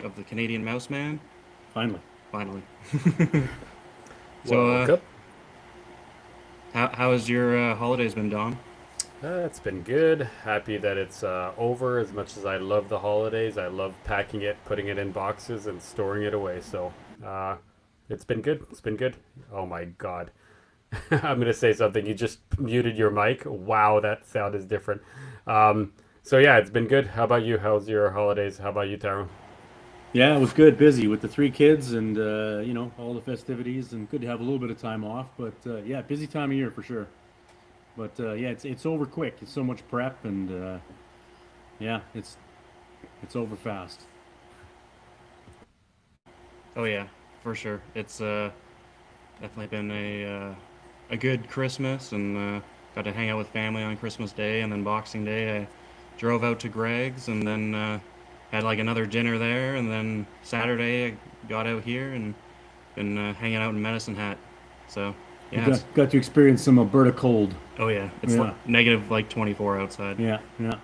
of the Canadian Mouseman. Finally. Finally. So, Welcome. how has your holidays been, Dom? It's been good. Happy that it's over. As much as I love the holidays, I love packing it, putting it in boxes, and storing it away. So uh, it's been good. It's been good. Oh my God. I'm going to say something. You just muted your mic. Wow, that sound is different. So yeah, it's been good. How about you? How's your holidays? How about you, Tyrone? Yeah, it was good. Busy with the three kids and all the festivities, and good to have a little bit of time off. But yeah, busy time of year for sure. But yeah, it's over quick. It's so much prep, and yeah, it's over fast. Oh yeah, for sure. It's definitely been a good Christmas, and got to hang out with family on Christmas Day, and then Boxing Day I drove out to Greg's, and then had like another dinner there, and then Saturday I got out here and been hanging out in Medicine Hat. So You yeah, it's got to experience some Alberta cold. oh yeah, it's Yeah, negative like 24 outside. yeah, yeah.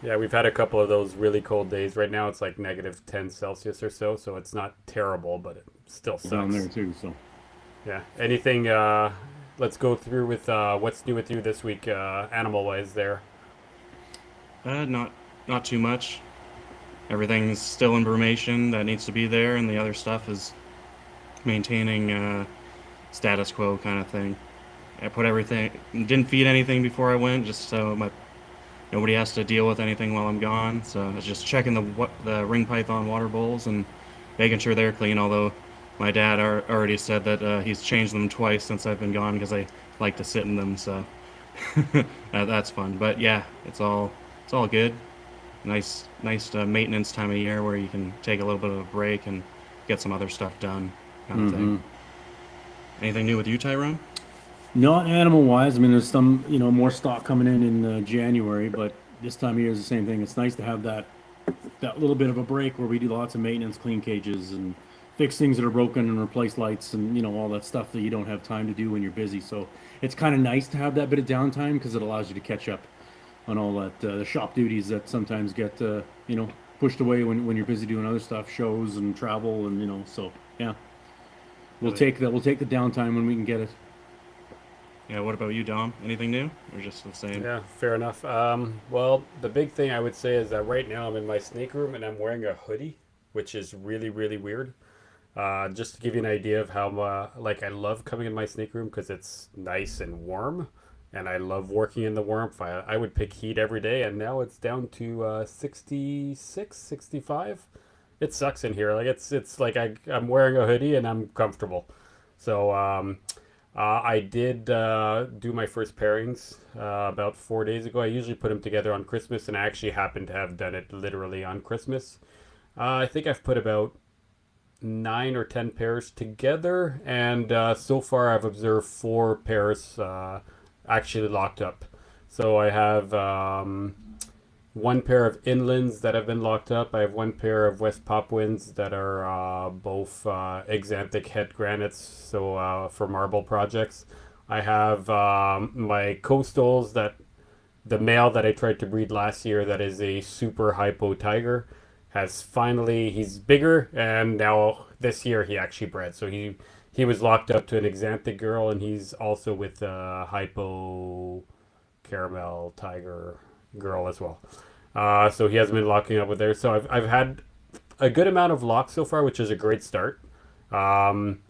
Yeah, we've had a couple of those really cold days. Right now, it's like negative 10 Celsius or so, so it's not terrible, but it still Down there sucks. too. So Yeah. Anything? Let's go through with what's new with you this week, animal wise. There. Not too much. Everything's still in brumation that needs to be there, and the other stuff is maintaining status quo kind of thing. I put everything, didn't feed anything before I went, just so nobody has to deal with anything while I'm gone. So I was just checking the ring python water bowls and making sure they're clean. Although my dad already said that he's changed them twice since I've been gone because I like to sit in them. So that's fun. But yeah, it's all good. Nice maintenance time of year where you can take a little bit of a break and get some other stuff done, kind of thing. hmm. Anything new with you, Tyrone? Not animal wise. I mean, there's some more stock coming in January, but this time of year is the same thing. It's nice to have that little bit of a break where we do lots of maintenance, clean cages, and fix things that are broken and replace lights and all that stuff that you don't have time to do when you're busy. So it's kind of nice to have that bit of downtime because it allows you to catch up on all that the shop duties that sometimes get pushed away when you're busy doing other stuff, shows and travel and so yeah, Hell yeah. we'll take the downtime when we can get it. Yeah, what about you, Dom? Anything new? Or just the same? Yeah, fair enough. Well, the big thing I would say is that right now I'm in my snake room and I'm wearing a hoodie, which is really, really weird. Just to give you an idea of how like I love coming in my snake room because it's nice and warm, and I love working in the warmth. I would pick heat every day, and now it's down to 66, 65. It sucks in here. Like it's like I'm wearing a hoodie and I'm comfortable. So I did do my first pairings about 4 days ago. I usually put them together on Christmas, and I actually happened to have done it literally on Christmas. I think I've put about 9 or 10 pairs together, and so far I've observed 4 pairs actually locked up. So I have one pair of inlands that have been locked up. I have one pair of West Popwins that are both exanthic head granites, so for marble projects. I have my coastals that the male that I tried to breed last year that is a super hypo tiger has finally he's bigger, and now this year he actually bred. So he was locked up to an exanthic girl, and he's also with a hypo caramel tiger girl as well. So he hasn't been locking up with there. So I've had a good amount of locks so far, which is a great start. Um,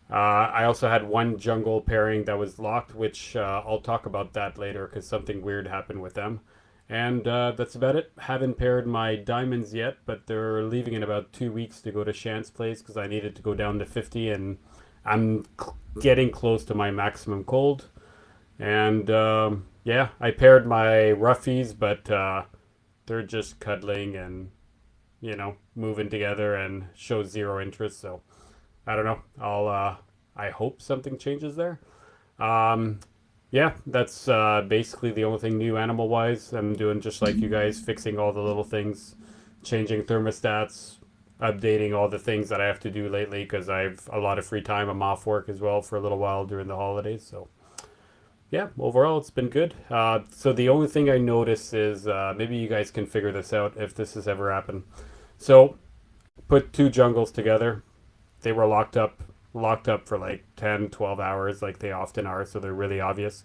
I also had one jungle pairing that was locked, which I'll talk about that later because something weird happened with them. And that's about it. Haven't paired my diamonds yet, but they're leaving in about 2 weeks to go to Shan's place because I needed to go down to 50, and I'm getting close to my maximum cold. And yeah, I paired my roughies, but they're just cuddling and moving together and show zero interest. So I don't know. I hope something changes there. Um, yeah, that's basically the only thing new animal wise. I'm doing just like you guys, fixing all the little things, changing thermostats, updating all the things that I have to do lately because I have a lot of free time. I'm off work as well for a little while during the holidays. So yeah, overall it's been good. So the only thing I notice is maybe you guys can figure this out if this has ever happened. So put two jungles together. They were locked up for like 10, 12 hours, like they often are. So they're really obvious.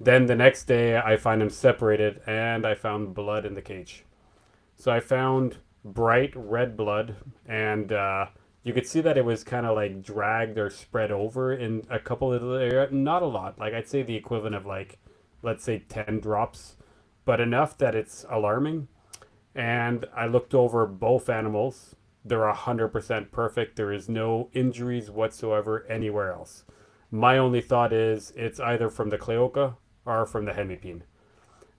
Then the next day, I find them separated, and I found blood in the cage. So I found bright red blood, and you could see that it was kind of like dragged or spread over in a couple of the areas. Not a lot. Like I'd say the equivalent of like, let's say 10 drops, but enough that it's alarming. And I looked over both animals. They're 100% perfect. There is no injuries whatsoever anywhere else. My only thought is it's either from the Cleoca or from the hemipene.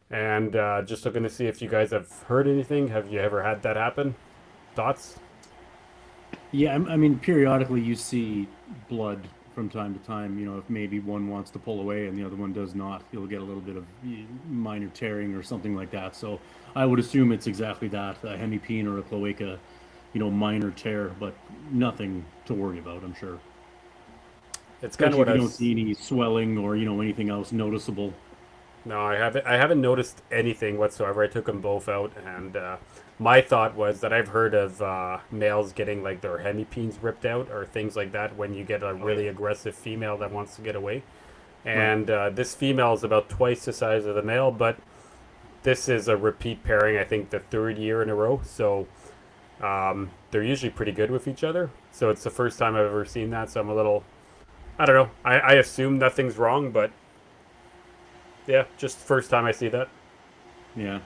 And just looking to see if you guys have heard anything. Have you ever had that happen? Thoughts? Yeah, I mean, periodically you see blood from time to time. If maybe one wants to pull away and the other one does not, you'll get a little bit of minor tearing or something like that. So I would assume it's exactly that, a hemipene or a cloaca, minor tear, but nothing to worry about, I'm sure. It's kind of Especially what if I you don't was. see any swelling or, anything else noticeable. No, I haven't. I haven't noticed anything whatsoever. I took them both out, and my thought was that I've heard of males getting like their hemipenes ripped out or things like that when you get a Oh yeah. really aggressive female that wants to get away. Right. And this female is about twice the size of the male, but this is a repeat pairing. I think the third year in a row. So they're usually pretty good with each other. So it's the first time I've ever seen that. So I'm a little. I don't know. I assume nothing's wrong, but yeah, just the first time I see that. Yeah.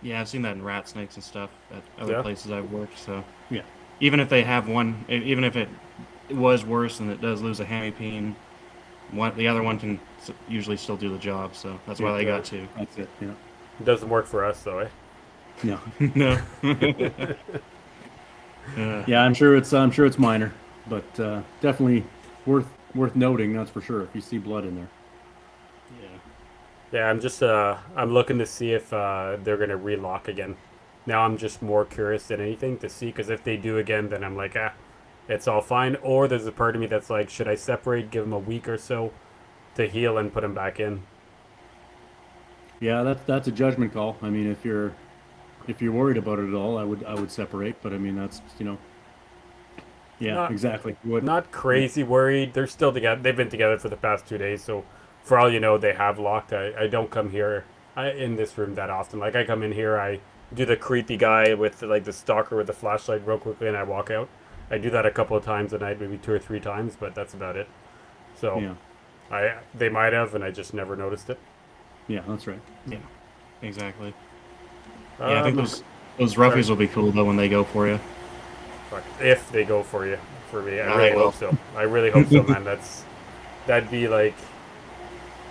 Yeah, I've seen that in rat snakes and stuff at other Yeah. places I've worked. So Yeah. even if they have one, even if it was worse and it does lose a hemipene, the other one can usually still do the job. So that's why Yeah. they Yeah. got two. That's it. Yeah. It doesn't work for us though, eh? No. No. Yeah, I'm sure it's minor, but definitely worth noting. That's for sure. If you see blood in there. Yeah. Yeah, I'm looking to see if they're gonna relock again. Now I'm just more curious than anything to see because if they do again, then I'm like, it's all fine. Or there's a part of me that's like, should I separate, give them a week or so to heal and put them back in? Yeah, that's a judgment call. I mean, if you're worried about it at all, I would separate. But I mean, that's yeah, Not exactly. What? not Yeah, crazy worried. They're still together. They've been together for the past 2 days, so for all you know, they have locked. I don't come here in this room that often. Like I come in here, I do the creepy guy with like the stalker with the flashlight real quickly, and I walk out. I do that a couple of times a night, maybe 2 or 3 times, but that's about it. So yeah, they might have, and I just never noticed it. yeah. That's right. Yeah. Exactly. Yeah, I think Um, those sorry, roughies will be cool though when they go for you. fuck. If they go for you, for me, I No, really they hope will. so. I really hope so, man. That'd be like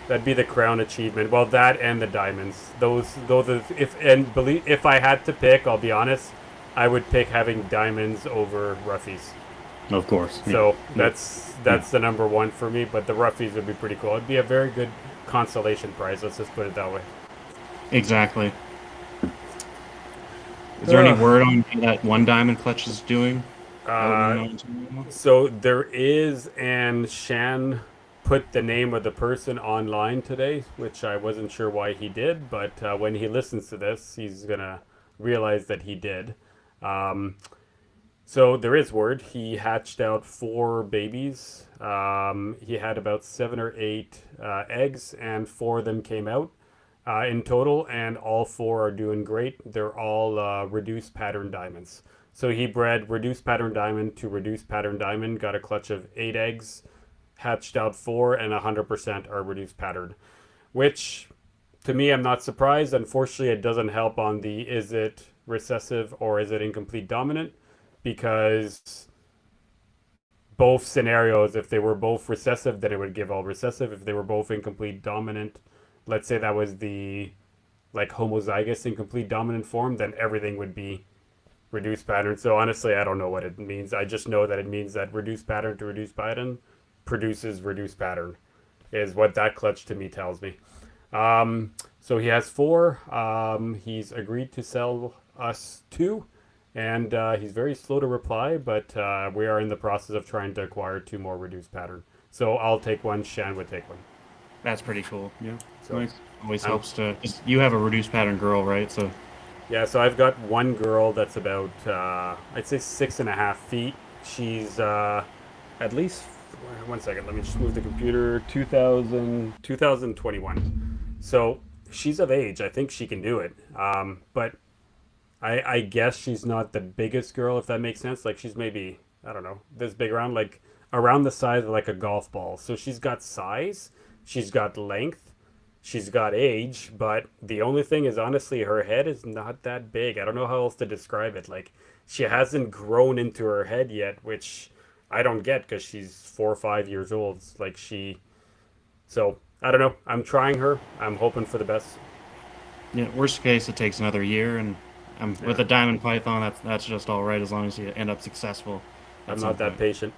that'd be the crown achievement. Well, that and the diamonds. Those are, if I had to pick, I'll be honest, I would pick having diamonds over roughies. Of course. Yeah. So Yeah. Yeah. that's the number one for me. But the roughies would be pretty cool. It'd be a very good consolation prize. Let's just put it that way. Exactly. Is there any Uh, word on how that one diamond clutch is doing out in uh, Ontario? so there is, and Shan put the name of the person online today, which I wasn't sure why he did, but when he listens to this, he's gonna realize that he did. Um, So there is word. He hatched out 4 babies. He had about 7 or 8 eggs, and 4 of them came out in total, and all 4 are doing great. They're all reduced pattern diamonds. So he bred reduced pattern diamond to reduced pattern diamond, got a clutch of 8 eggs, hatched out 4, and 100% are reduced pattern. Which, to me, I'm not surprised. Unfortunately, it doesn't help on the is it recessive or is it incomplete dominant, because both scenarios, if they were both recessive, then it would give all recessive. If they were both incomplete dominant, let's say that was the like homozygous incomplete dominant form, then everything would be reduced pattern. So honestly, I don't know what it means. I just know that it means that reduced pattern to reduced pattern produces reduced pattern, is what that clutch to me tells me. So he has 4. He's agreed to sell us 2, and he's very slow to reply, but we are in the process of trying to acquire 2 more reduced pattern. So I'll take one. Shan would take one. That's pretty cool. Yeah. So Nice. Always I'm helps to. You have a reduced pattern girl, right? So Yeah, so I've got one girl that's about I'd say 6.5 feet. She's at least 1 second. Let me just move the computer. 2021. So she's of age. I think she can do it. But I guess she's not the biggest girl, if that makes sense. Like she's maybe, I don't know, this big around, like around the size of like a golf ball. So she's got size, she's got length, she's got age, but the only thing is honestly her head is not that big. I don't know how else to describe it. Like she hasn't grown into her head yet, which I don't get because she's 4 or 5 years old. It's like so I don't know. I'm trying her. I'm hoping for the best. Yeah, worst case, it takes another year, and with Yeah. a diamond python, that's just all right as long as you end up successful I'm at some not that point. patient.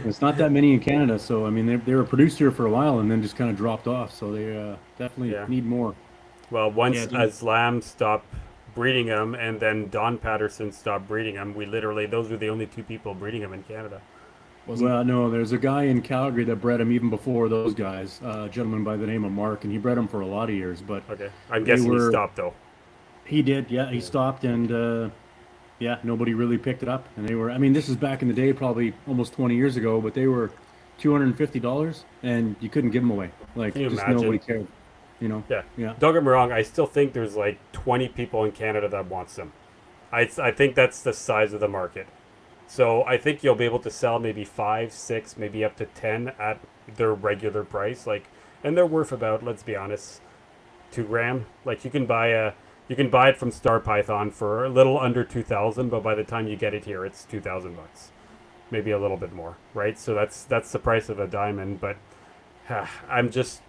There's not that many in Canada, so I mean they were produced here for a while and then just kind of dropped off. So they definitely Yeah. need more. Well, Yeah, once dude. Aslam stopped breeding them and then Don Patterson stopped breeding them, we literally, those were the only two people breeding them in Canada. Wasn't Well, no, there's a guy in Calgary that bred them even before those guys, a gentleman by the name of Mark, and he bred them for a lot of years. But Okay. I'm they guessing he were, stopped though. he did, yeah, he Yeah. stopped, and yeah, nobody really picked it up. And they were, I mean, this is back in the day, probably almost 20 years ago, but they were $250, and you couldn't give them away. Can Like, you just nobody imagine? cared, you know? Yeah. Yeah. Don't get me wrong, I still think there's like 20 people in Canada that wants them. I think that's the size of the market. So I think you'll be able to sell maybe five, six, maybe up to 10 at their regular price. Like, and they're worth about, let's be honest, 2 grand. Like you can buy it from Star Python for a little under 2,000, but by the time you get it here, it's 2,000 bucks, maybe a little bit more, right? So that's the price of a diamond. But I'm just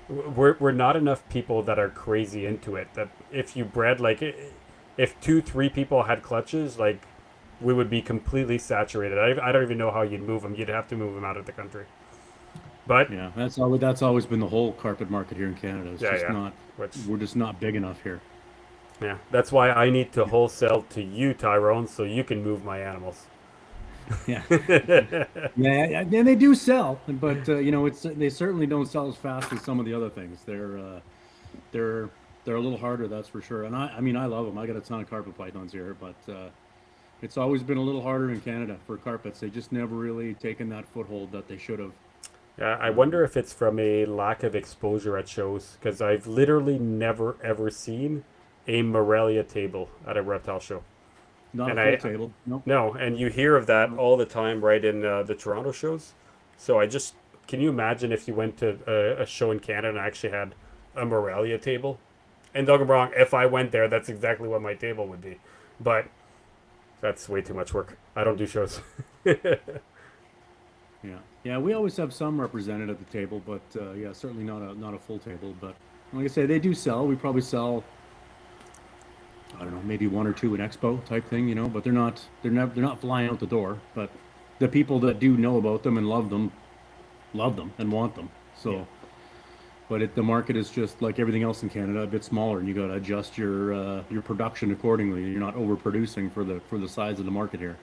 we're not enough people that are crazy into it. That if you bred like if two, three people had clutches, like we would be completely saturated. I don't even know how you'd move them. You'd have to move them out of the country. But Yeah. That's always been the whole carpet market here in Canada. It's yeah, just yeah. not, Which we're just not big enough here. yeah, that's why I need to wholesale to you, Tyrone, so you can move my animals. Yeah. Yeah, and they do sell, but it's they certainly don't sell as fast as some of the other things. They're they're a little harder, that's for sure. And I mean, I love them. I got a ton of carpet pythons here, but it's always been a little harder in Canada for carpets. They just never really taken that foothold that they should have. Yeah, I wonder Um, if it's from a lack of exposure at shows because I've literally never ever seen a Morelia table at a reptile show, Not a and full I table. No, no, and you hear of that no. all the time, right in the Toronto shows. So can you imagine if you went to a show in Canada and actually had a Morelia table? And don't get me wrong, if I went there, that's exactly what my table would be, but that's way too much work. I don't do shows. Yeah, yeah. We always have some represented at the table, but yeah, certainly not a full table. But like I say, they do sell. We probably sell, I don't know, maybe one or two an expo type thing, but they're not flying out the door. But the people that do know about them and love them and want them. Yeah. So, but the market is just like everything else in Canada, a bit smaller, and you got to adjust your production accordingly. You're not overproducing for the size of the market here.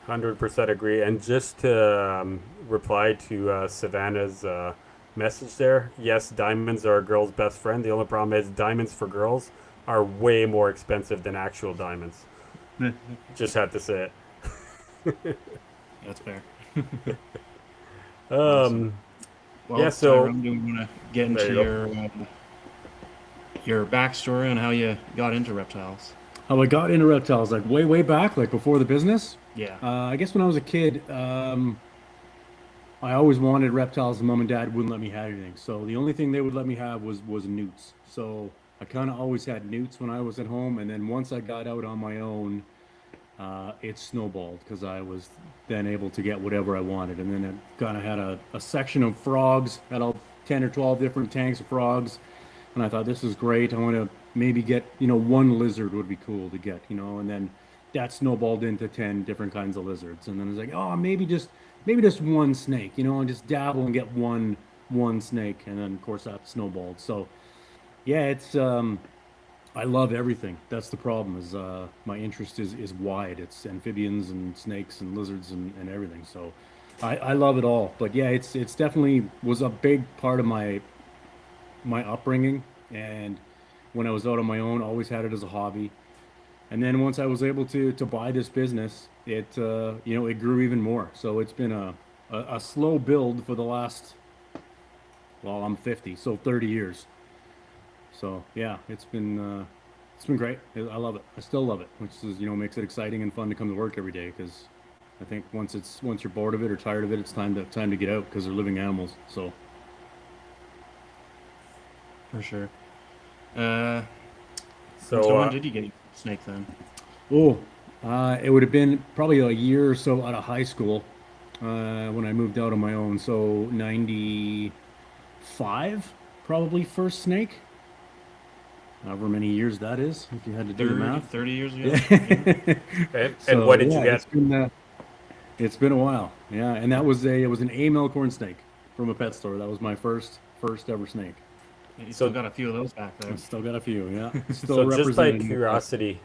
100% agree. And just to reply to Savannah's message there, yes, diamonds are a girl's best friend. The only problem is diamonds for girls are way more expensive than actual diamonds. Just had to say That's fair. it. Awesome. Yeah, Well, so Tyrone, do you want to get there into you go. your backstory on how you got into reptiles? How I got into reptiles, like way, way back, like before the business. Yeah. I guess when I was a kid, I always wanted reptiles, and mom and dad wouldn't let me have anything. So the only thing they would let me have was newts. So I kind of always had newts when I was at home, and then once I got out on my own, it snowballed because I was then able to get whatever I wanted. And then I kind of had a section of frogs, had all 10 or 12 different tanks of frogs. And I thought, this is great. I want to maybe get, one lizard would be cool to get, and then that snowballed into 10 different kinds of lizards. And then I was like, oh, maybe just one snake, and just dabble and get one snake. And then of course that snowballed. So yeah, I love everything. That's the problem is my interest is wide. It's amphibians and snakes and lizards and everything. So I love it all. But yeah, it's definitely was a big part of my upbringing. And when I was out on my own, always had it as a hobby. And then once I was able to buy this business, it it grew even more. So it's been a slow build for the last, well, I'm 50, so 30 years. So yeah, it's been great. I love it. I still love it, which is makes it exciting and fun to come to work every day because I think once you're bored of it or tired of it, it's time to get out because they're living animals. So For sure. Uh, so So when did you get your snake then? oh, it would have been probably a year or so out of high school when I moved out on my own. So 95, probably first snake. However many years that is, if you had to do the 30, math. 30 years ago? Yeah. Yeah. and what So did you yeah, get? it's been a while. Yeah, and it was an A Melkorn snake from a pet store. That was my first ever snake. You still So got a few of those back there. I still got a few. Yeah, still so just by represented in the collection. curiosity,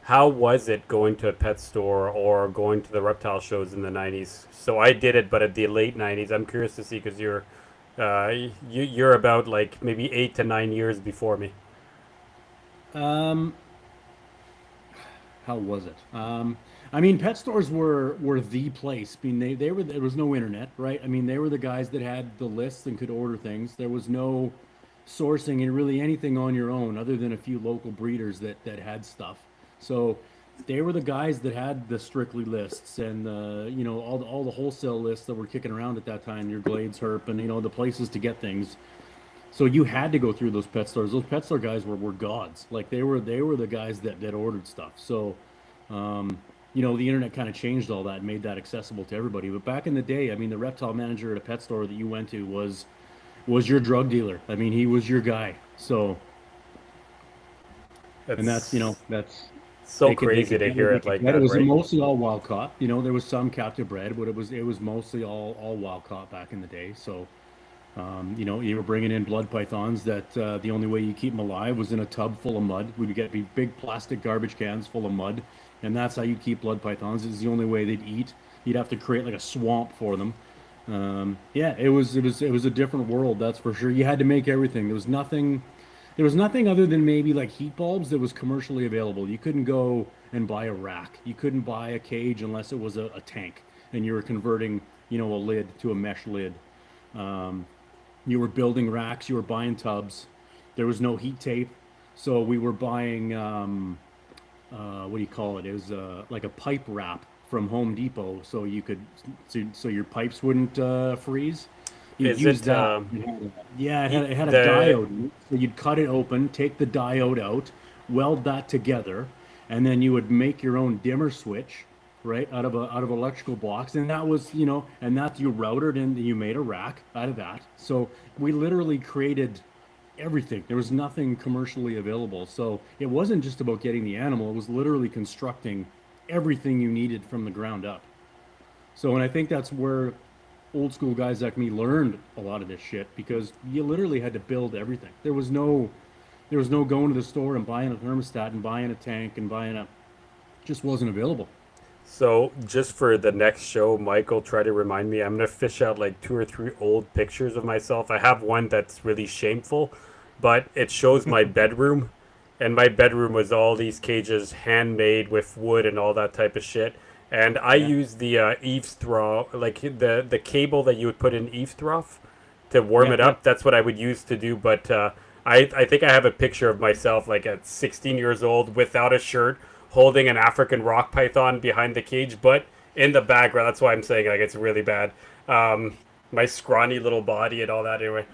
how was it going to a pet store or going to the reptile shows in the 90s? So I did it, but at the late 90s. I'm curious to see because you're about like maybe 8 to 9 years before me. Um, how was it? I mean, pet stores were the place. I mean, they were there was no internet, right? I mean, they were the guys that had the lists and could order things. There was no sourcing and really anything on your own other than a few local breeders that had stuff. So they were the guys that had the strictly lists and all the wholesale lists that were kicking around at that time. Your Glades, Herp, and the places to get things. So you had to go through those pet stores. Those pet store guys were gods. Like they were the guys that ordered stuff. So the internet kind of changed all that and made that accessible to everybody. But back in the day, I mean, the reptile manager at a pet store that you went to was your drug dealer. I mean, he was your guy. So, and It's that's so they crazy could to never hear they it could like get it that, was right? mostly all wild caught. There was some captive bred, but it was mostly all wild caught back in the day. So you were bringing in blood pythons that the only way you keep them alive was in a tub full of mud. We would get big plastic garbage cans full of mud, and that's how you keep blood pythons. It's the only way they'd eat. You'd have to create like a swamp for them. Yeah, it was a different world, that's for sure. You had to make everything. There was nothing other than maybe like heat bulbs that was commercially available. You couldn't go and buy a rack. You couldn't buy a cage unless it was a tank, and you were converting a lid to a mesh lid. Um, you were building racks, you were buying tubs. There was no heat tape, so we were buying what do you call it? It was like a pipe wrap from Home Depot, so so your pipes wouldn't freeze. You'd Is use it that. Yeah, it had a the diode in it. So you'd cut it open, take the diode out, weld that together, and then you would make your own dimmer switch, right, out of electrical blocks, and that you routed and you made a rack out of that. So we literally created everything. There was nothing commercially available. So it wasn't just about getting the animal, it was literally constructing everything you needed from the ground up. So, and I think that's where old school guys like me learned a lot of this shit because you literally had to build everything. There was no going to the store and buying a thermostat and buying a tank and buying a just wasn't available. So just for the next show, Michael, try to remind me. I'm gonna fish out like two or three old pictures of myself. I have one that's really shameful, but it shows my bedroom, and my bedroom was all these cages handmade with wood and all that type of shit. And I Yeah. used the eaves trough, like the cable that you would put in eaves trough to warm Yeah, it yeah. up. That's what I would use to do. But I think I have a picture of myself like at 16 years old without a shirt, holding an African rock python behind the cage, but in the background. That's why I'm saying like it's really bad. My scrawny little body and all that anyway.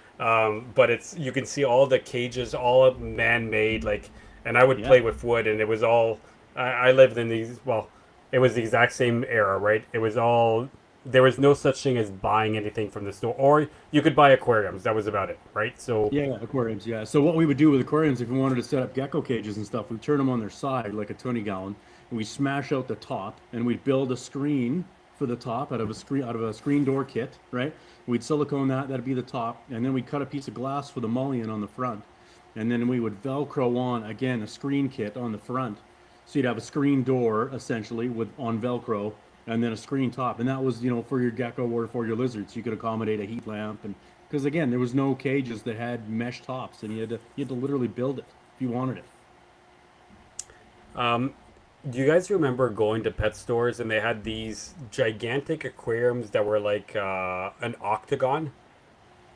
But it's you can see all the cages, all man-made, like, and I would Yeah. play with wood, and it was all. I lived in these. Well, it was the exact same era, right? It was all. There was no such thing as buying anything from the store, or you could buy aquariums. That was about it, right? So Yeah, yeah, aquariums. Yeah. So what we would do with aquariums, if we wanted to set up gecko cages and stuff, we'd turn them on their side like a 20 gallon, and we smash out the top, and we'd build a screen for the top out of a screen door kit, right? We'd silicone that. That'd be the top, and then we'd cut a piece of glass for the mullion on the front, and then we would Velcro on again a screen kit on the front. So you'd have a screen door essentially with on Velcro, and then a screen top, and that was for your gecko or for your lizards. You could accommodate a heat lamp and because again, there was no cages that had mesh tops, and you had to literally build it if you wanted it. Do you guys remember going to pet stores and they had these gigantic aquariums that were like an octagon?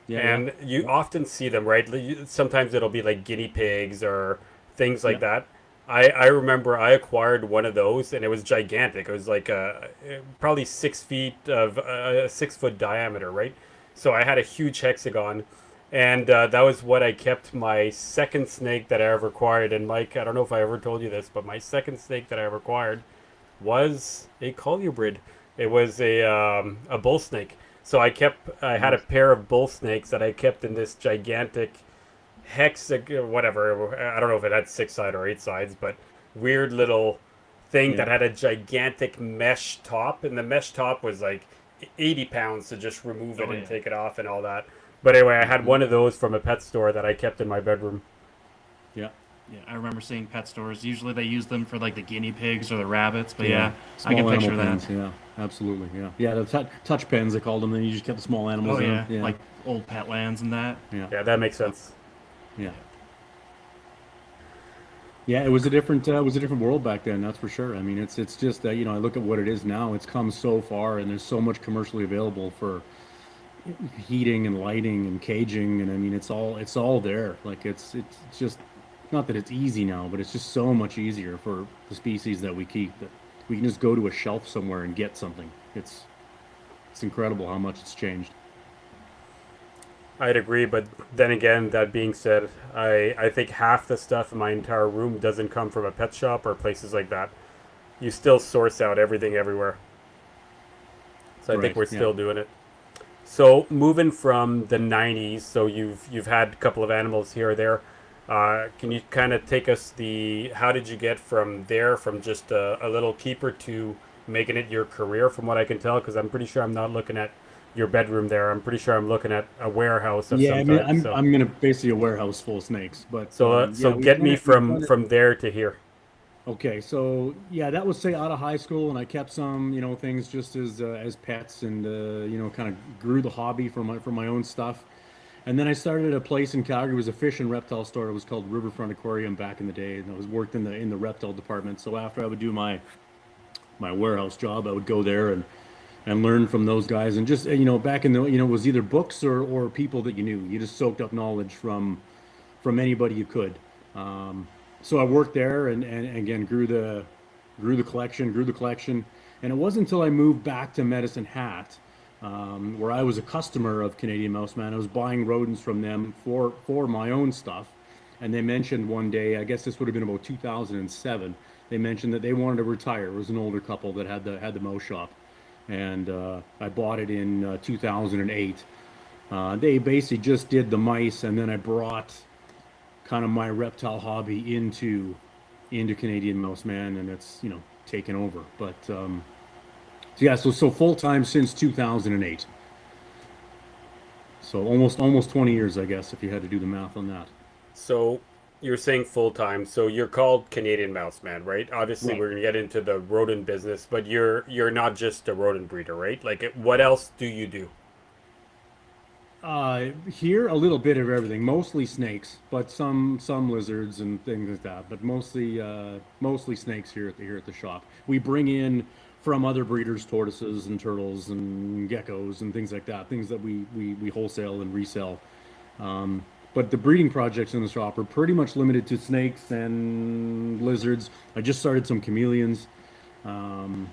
Yeah, yeah, And you yeah, often see them, right? Sometimes it'll be like guinea pigs or things like yeah. that. I remember I acquired one of those and it was gigantic. It was like probably 6 feet of 6 foot diameter, right? So I had a huge hexagon, and that was what I kept my second snake that I ever acquired. And Mike, I don't know if I ever told you this, but my second snake that I ever acquired was a colubrid. It was a bull snake. So I had a Nice. pair of bull snakes that I kept in this gigantic whatever. I don't know if it had 6 sides or 8 sides, but weird little thing that Yeah. had a gigantic mesh top, and the mesh top was like 80 pounds to just remove it Oh and yeah. take it off and all that. But anyway, I had Hmm. one of those from a pet store that I kept in my bedroom. Yeah. Yeah, I remember seeing pet stores. Usually they use them for like the guinea pigs or the rabbits, but Yeah. yeah, I can Small animal picture that. pens. Yeah. Absolutely. Yeah. Yeah. The touch pens they called them. Then you just get the small Oh animals in them. yeah, Yeah. like old pet lands and that. Yeah. Yeah, that makes sense. Yeah. Yeah. Yeah, it was a different world back then, that's for sure. I mean, it's just that, I look at what it is now. It's come so far, and there's so much commercially available for heating and lighting and caging, and I mean, it's all there. Like it's just not that it's easy now, but it's just so much easier for the species that we keep that we can just go to a shelf somewhere and get something. It's incredible how much it's changed. I'd agree, but then again, that being said, I think half the stuff in my entire room doesn't come from a pet shop or places like that. You still source out everything everywhere. So I think Right. we're Yeah. still doing it. So moving from the 90s, so you've had a couple of animals here or there. Can you kind of take us the how did you get from there, from just a little keeper to making it your career? From what I can tell, because I'm pretty sure I'm not looking at your bedroom there. I'm pretty sure I'm looking at a warehouse of Yeah, some I mean, type. I'm gonna basically a warehouse full of snakes, but So yeah, we've get done me it. We've done it. from there to here. Okay, so yeah, that was say out of high school, and I kept some, things just as pets, and kind of grew the hobby for my own stuff. And then I started a place in Calgary. It was a fish and reptile store. It was called Riverfront Aquarium back in the day, and I was worked in the reptile department. So after I would do my warehouse job, I would go there and learn from those guys, and just back in the it was either books or people that you knew. You just soaked up knowledge from anybody you could. Um, so I worked there and again grew the collection, and it wasn't until I moved back to Medicine Hat, where I was a customer of Canadian Mouseman. I was buying rodents from them for my own stuff, and they mentioned one day, I guess this would have been about 2007. They mentioned that they wanted to retire. It was an older couple that had the mouse shop, and I bought it in 2008. They basically just did the mice, and then I brought kind of my reptile hobby into Canadian Mouse Man, and it's taken over. But so yeah, so full time since 2008. So almost 20 years, I guess, if you had to do the math on that. So you're saying full time. So you're called Canadian Mouse Man, right? Obviously, Right. we're gonna get into the rodent business, but you're not just a rodent breeder, right? Like, what else do you do? Here a little bit of everything, mostly snakes, but some lizards and things like that. But mostly snakes here at the shop. We bring in from other breeders tortoises and turtles and geckos and things like that. Things that we wholesale and resell. But the breeding projects in the shop are pretty much limited to snakes and lizards. I just started some chameleons. Um,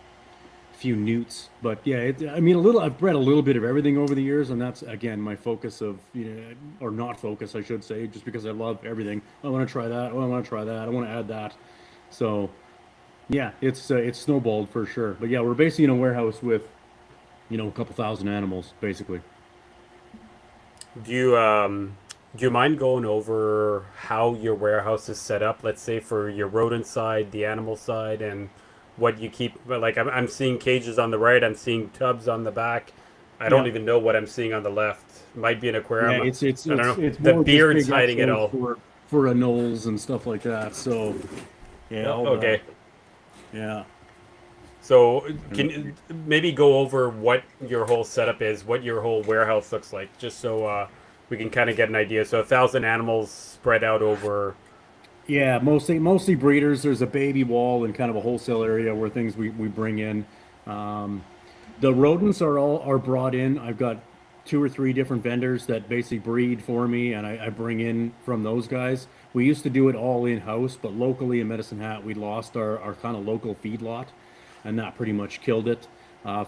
few newts, but yeah, I mean, a little. I've bred a little bit of everything over the years, and that's again my focus of, or not focus, I should say, just because I love everything. I want to try that. Oh, I want to try that. I want to add that. So yeah, it's snowballed for sure. But yeah, we're basically in a warehouse with a couple thousand animals, basically. Do you mind going over how your warehouse is set up? Let's say for your rodent side, the animal side, and what you keep. But like I'm seeing cages on the right. I'm seeing tubs on the back. I don't Yeah, even know what I'm seeing on the left. Might be an yeah, aquarium. it's it's I don't it's know. it's The more just beard's big hiding it extras all. for anoles and stuff like that. So yeah, Oh, hold on. okay. Yeah. So can you maybe go over what your whole setup is, what your whole warehouse looks like, just so we can kind of get an idea. So 1,000 animals spread out over. Yeah, mostly breeders. There's a baby wall and kind of a wholesale area where things we bring in. Um, the rodents are brought in. I've got two or three different vendors that basically breed for me, and I bring in from those guys. We used to do it all in-house, but locally in Medicine Hat, we lost our kind of local feedlot, and that pretty much killed it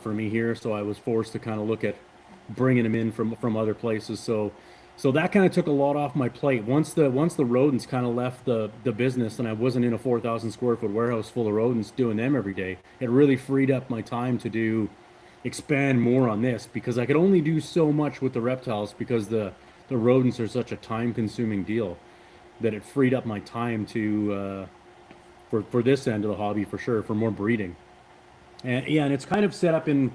for me here. So I was forced to kind of look at bringing them in from other places. So that kind of took a lot off my plate. Once the rodents kind of left the business, and I wasn't in a 4,000 square foot warehouse full of rodents doing them every day, it really freed up my time to do expand more on this because I could only do so much with the reptiles because the rodents are such a time consuming deal that it freed up my time to for this end of the hobby for sure for more breeding. And yeah, and it's kind of set up in,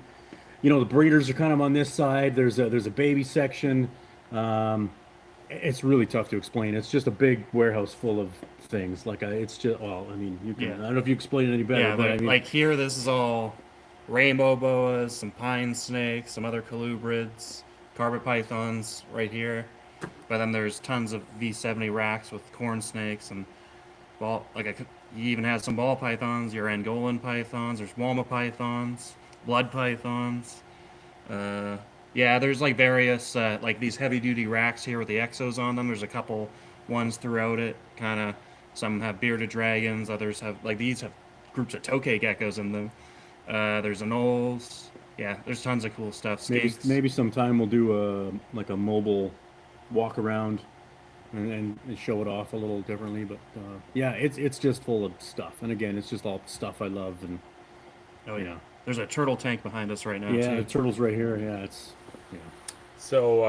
the breeders are kind of on this side. There's a baby section. Um, it's really tough to explain. It's just a big warehouse full of things. It's just, well, I mean, you can, Yeah. I don't know if you explain it any better, Yeah, but I like, mean, like here, this is all rainbow boas, some pine snakes, some other colubrids, carpet pythons right here. But then there's tons of V70 racks with corn snakes and you even have some ball pythons, your Angolan pythons, there's Walma pythons, blood pythons. Uh, yeah, there's like various like these heavy duty racks here with the exos on them. There's a couple ones throughout it. Kind of some have bearded dragons. Others have like these have groups of tokay geckos in them. There's anoles. Yeah, there's tons of cool stuff. maybe Skinks. maybe sometime we'll do a mobile walk around and show it off a little differently. But yeah, it's just full of stuff. And again, it's just all stuff I love. And Oh you yeah, know, there's a turtle tank behind us right now yeah, the too. turtles right here. Yeah, it's yeah. So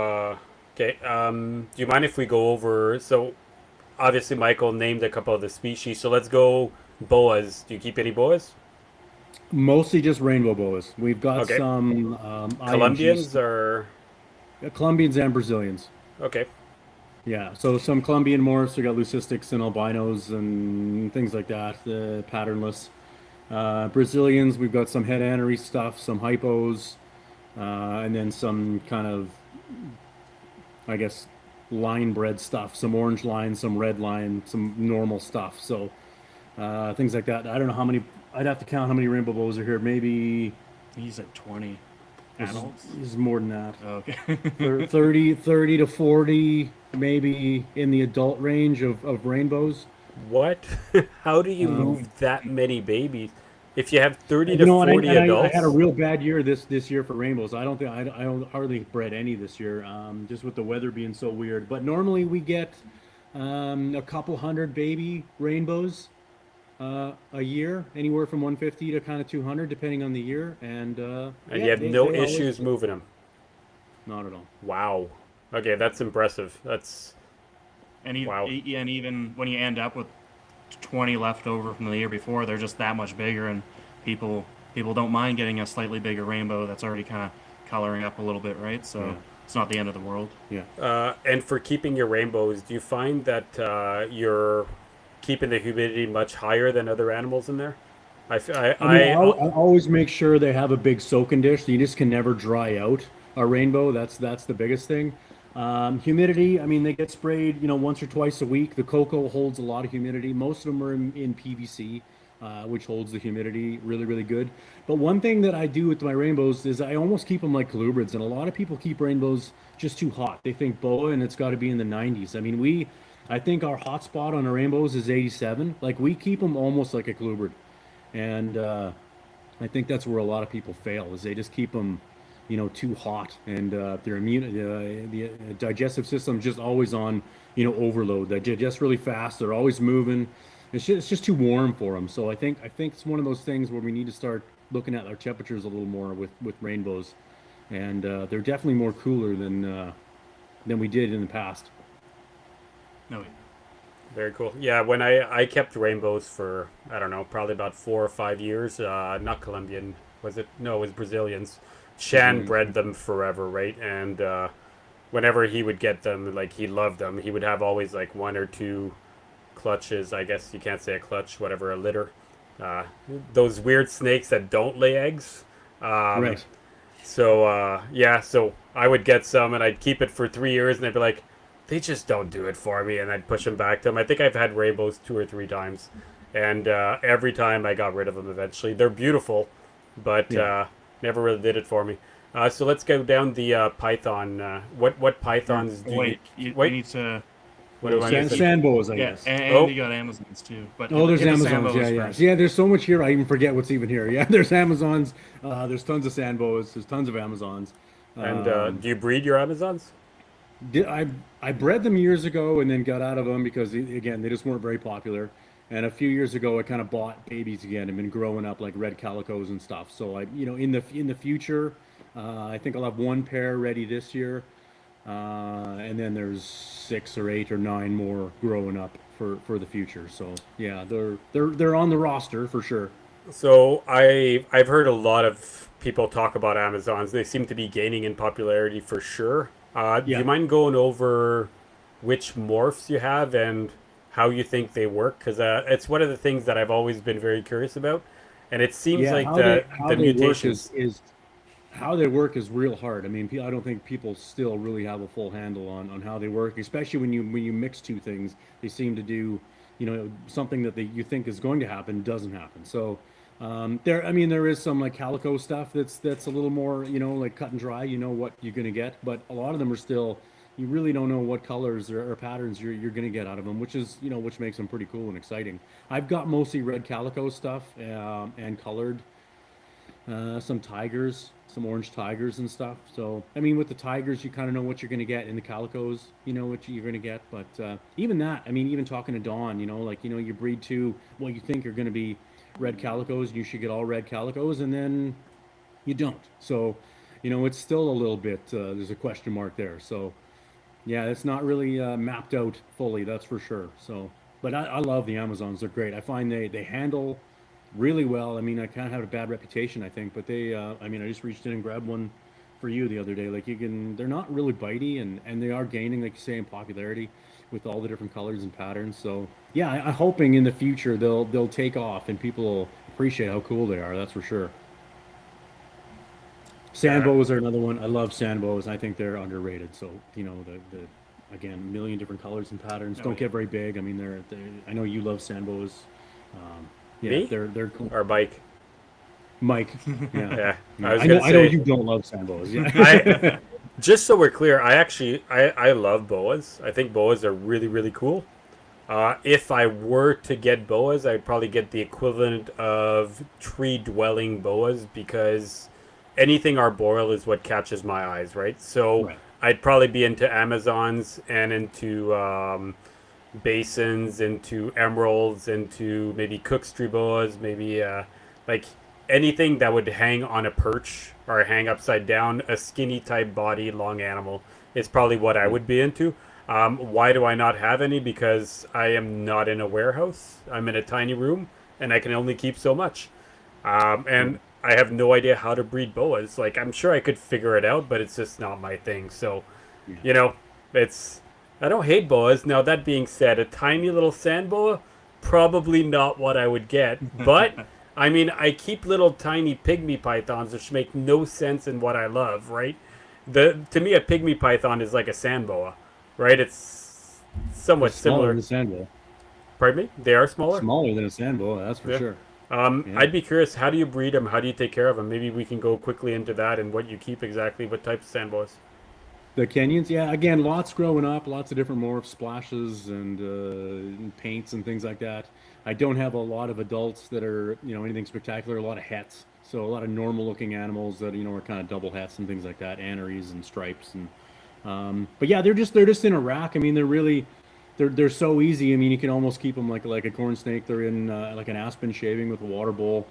okay, do you mind if we go over? So obviously Michael named a couple of the species. So let's go boas. Do you keep any boas? Mostly just rainbow boas. We've got Okay, some ING Colombians or Colombians and Brazilians. okay. Yeah, so some Colombian morphs. We got leucistics and albinos and things like that. The patternless Brazilians. We've got some head anery stuff, some hypos, and then some kind of, I guess, line bred stuff. Some orange line, some red line, some normal stuff. So things like that. I don't know how many. I'd have to count how many rainbow bows are here. Maybe He's at 20 there's, adults. there's more than that. Okay. 30 to 40, maybe in the adult range of rainbows. What? How do you Um, move that many babies? If you have 30 you to know, 40 I had a adults? real bad year this year for rainbows. I don't hardly bred any this year, just with the weather being so weird. But normally we get a couple hundred baby rainbows a year, anywhere from 150 to kind of 200, depending on the year. And And yeah, you have no they always issues moving them. not at all. Wow. Okay, that's impressive. That's wow. And even when you end up with 20 left over from the year before, they're just that much bigger, and people don't mind getting a slightly bigger rainbow that's already kind of coloring up a little bit, right? So Yeah, it's not the end of the world. yeah. And for keeping your rainbows, do you find that you're keeping the humidity much higher than other animals in there? I, f- I mean, I I always make sure they have a big soaking dish. You just can never dry out a rainbow. That's the biggest thing. Humidity. I mean, they get sprayed, once or twice a week. The cocoa holds a lot of humidity. Most of them are in PVC, which holds the humidity really, really good. But one thing that I do with my rainbows is I almost keep them like colubrids, and a lot of people keep rainbows just too hot. They think boa, and it's got to be in the 90s. I mean, I think our hot spot on our rainbows is 87. Like we keep them almost like a colubrid. And I think that's where a lot of people fail is they just keep them, too hot, and their the digestive system just always on, overload. They digest really fast. They're always moving. It's just too warm for them. So I think it's one of those things where we need to start looking at our temperatures a little more with rainbows, and they're definitely more cooler than we did in the past. No, Very cool. Yeah, when I kept rainbows for, I don't know, probably about 4 or 5 years. Not Colombian, was it? No, it was Brazilians. Shan Brazilians. bred them forever, right? And whenever he would get them, like he loved them. He would have always like one or two clutches. I guess you can't say a clutch, whatever, a litter uh, those weird snakes that don't lay eggs. Um, Right. so I would get some and I'd keep it for 3 years, and I'd be like, they just don't do it for me, and I'd push them back to them. I think I've had rainbows 2 or 3 times, and every time I got rid of them eventually. They're beautiful, but Yeah. never really did it for me. So let's go down the python. What Sure. pythons do you Wait, you wait? need to. What Well, do I need to? sand boas, I Yeah, guess. and Oh, you got Amazons too. But Oh, there's hit the Amazons. Yeah, Sambos yeah. first. Yeah, there's so much here. I even forget what's even here. Yeah, there's Amazons. There's tons of sand boas. There's tons of Amazons. and Um, do you breed your Amazons? did, I bred them years ago and then got out of them because again they just weren't very popular. And a few years ago, I kind of bought babies again and been growing up like red calicos and stuff. So in the future, I think I'll have one pair ready this year, and then there's 6 or 8 or 9 more growing up for the future. So yeah, they're on the roster for sure. So I've heard a lot of people talk about Amazons. They seem to be gaining in popularity for sure. Do you Yeah, mind going over which morphs you have and how you think they work? Because it's one of the things that I've always been very curious about, and it seems yeah. like How they the how they work mutations. is how they work is real hard. I mean, I don't think people still really have a full handle on how they work, especially when you mix two things. They seem to do, something that you think is going to happen doesn't happen. So I mean, there is some like calico stuff that's a little more, like cut and dry. You know what you're gonna get, but a lot of them are still. You really don't know what colors or patterns you're gonna get out of them, which makes them pretty cool and exciting. I've got mostly red calico stuff and colored some tigers, some orange tigers and stuff. So, I mean, with the tigers, you kind of know what you're going to get. In the calicos, you know what you're going to get. But even that, I mean, even talking to Dawn, you breed two what you think are going to be red calicos, you should get all red calicos, and then you don't. So, it's still a little bit, there's a question mark there. So, yeah, it's not really mapped out fully, that's for sure. So, but I love the Amazons. They're great. I find they handle really well. I mean, I kind of have a bad reputation, I think, but I mean, I just reached in and grabbed one for you the other day. Like they're not really bitey, and they are gaining, like you say, in popularity with all the different colors and patterns. So yeah, I'm hoping in the future they'll take off and people will appreciate how cool they are. That's for sure. Uh, Sandbows are another one. I love sandbows. I think they're underrated. So the again, a million different colors and patterns. Oh Don't yeah. get very big. I mean, I know you love sandbows. Um, yeah, Me they're cool. or Mike? Mike, yeah, Yeah, I yeah. was I know. gonna I know say you don't love sandboas. I. Yeah, Just so we're clear, I love boas. I think boas are really really cool. If I were to get boas, I'd probably get the equivalent of tree dwelling boas because anything arboreal is what catches my eyes, right? So right. I'd probably be into Amazons and into basins, into emeralds, into maybe Cook's tree boas, maybe like anything that would hang on a perch or hang upside down, a skinny type body, long animal is probably what I Yeah, would be into. Why do I not have any? Because I am not in a warehouse. I'm in a tiny room and I can only keep so much. yeah, And I have no idea how to breed boas. Like, I'm sure I could figure it out, but it's just not my thing. So, yeah. you know, it's. I don't hate boas. Now, that being said, a tiny little sand boa, probably not what I would get. But, I mean, I keep little tiny pygmy pythons, which make no sense in what I love, right? To me, a pygmy python is like a sand boa, right? It's They're somewhat smaller than similar. a sandboa. Pardon me? They are smaller? Smaller than a sandboa, that's for Yeah. sure. Yeah. I'd be curious, how do you breed them? How do you take care of them? Maybe we can go quickly into that and what you keep exactly, what types of sand boas. The Kenyans, yeah. Again, lots growing up, lots of different morphs, splashes, and paints and things like that. I don't have a lot of adults that are, anything spectacular. A lot of hets, so a lot of normal-looking animals that are kind of double hets and things like that, anneries and stripes, and but yeah, they're just in a rack. I mean, they're so easy. I mean, you can almost keep them like a corn snake. They're in like an aspen shaving with a water bowl.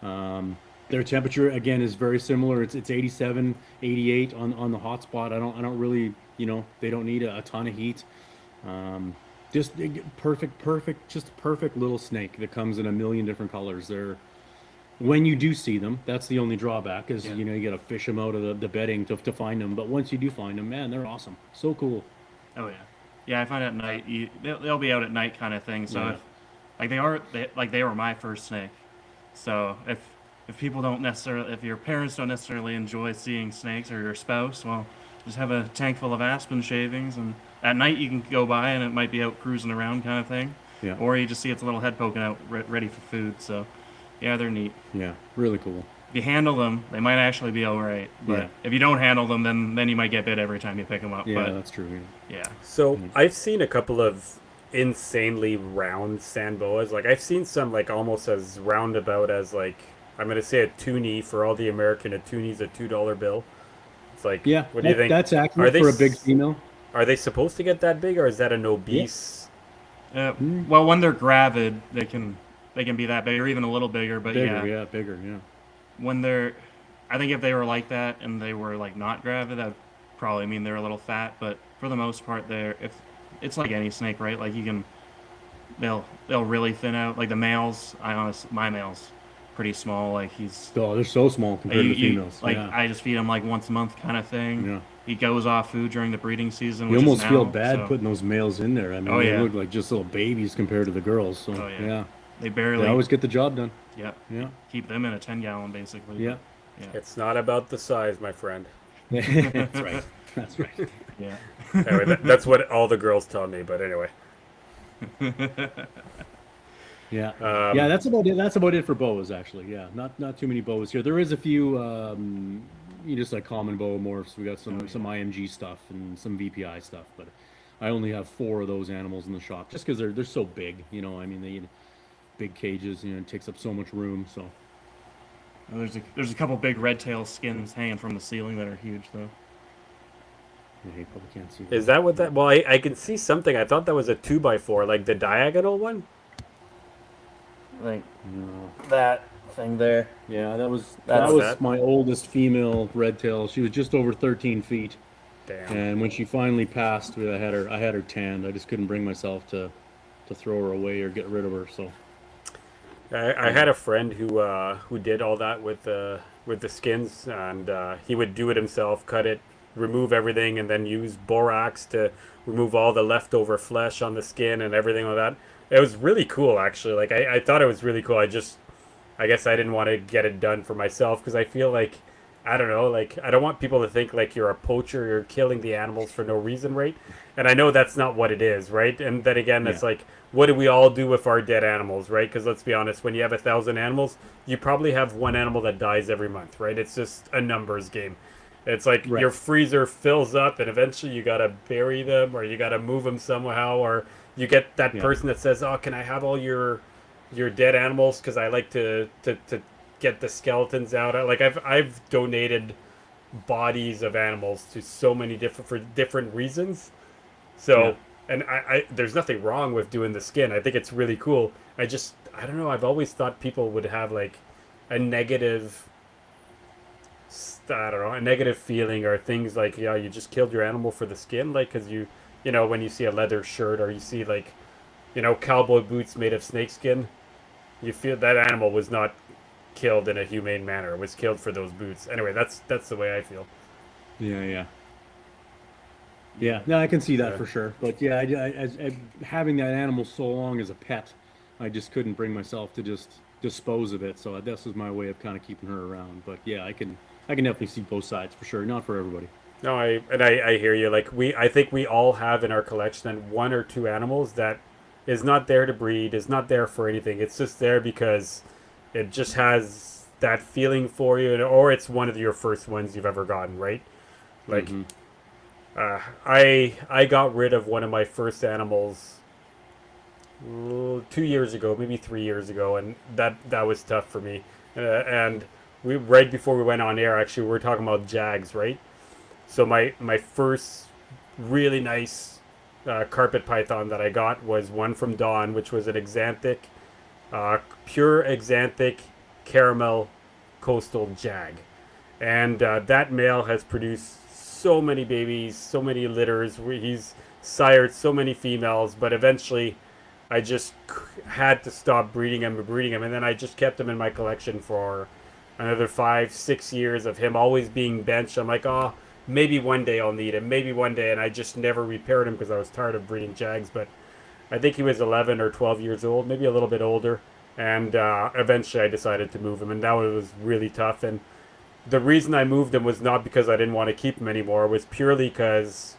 Um, their temperature again is very similar. It's 87, 88 on the hot spot. I don't really, they don't need a ton of heat. Um, just just perfect little snake that comes in a million different colors. They're when you do see them, that's the only drawback is Yeah. you got to fish them out of the bedding to find them. But once you do find them, man, they're awesome. So cool. Oh yeah. Yeah, I find at night they'll be out at night kind of thing. So Yeah. if like they were my first snake. So if people don't necessarily, if your parents don't necessarily enjoy seeing snakes, or your spouse, well, just have a tank full of aspen shavings, and at night you can go by and it might be out cruising around kind of thing, Yeah. or you just see its little head poking out, ready for food. So, yeah, they're neat. Yeah. Really cool. If you handle them, they might actually be all right. But Yeah. if you don't handle them, then you might get bit every time you pick them up. Yeah, But that's true. Yeah. yeah, So I've seen a couple of insanely round sand boas. Like I've seen some like almost as roundabout as like I'm gonna say a toonie. For all the American, a toonie's a $2 bill. It's like, Yeah. what do you think? That's Are accurate they for a big female. are they supposed to get that big, or is that an obese? well, when they're gravid, they can be that big or even a little bigger. But Bigger. yeah, Yeah. Bigger. Yeah. when they're, I think if they were like that and they were like not gravid, that would probably mean they're a little fat. But for the most part, they're, if it's like any snake, right? Like you can, they'll really thin out. Like the males, my male's pretty small. Like he's Oh, they're so small compared to the females. like Yeah. I just feed him like once a month kind of thing. Yeah. He goes off food during the breeding season. You Which almost is feel now, bad so- putting those males in there. I mean, Oh, they yeah. look like just little babies compared to the girls. So Oh, yeah. yeah, They they barely. always get the job done. Yep. Yeah. Keep them in a 10-gallon basically. Yeah. It's not about the size, my friend. That's right. That's right. Yeah. Anyway, that's what all the girls tell me. But anyway, Yeah. Um, Yeah, that's about it. That's about it for boas, actually. Yeah, not too many boas here. There is a few, just like common boa morphs. We got some IMG stuff and some VPI stuff, but I only have 4 of those animals in the shop just because they're so big. I mean, they need big cages. It takes up so much room. So There's a couple big red tail skins hanging from the ceiling that are huge though. yeah, you probably can't see. is that what that? Well, I can see something. I thought that was a 2x4, like the diagonal one. Like No. that thing there. Yeah, that was That's that. my oldest female red tail. She was just over 13 feet. Damn. And when she finally passed, I had her tanned. I just couldn't bring myself to throw her away or get rid of her. So I had a friend who did all that with the skins, and he would do it himself, cut it, remove everything, and then use borax to remove all the leftover flesh on the skin and everything like that. It was really cool, actually. Like I thought it was really cool. I guess I didn't want to get it done for myself because I feel like, I don't know, like I don't want people to think like you're a poacher, you're killing the animals for no reason, right? And I know that's not what it is, right? And then again, it's like, what do we all do with our dead animals, right? Because let's be honest, when you have 1,000 animals, you probably have one animal that dies every month, right? It's just a numbers game. It's like Right. your freezer fills up, and eventually you gotta bury them, or you gotta move them somehow, or you get that person that says, "Oh, can I have all your dead animals? Because I like to get the skeletons out." Like I've donated bodies of animals to so many different reasons. So, and I there's nothing wrong with doing the skin. I think it's really cool. I don't know. I've always thought people would have like a negative, I don't know, a negative feeling, or things like, yeah, you just killed your animal for the skin, like because when you see a leather shirt, or you see like, cowboy boots made of snakeskin, you feel that animal was not killed in a humane manner. It was killed for those boots. Anyway, that's the way I feel. yeah. No, I can see that Yeah. for sure. But yeah, having that animal so long as a pet, I just couldn't bring myself to just dispose of it. So this was my way of kind of keeping her around. But yeah, I can definitely see both sides for sure. Not for everybody. No, I hear you. Like I think we all have in our collection one or two animals that is not there to breed, is not there for anything. It's just there because it just has that feeling for you, or it's one of your first ones you've ever gotten, right? Like, I got rid of one of my first animals 2 years ago, maybe 3 years ago, and that was tough for me. And we right before we went on air, actually, we were talking about jags, right? So my first really nice carpet python that I got was one from Dawn, which was an exanthic, pure exanthic caramel coastal jag, and that male has produced so many babies, so many litters. He's sired so many females, but eventually I just had to stop breeding him, and then I just kept him in my collection for another 5-6 years of him always being benched. I'm like, oh, maybe one day I'll need him, maybe one day, and I just never repaired him because I was tired of breeding jags. But I think he was 11 or 12 years old, maybe a little bit older, And eventually I decided to move him, and that was really tough. And the reason I moved him was not because I didn't want to keep him anymore. It was purely because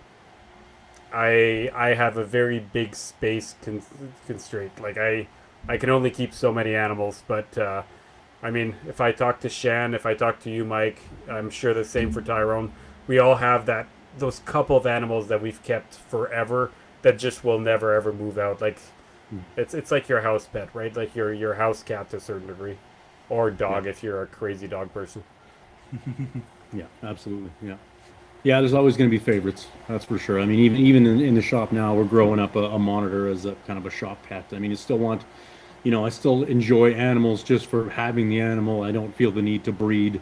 I have a very big space constraint. Like I can only keep so many animals. But I mean, if I talk to Shan, if I talk to you, Mike, I'm sure the same for Tyrone. We all have those couple of animals that we've kept forever that just will never ever move out. Like it's like your house pet, right? Like your house cat to a certain degree, or dog Yeah. if you're a crazy dog person. Yeah, absolutely. Yeah. Yeah, there's always going to be favorites. That's for sure. I mean, even in the shop now, we're growing up a monitor as a kind of a shop pet. I mean, you still want, I still enjoy animals just for having the animal. I don't feel the need to breed,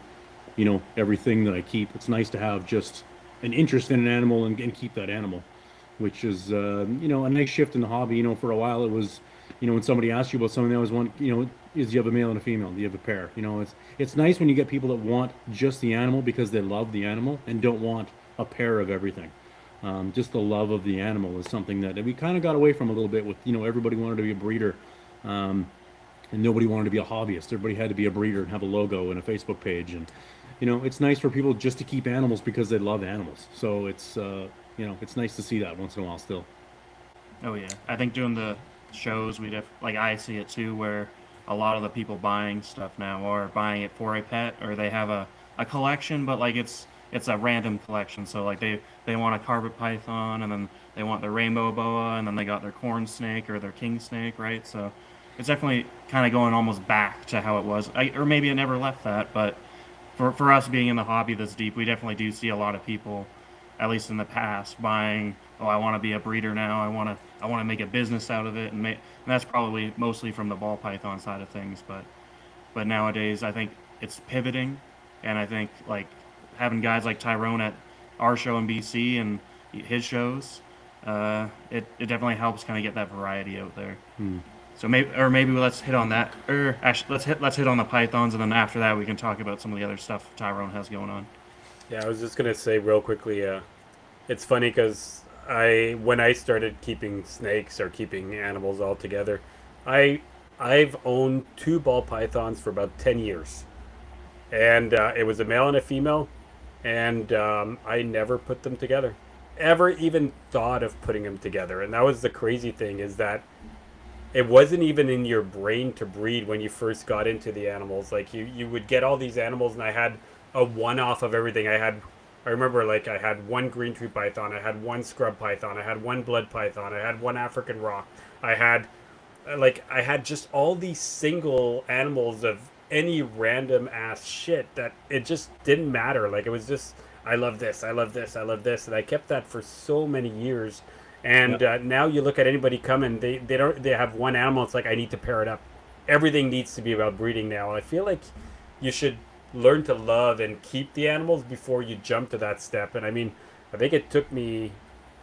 everything that I keep. It's nice to have just an interest in an animal and keep that animal, which is, a nice shift in the hobby. For a while it was, when somebody asks you about something, they always want, is you have a male and a female? Do you have a pair? It's nice when you get people that want just the animal because they love the animal and don't want a pair of everything. Just the love of the animal is something that we kind of got away from a little bit with, everybody wanted to be a breeder. And nobody wanted to be a hobbyist. Everybody had to be a breeder and have a logo and a Facebook page. And, it's nice for people just to keep animals because they love animals. So it's nice to see that once in a while still. Oh yeah, I think doing the shows like I see it too, where a lot of the people buying stuff now are buying it for a pet, or they have a collection, but like it's a random collection. So like they want a carpet python, and then they want their rainbow boa, and then they got their corn snake or their king snake, right? So it's definitely kind of going almost back to how it was, or maybe it never left that, but for us being in the hobby this deep, we definitely do see a lot of people, at least in the past, buying. Oh, I want to be a breeder now. I want to make a business out of it, and that's probably mostly from the ball python side of things. But nowadays, I think it's pivoting, and I think like having guys like Tyrone at our show in BC and his shows, it definitely helps kind of get that variety out there. So maybe let's hit on that. Or actually, let's hit on the pythons, and then after that, we can talk about some of the other stuff Tyrone has going on. Yeah, I was just gonna say real quickly. It's funny because when I started keeping snakes or keeping animals altogether, I I've owned two ball pythons for about 10 years, and it was a male and a female, and I never put them together, ever even thought of putting them together. And that was the crazy thing, is that it wasn't even in your brain to breed when you first got into the animals. Like you would get all these animals, and I had a one-off of everything. I remember, like, I had one green tree python, I had one scrub python, I had one blood python, I had one African rock, I had I had just all these single animals of any random ass shit that it just didn't matter. Like, it was just, I love this, I love this, I love this, and I kept that for so many years. And Yep. now you look at anybody coming, they have one animal. It's like, I need to pair it up. Everything needs to be about breeding now. I feel like you should learn to love and keep the animals before you jump to that step. And I mean, I think it took me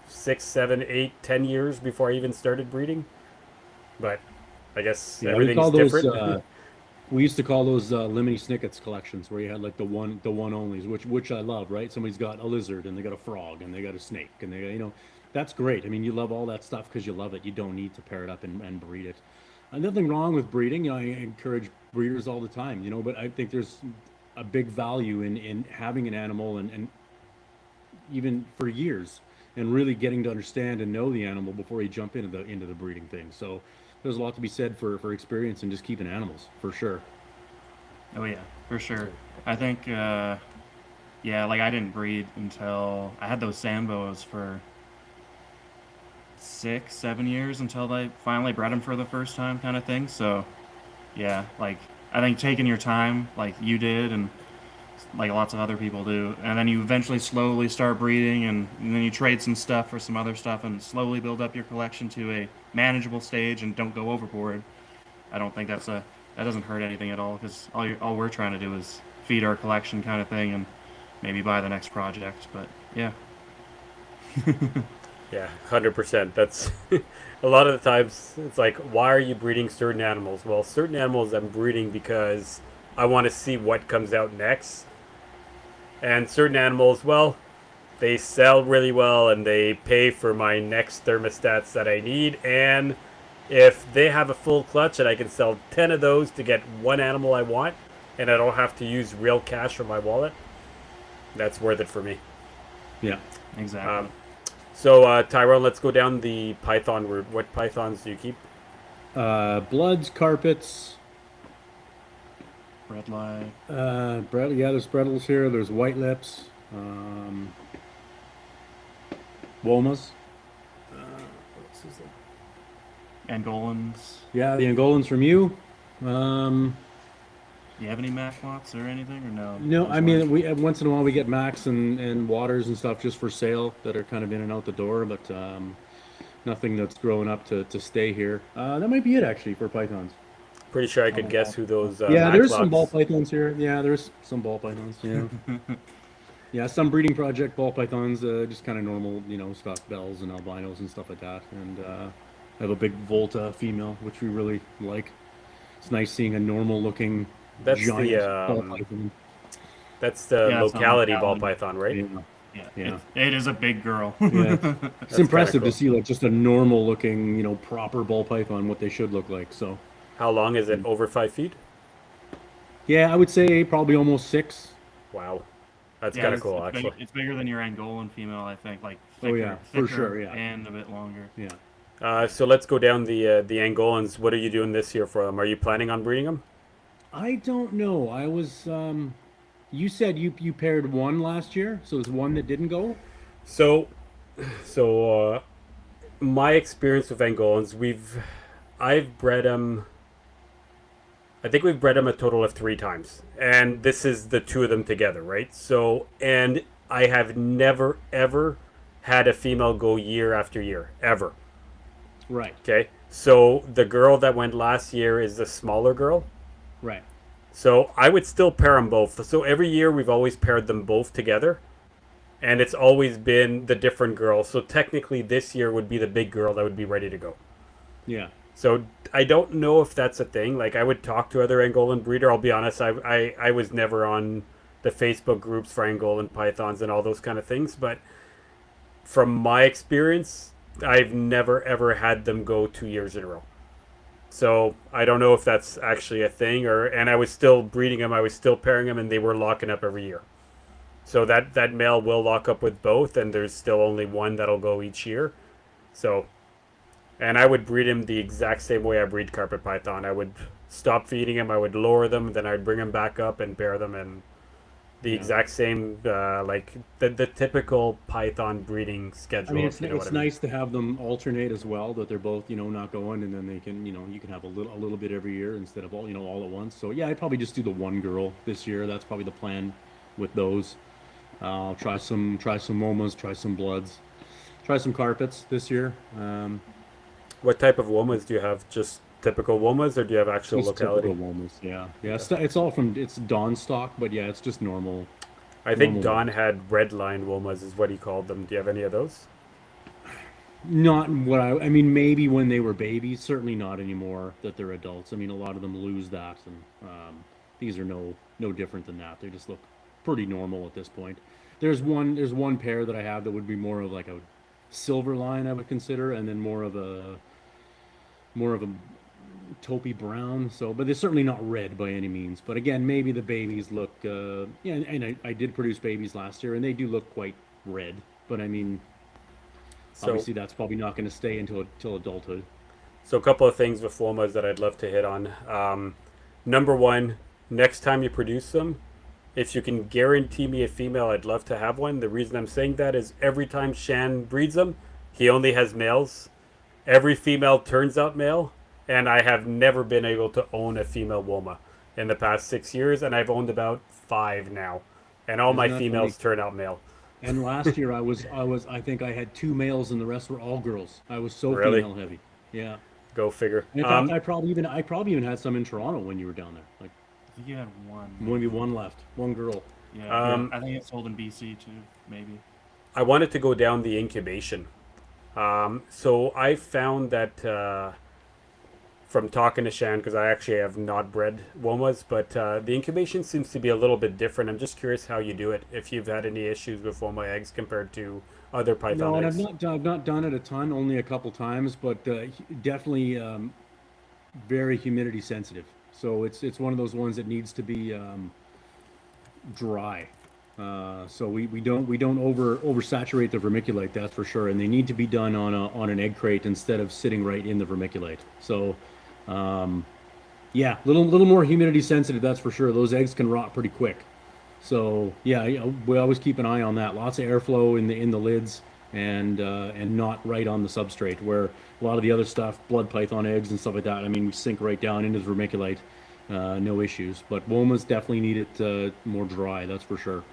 6, 7, 8, 10 years before I even started breeding. But I guess Yeah, everything's different. we used to call those lemony snickets collections, where you had like the one onlys, which I love, right? Somebody's got a lizard and they got a frog and they got a snake and they got, that's great. I mean, you love all that stuff because you love it. You don't need to pair it up and breed it. Nothing wrong with breeding. I encourage breeders all the time, but I think there's a big value in having an animal and even for years, and really getting to understand and know the animal before you jump into the breeding thing. So there's a lot to be said for experience and just keeping animals for sure. Oh yeah, for sure. I think yeah, like I didn't breed until I had those Sambos for 6, 7 years until I finally bred them for the first time, kind of thing. So yeah, like I think taking your time, like you did, and like lots of other people do, and then you eventually slowly start breeding, and then you trade some stuff for some other stuff, and slowly build up your collection to a manageable stage, and don't go overboard. I don't think that doesn't hurt anything at all, because all we're trying to do is feed our collection, kind of thing, and maybe buy the next project. But yeah, Yeah, 100%. That's a lot of the times it's like, why are you breeding certain animals? Well, certain animals I'm breeding because I want to see what comes out next. And certain animals, well, they sell really well and they pay for my next thermostats that I need, and If they have a full clutch and I can sell 10 of those to get one animal I want, and I don't have to use real cash from my wallet, that's worth it for me. Yeah. Exactly. So, Tyrone, let's go down the python route. What pythons do you keep? Bloods, carpets. Red light. Yeah, there's Bredls here. There's white lips. Womas. What else is there? Angolans. Yeah, the Angolans from you. Um, Do you have any Maclots or anything, or no? no, Those I mean ones- we once in a while we get Max and Waters and stuff just for sale that are kind of in and out the door, but nothing that's growing up to stay here. That might be it actually for pythons. Pretty sure I could guess who those Yeah, there's some ball Maclots. pythons here. Yeah, there's some ball pythons. Yeah. Yeah, some breeding project ball pythons, just kind of normal, Scotch bells and albinos and stuff like that. And I have a big Volta female, which we really like. It's nice seeing a normal looking That's giant the ball python. that's the Yeah, it's not locality ball locality. python, right? Yeah, Yeah, yeah, it is a big girl. yeah. It's That's impressive kinda to see like just a normal looking, proper ball python, what they should look like. So How long is it? Over 5 feet? yeah, I would say probably almost 6. Wow, that's Yeah, kind of cool, it's actually. it's bigger than your Angolan female, I think. Like Oh, thicker, yeah, for thicker sure, yeah. and a bit longer. Yeah. So let's go down the Angolans. What are you doing this year for them? Are you planning on breeding them? I don't know. I was you said you paired one last year, so it's one that didn't go? So, so my experience with Angolans, I've bred them. I think we've bred them a total of 3 times, and this is the two of them together, right? So, and I have never ever had a female go year after year, ever. Right. Okay, so the girl that went last year is the smaller girl. Right. So I would still pair them both. So every year we've always paired them both together, and it's always been the different girl. So technically, this year would be the big girl that would be ready to go. Yeah. So I don't know if that's a thing. Like I would talk to other Angolan breeder. I'll be honest. I was never on the Facebook groups for Angolan pythons and all those kind of things. But from my experience, I've never ever had them go 2 years in a row. So I don't know if that's actually a thing, and I was still breeding them. I was still pairing them, and they were locking up every year. So that male will lock up with both, and there's still only one that'll go each year. So, and I would breed him the exact same way I breed carpet python. I would stop feeding him. I would lower them, then I'd bring them back up and pair them, and the Yeah. exact same like the typical python breeding schedule. I mean, if you know it's what I mean. nice to have them alternate as well, that they're both, not going, and then they can, you can have a little bit every year instead of all at once. So yeah, I'd probably just do the one girl this year. That's probably the plan with those. I'll try some Momas, try some Bloods, try some carpets this year. What type of womas do you have? Just typical womas, or do you have actual Just locality? typical Momas, yeah, yeah. It's all it's Dawn stock, but yeah, it's just normal. I think Normal Don had red line womas, is what he called them. Do you have any of those? Not what I mean, maybe when they were babies, certainly not anymore that they're adults. I mean, a lot of them lose that, and these are no different than that. They just look pretty normal at this point. There's one pair that I have that would be more of like a silver line I would consider, and then more of a taupey brown. So, but they're certainly not red by any means. But again, maybe the babies look. Yeah, and I did produce babies last year, and they do look quite red. But I mean, So, obviously that's probably not going to stay until adulthood. so a couple of things with womas that I'd love to hit on. Number one, next time you produce them, if you can guarantee me a female, I'd love to have one. The reason I'm saying that is every time Shan breeds them, he only has males. Every female turns out male, and I have never been able to own a female Woma in the past 6 years, and I've owned about 5 now, and all Isn't my that females funny? turn out male. And last year I think I had 2 males and the rest were all girls. I was so Really? female heavy. Yeah. Go figure. And in fact, I probably even had some in Toronto when you were down there. Like I think you had one. maybe one left, one girl. Yeah, Um, I think it's sold in BC too, maybe. I wanted to go down the incubation. So I found that from talking to Shan, because I actually have not bred womas, but the incubation seems to be a little bit different. I'm just curious how you do it. If you've had any issues with woma eggs compared to other python No, and eggs. I've not done it a ton, only a couple times, but definitely very humidity sensitive. So it's one of those ones that needs to be dry. So we don't oversaturate the vermiculite, that's for sure. And they need to be done on an egg crate instead of sitting right in the vermiculite. So yeah, little more humidity sensitive, that's for sure. Those eggs can rot pretty quick. So yeah, we always keep an eye on that. Lots of airflow in the lids and not right on the substrate where a lot of the other stuff, blood python eggs and stuff like that. I mean, we sink right down into the vermiculite, no issues. But womas definitely need it more dry, that's for sure.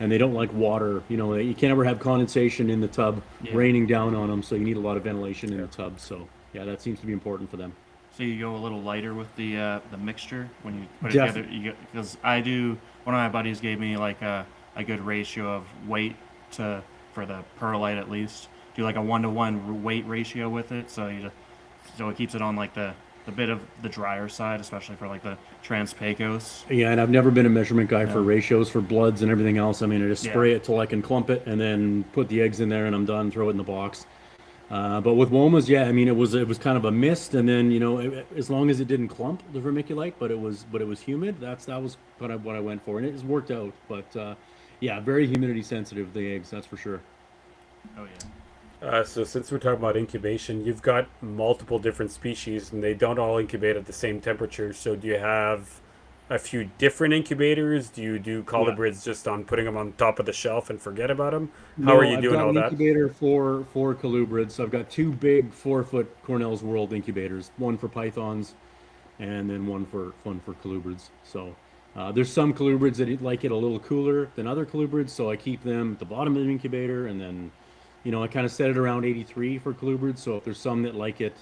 And they don't like water. You know, you can't ever have condensation in the tub Yeah. raining down on them, so you need a lot of ventilation in the tub. So yeah, that seems to be important for them. So you go a little lighter with the mixture when you put it Def- together. You because I do. One of my buddies gave me like a good ratio of weight to for the perlite at least. Do like a 1-to-1 weight ratio with it, so so it keeps it on like the bit of the drier side, especially for like the transpecos. Yeah, and I've never been a measurement guy for Yeah. ratios for bloods and everything else. I mean, I just Yeah. spray it till I can clump it, and then put the eggs in there, and I'm done. Throw it in the box. But with womas, yeah, I mean, it was kind of a mist, and then as long as it didn't clump the vermiculite, but it was humid. That was what I went for, and it has worked out. But yeah, very humidity sensitive, the eggs, that's for sure. Oh yeah. So since we're talking about incubation, you've got multiple different species, and they don't all incubate at the same temperature. So do you have a few different incubators? Do you do Yeah. colubrids just on putting them on top of the shelf and forget about them? How No, are you I've doing got all an that? incubator for colubrids. I've got two big 4-foot Cornell's World incubators, one for pythons, and then one for colubrids. So there's some colubrids that like it a little cooler than other colubrids, so I keep them at the bottom of the incubator, and then I kind of set it around 83 for colubrids. So if there's some that like it,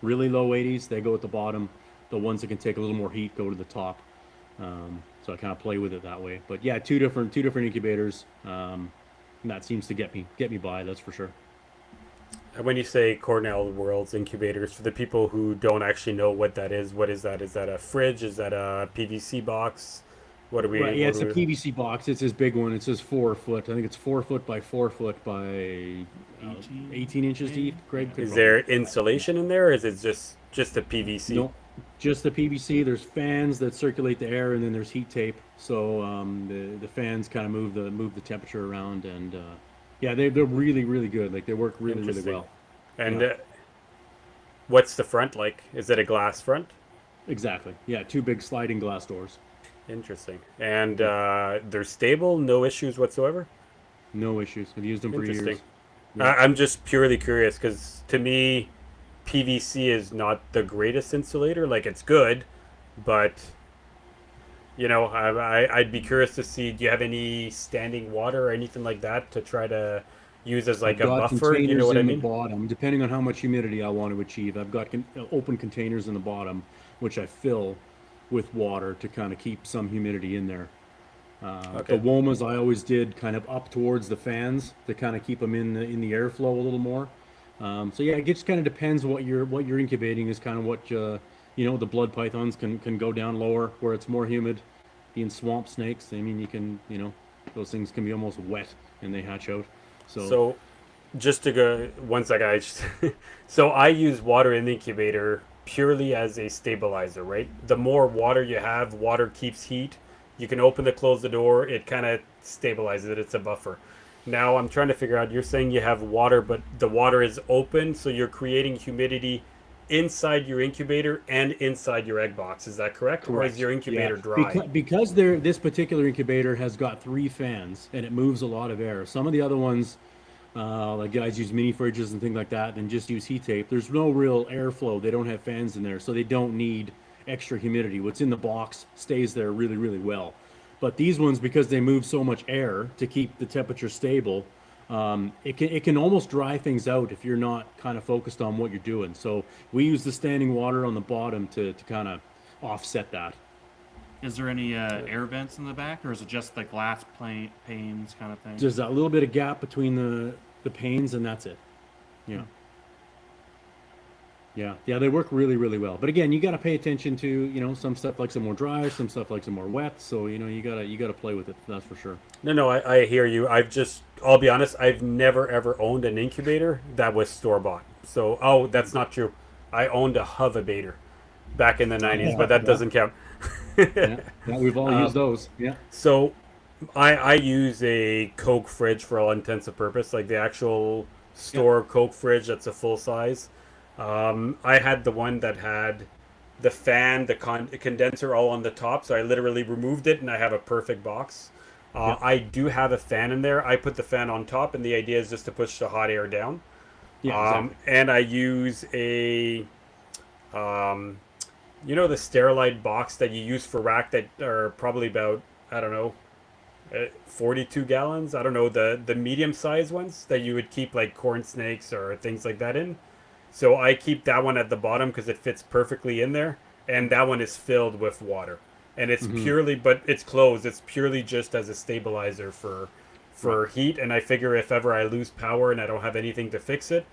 really low 80s, they go at the bottom. The ones that can take a little more heat go to the top. So I kind of play with it that way. But yeah, two different incubators. And that seems to get me by. That's for sure. And when you say Cornell World's incubators, for the people who don't actually know what that is, what is that? Is that a fridge? Is that a PVC box? What are we? Right. Yeah, What it's a are we PVC box. It's this big one. It says 4 foot. I think it's 4 foot by 4 foot by 18 inches deep. Greg could is probably there answer that. insulation in there, or is it just a PVC? No, just the PVC. There's fans that circulate the air, and then there's heat tape. So the fans kind of move the temperature around, and yeah, they're really really good. Like they work really really Interesting. well. And Yeah. what's the front like? Is it a glass front? Exactly. Yeah, two big sliding glass doors. Interesting. And Yeah, they're stable, no issues whatsoever. no issues. I've used them for Interesting. years. Yeah. I'm just purely curious because to me, PVC is not the greatest insulator. Like it's good, but I'd be curious to see. Do you have any standing water or anything like that to try to use as like I've a got buffer? You know containers what I in the mean? bottom, depending on how much humidity I want to achieve. I've got open containers in the bottom, which I fill with water to kind of keep some humidity in there. The Okay. womas I always did kind of up towards the fans to kind of keep them in the airflow a little more. So yeah, it just kind of depends what you're incubating is kind of what the blood pythons can go down lower where it's more humid. Being swamp snakes, I mean you can those things can be almost wet and they hatch out. So So just to go one second, so I use water in the incubator purely as a stabilizer, right? The more water you have, water keeps heat. You can open and close the door, it kind of stabilizes it. It's a buffer. Now I'm trying to figure out, you're saying you have water, but the water is open, so you're creating humidity inside your incubator and inside your egg box. Is that correct? Or is correct. your Yeah, incubator dry? because this particular incubator has got 3 fans and it moves a lot of air. Some of the other ones, like guys use mini fridges and things like that, and just use heat tape. There's no real airflow. They don't have fans in there, so they don't need extra humidity. What's in the box stays there really, really well. But these ones, because they move so much air to keep the temperature stable, it can almost dry things out if you're not kind of focused on what you're doing. So we use the standing water on the bottom to kind of offset that. Is there any air vents in the back, or is it just the glass panes kind of thing? There's a little bit of gap between the panes, and that's it. Yeah. Yeah, yeah, they work really, really well. But again, you got to pay attention to, some stuff like some more dry, some stuff like some more wet. So, you gotta play with it. That's for sure. No, no, I hear you. I'll be honest, I've never ever owned an incubator that was store bought. So, oh, that's not true. I owned a Hovabator back in the Oh, 90s, but yeah, that yeah, doesn't count. yeah, yeah. We've all used um, those. Yeah, so, I use a Coke fridge for all intents and purpose, like the actual yeah, store Coke fridge that's a full size. I had the one that had the fan, the condenser all on the top, so I literally removed it and I have a perfect box. yeah, I do have a fan in there. I put the fan on top, and the idea is just to push the hot air down. yeah. Exactly. And I use a, um, the Sterilite box that you use for rack that are probably about, I don't know, 42 gallons. I don't know, the medium sized ones that you would keep like corn snakes or things like that in. So I keep that one at the bottom because it fits perfectly in there, and that one is filled with water, and it's Hmm. purely, but it's closed. It's purely just as a stabilizer Right. for heat. And I figure if ever I lose power and I don't have anything to fix it,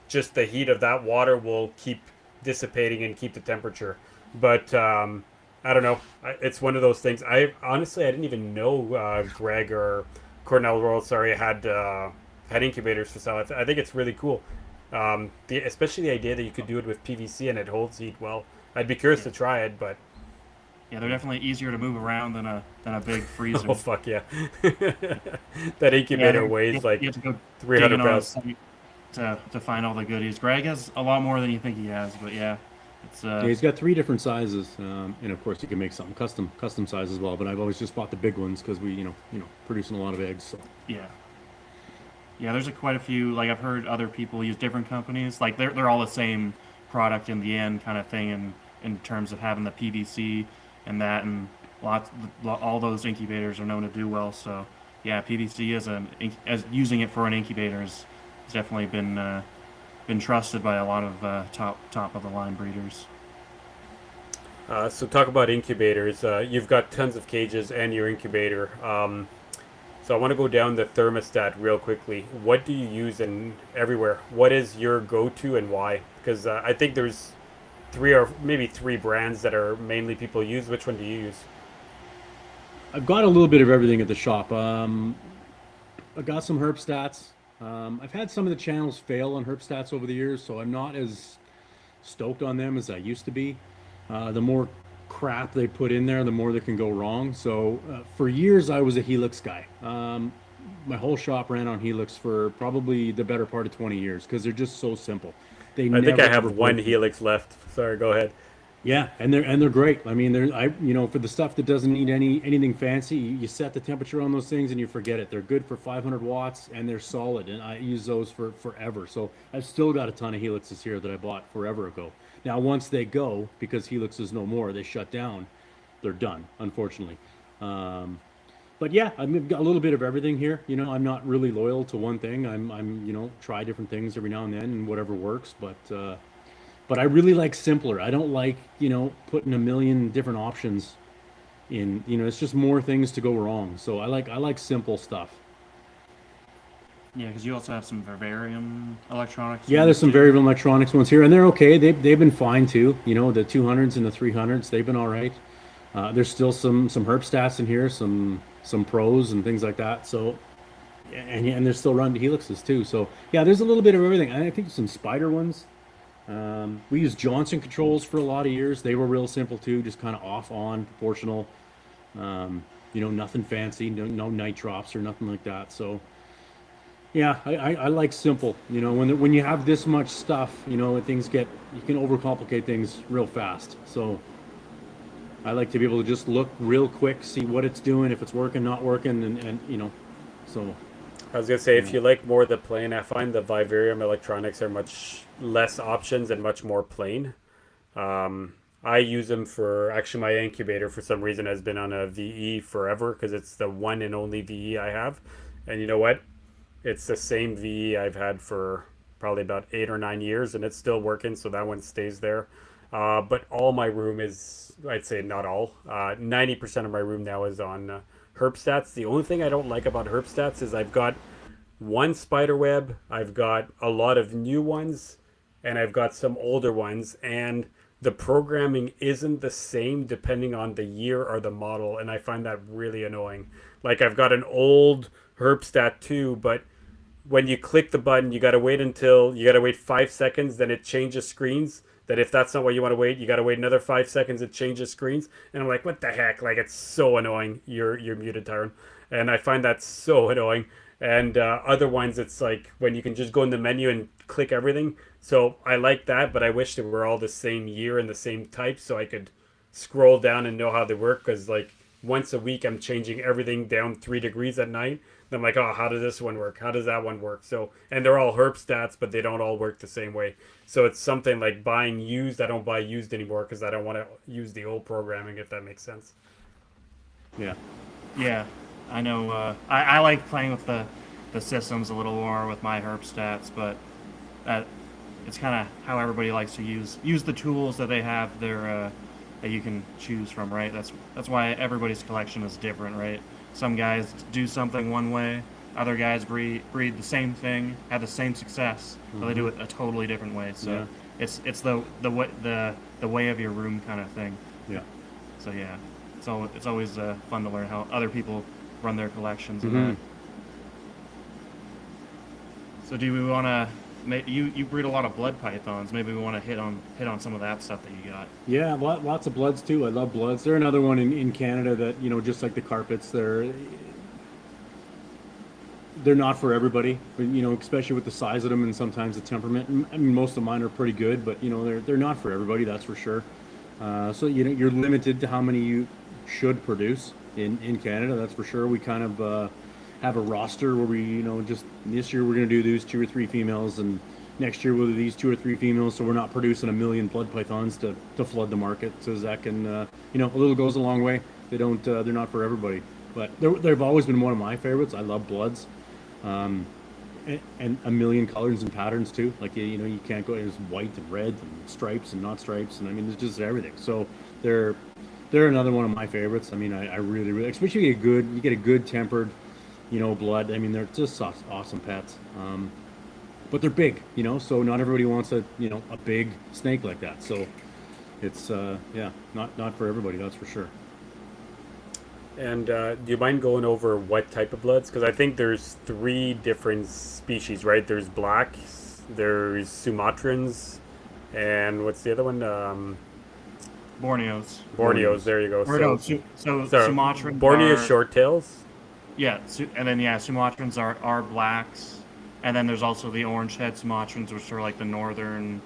just the heat of that water will keep dissipating and keep the temperature. But I don't know. It's one of those things. I honestly I didn't even know Greg or Cornell Royal, sorry, had incubators for sale. I think it's really cool. Especially the idea that you could do it with PVC and it holds heat well. I'd be curious Yeah, to try it, but yeah, they're definitely easier to move around than a big oh freezer. fuck yeah, that Yeah, incubator weighs you like have to go three digging hundred on a pounds. site to find all the goodies. Greg has a lot more than you think he has, but yeah, it's Yeah, he's got three different sizes, and of course you can make something custom size as well. But I've always just bought the big ones because we, producing a lot of eggs. So yeah. Yeah, there's quite a few. Like I've heard other people use different companies. Like they're all the same product in the end, kind of thing. In terms of having the PVC and that, and lots all those incubators are known to do well. So yeah, PVC as using it for an incubator has definitely been trusted by a lot of top of the line breeders. So talk about incubators. You've got tons of cages and your incubator. So I want to go down the thermostat real quickly. What do you use in everywhere? What is your go-to and why? Because I think there's three or maybe three brands that are mainly people use. Which one do you use? I've got a little bit of everything at the shop. I got some herb stats. I've had some of the channels fail on herb stats over the years, so I'm not as stoked on them as I used to be. The more crap they put in there, the more that can go wrong. So for years, I was a Helix guy. My whole shop ran on Helix for probably the better part of 20 years because they're just so simple. They I think I never have ever one break. Helix left. Sorry, go ahead. Yeah, and they're great. I mean, for the stuff that doesn't need anything fancy, you set the temperature on those things and you forget it. They're good for 500 watts and they're solid, and I use those for forever. So I've still got a ton of Helixes here that I bought forever ago. Now, once they go, because Helix is no more, they shut down. They're done, unfortunately. Um, but yeah, I've got a little bit of everything here. I'm not really loyal to one thing. I'm try different things every now and then and whatever works. But I really like simpler. I don't like, putting a million different options in. It's just more things to go wrong. So I like simple stuff. Yeah, because you also have some Vivarium electronics Yeah, there's ones some too. variable electronics ones here, and they're okay. They've been fine too. The 200s and the 300s, they've been all right. There's still some herb stats in here, some pros and things like that. So and they're still running helixes too. So yeah, there's a little bit of everything. I think some spider ones. We used Johnson controls for a lot of years. They were real simple too, just kind of off on proportional. Nothing fancy, no night drops or nothing like that. So yeah, I like simple. When you have this much stuff, you can overcomplicate things real fast. So I like to be able to just look real quick, see what it's doing, if it's working, not working, and so I was gonna say you if know, you like more of the plain, I find the Vivarium electronics are much less options and much more plain. I use them for actually my incubator for some reason has been on a VE forever because it's the one and only VE I have. And you know what? It's the same VE I've had for probably about 8 or 9 years, and it's still working. So that one stays there. But all my room is, I'd say not all, 90% of my room now is on herb stats. The only thing I don't like about herb stats is I've got one spider web, I've got a lot of new ones, and I've got some older ones, and the programming isn't the same depending on the year or the model, and I find that really annoying. Like I've got an old Herbstat 2, but when you click the button, you gotta wait 5 seconds, then it changes screens. That if that's not what you want to wait, you gotta wait another 5 seconds, it changes screens. And I'm like, what the heck? Like it's so annoying. You're muted, Tyrone. And I find that so annoying. And other ones, it's like when you can just go in the menu and click everything. So I like that, but I wish they were all the same year and the same type, so I could scroll down and know how they work. Because like once a week, I'm changing everything down 3 degrees at night. And I'm like, oh, how does this one work? How does that one work? So, and they're all herb stats, but they don't all work the same way. So it's something like buying used. I don't buy used anymore because I don't want to use the old programming, if that makes sense. Yeah. Yeah, I know. I like playing with the systems a little more with my herb stats, but that it's kind of how everybody likes to use the tools that they have there that you can choose from, right? That's why everybody's collection is different, right? Some guys do something one way, other guys breed the same thing, have the same success, but they do it a totally different way. So Yeah. it's the way of your room kind of thing. Yeah. So yeah, it's always fun to learn how other people run their collections and Mhm. that. So do we want to? You breed a lot of blood pythons. Maybe we want to hit on some of that stuff that you got. Yeah, lots of bloods too. I love bloods. They're another one in Canada that, just like the carpets, they're not for everybody, but, especially with the size of them and sometimes the temperament. I mean, most of mine are pretty good, but they're not for everybody. That's for sure. So you're limited to how many you should produce in Canada. That's for sure. We kind of have a roster where we just this year we're going to do these 2 or 3 females, and next year we'll do these 2 or 3 females. So we're not producing a million blood pythons to flood the market. So that can a little goes a long way. They're not for everybody, but they've always been one of my favorites. I love bloods. And a million colors and patterns too. Like you can't go. There's white and red and stripes and not stripes, and I mean there's just everything. So they're another one of my favorites. I mean I really, especially you get a good tempered, blood. I mean they're just awesome pets. But they're big, so not everybody wants a big snake like that. So it's not for everybody. That's for sure. And do you mind going over what type of bloods? Because I think there's 3 different species, right? There's blacks, there's Sumatrans, and what's the other one? Borneos. Borneos. There you go. Or no, so Sumatrans Borneo are, shorttails. Yeah, and then Sumatrans are blacks, and then there's also the orange head Sumatrans, which are like the northern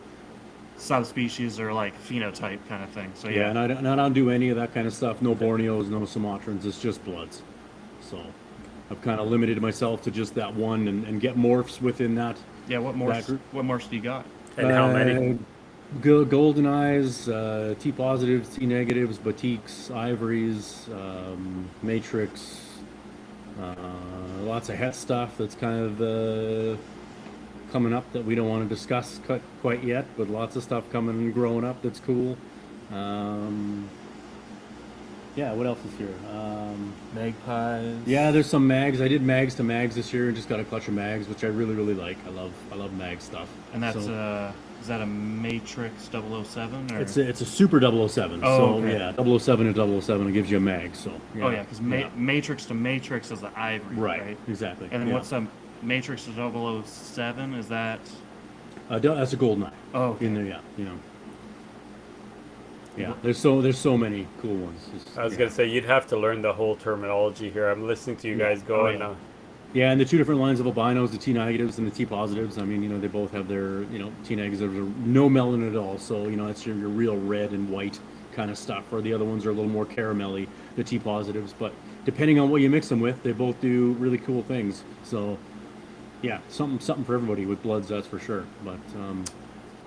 subspecies or like phenotype kind of thing. So Yeah, and I don't do any of that kind of stuff. No Borneos, no Sumatrans. It's just bloods. So I've kind of limited myself to just that one and get morphs within that. Yeah, what morphs do you got? And how many? Golden eyes, T positives, T negatives, batiks, ivories, matrix, lots of het stuff that's kind of coming up that we don't want to discuss quite yet, but lots of stuff coming and growing up that's cool. Yeah, what else is here? Magpies. Yeah, there's some mags. I did mags to mags this year and just got a clutch of mags, which I really, really like. I love mag stuff. And that's is that a Matrix 007 or? It's a super 007. Oh, so okay. yeah, 007 to 007 it gives you a mag. So yeah. Oh yeah, because Matrix to Matrix is the ivory, right? Exactly. And then what's a Matrix to 007? Is that? That's a golden eye. Oh, okay. In there, yeah. There's so many cool ones. I was gonna say you'd have to learn the whole terminology here. I'm listeling to you guys go and. Yeah, and the 2 different lines of albinos, the T negatives and the T positives. I mean, they both have their, T negatives are no melanin at all. So, it's your real red and white kind of stuff. Or the other ones are a little more caramelly, the T positives. But depending on what you mix them with, they both do really cool things. So, yeah, something for everybody with bloods, that's for sure. But,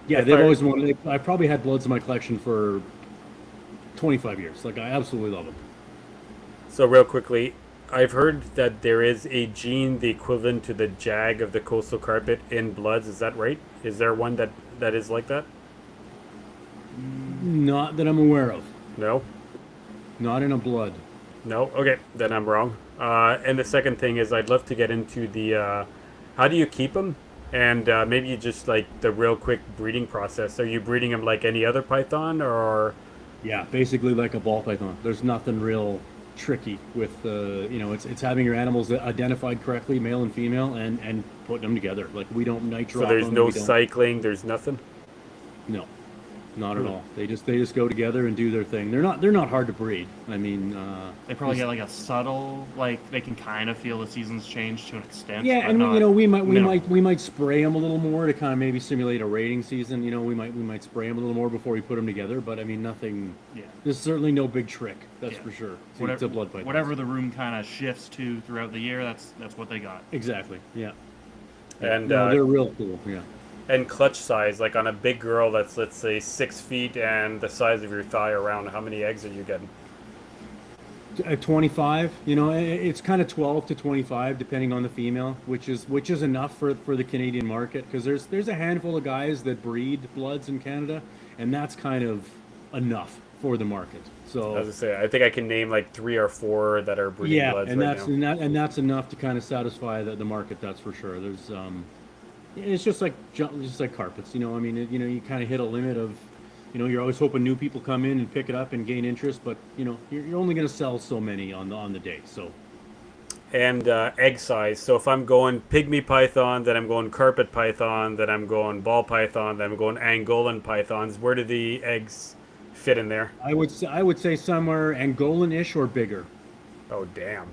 yeah, they've always wanted. I've probably had bloods in my collection for 25 years. Like, I absolutely love them. So, real quickly, I've heard that there is a gene the equivalent to the jag of the coastal carpet in bloods. Is that right? Is there one that is like that? Not that I'm aware of. No? Not in a blood. No? Okay, then I'm wrong. And the second thing is I'd love to get into the... how do you keep them? And maybe just like the real quick breeding process. Are you breeding them like any other python, or Yeah, basically like a ball python. There's nothing real tricky with it's having your animals identified correctly, male and female, and putting them together. Like we don't night so drop there's them. no We don't. cycling, there's nothing? No, not at Hmm. all. They just go together and do their thing. They're not hard to breed. I mean, They probably get like a subtle, like they can kind of feel the seasons change to an extent, yeah, but and not we might we minimal. might we might spray them a little more to kind of maybe simulate a rating season. We might spray them a little more before we put them together. But I mean, nothing. Yeah, There's certainly no big trick. That's yeah. for sure. Whatever, To blood pythons. whatever the room kind of shifts to throughout the year, that's what they got. Exactly. Yeah. Yeah. And No, they're real cool. Yeah. and clutch size, like on a big girl that's let's say 6 feet and the size of your thigh around, how many eggs are you getting? At 25, it's kind of 12 to 25 depending on the female, which is enough for the Canadian market because there's a handful of guys that breed bloods in Canada, and that's kind of enough for the market. So As I say, I think I can name like 3 or 4 that are breeding yeah, bloods and right that's now. and that's enough to kind of satisfy the market. That's for sure. It's just like carpets. I mean, you kind of hit a limit of, you're always hoping new people come in and pick it up and gain interest, but you're only going to sell so many on the day. So And egg size. So if I'm going pygmy python, then I'm going carpet python, then I'm going ball python, then I'm going Angolan pythons. Where do the eggs fit in there? I would say somewhere Angolan-ish or bigger. Oh damn!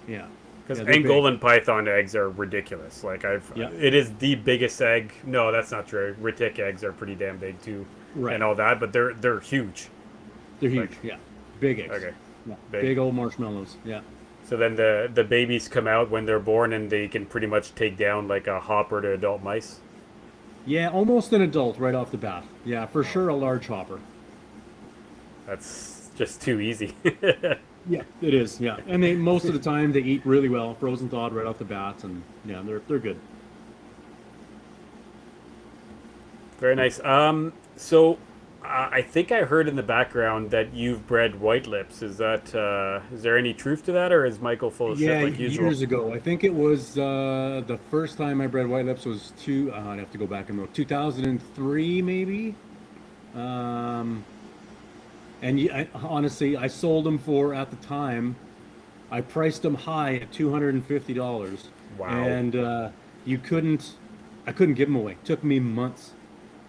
Yeah, Because yeah, they're big. Angolan python eggs are ridiculous. Like Yeah, it is the biggest egg. No, that's not true. Retic eggs are pretty damn big too, right. and all that. But they're huge. They're huge. Like Yeah, big eggs. okay, Yeah, big. big old marshmallows. Yeah, So then the babies come out when they're born, and they can pretty much take down like a hopper to adult mice. yeah, almost an adult right off the bat. Yeah, for Oh, sure a large hopper. that's just too easy. Yeah, it is. Yeah, and they most of the time they eat really well, frozen thawed right off the bat, and yeah, they're good. Very nice. So I think I heard in the background that you've bred white lips. Is there any truth to that, or is Michael full of shit Yeah, like usual? years ago. I think it was the first time I bred white lips was I'd have to go back and look. 2003 maybe. Um, and honestly, I sold them for at the time. I priced them high at $250, Wow. and you couldn't. I couldn't give them away. It took me months.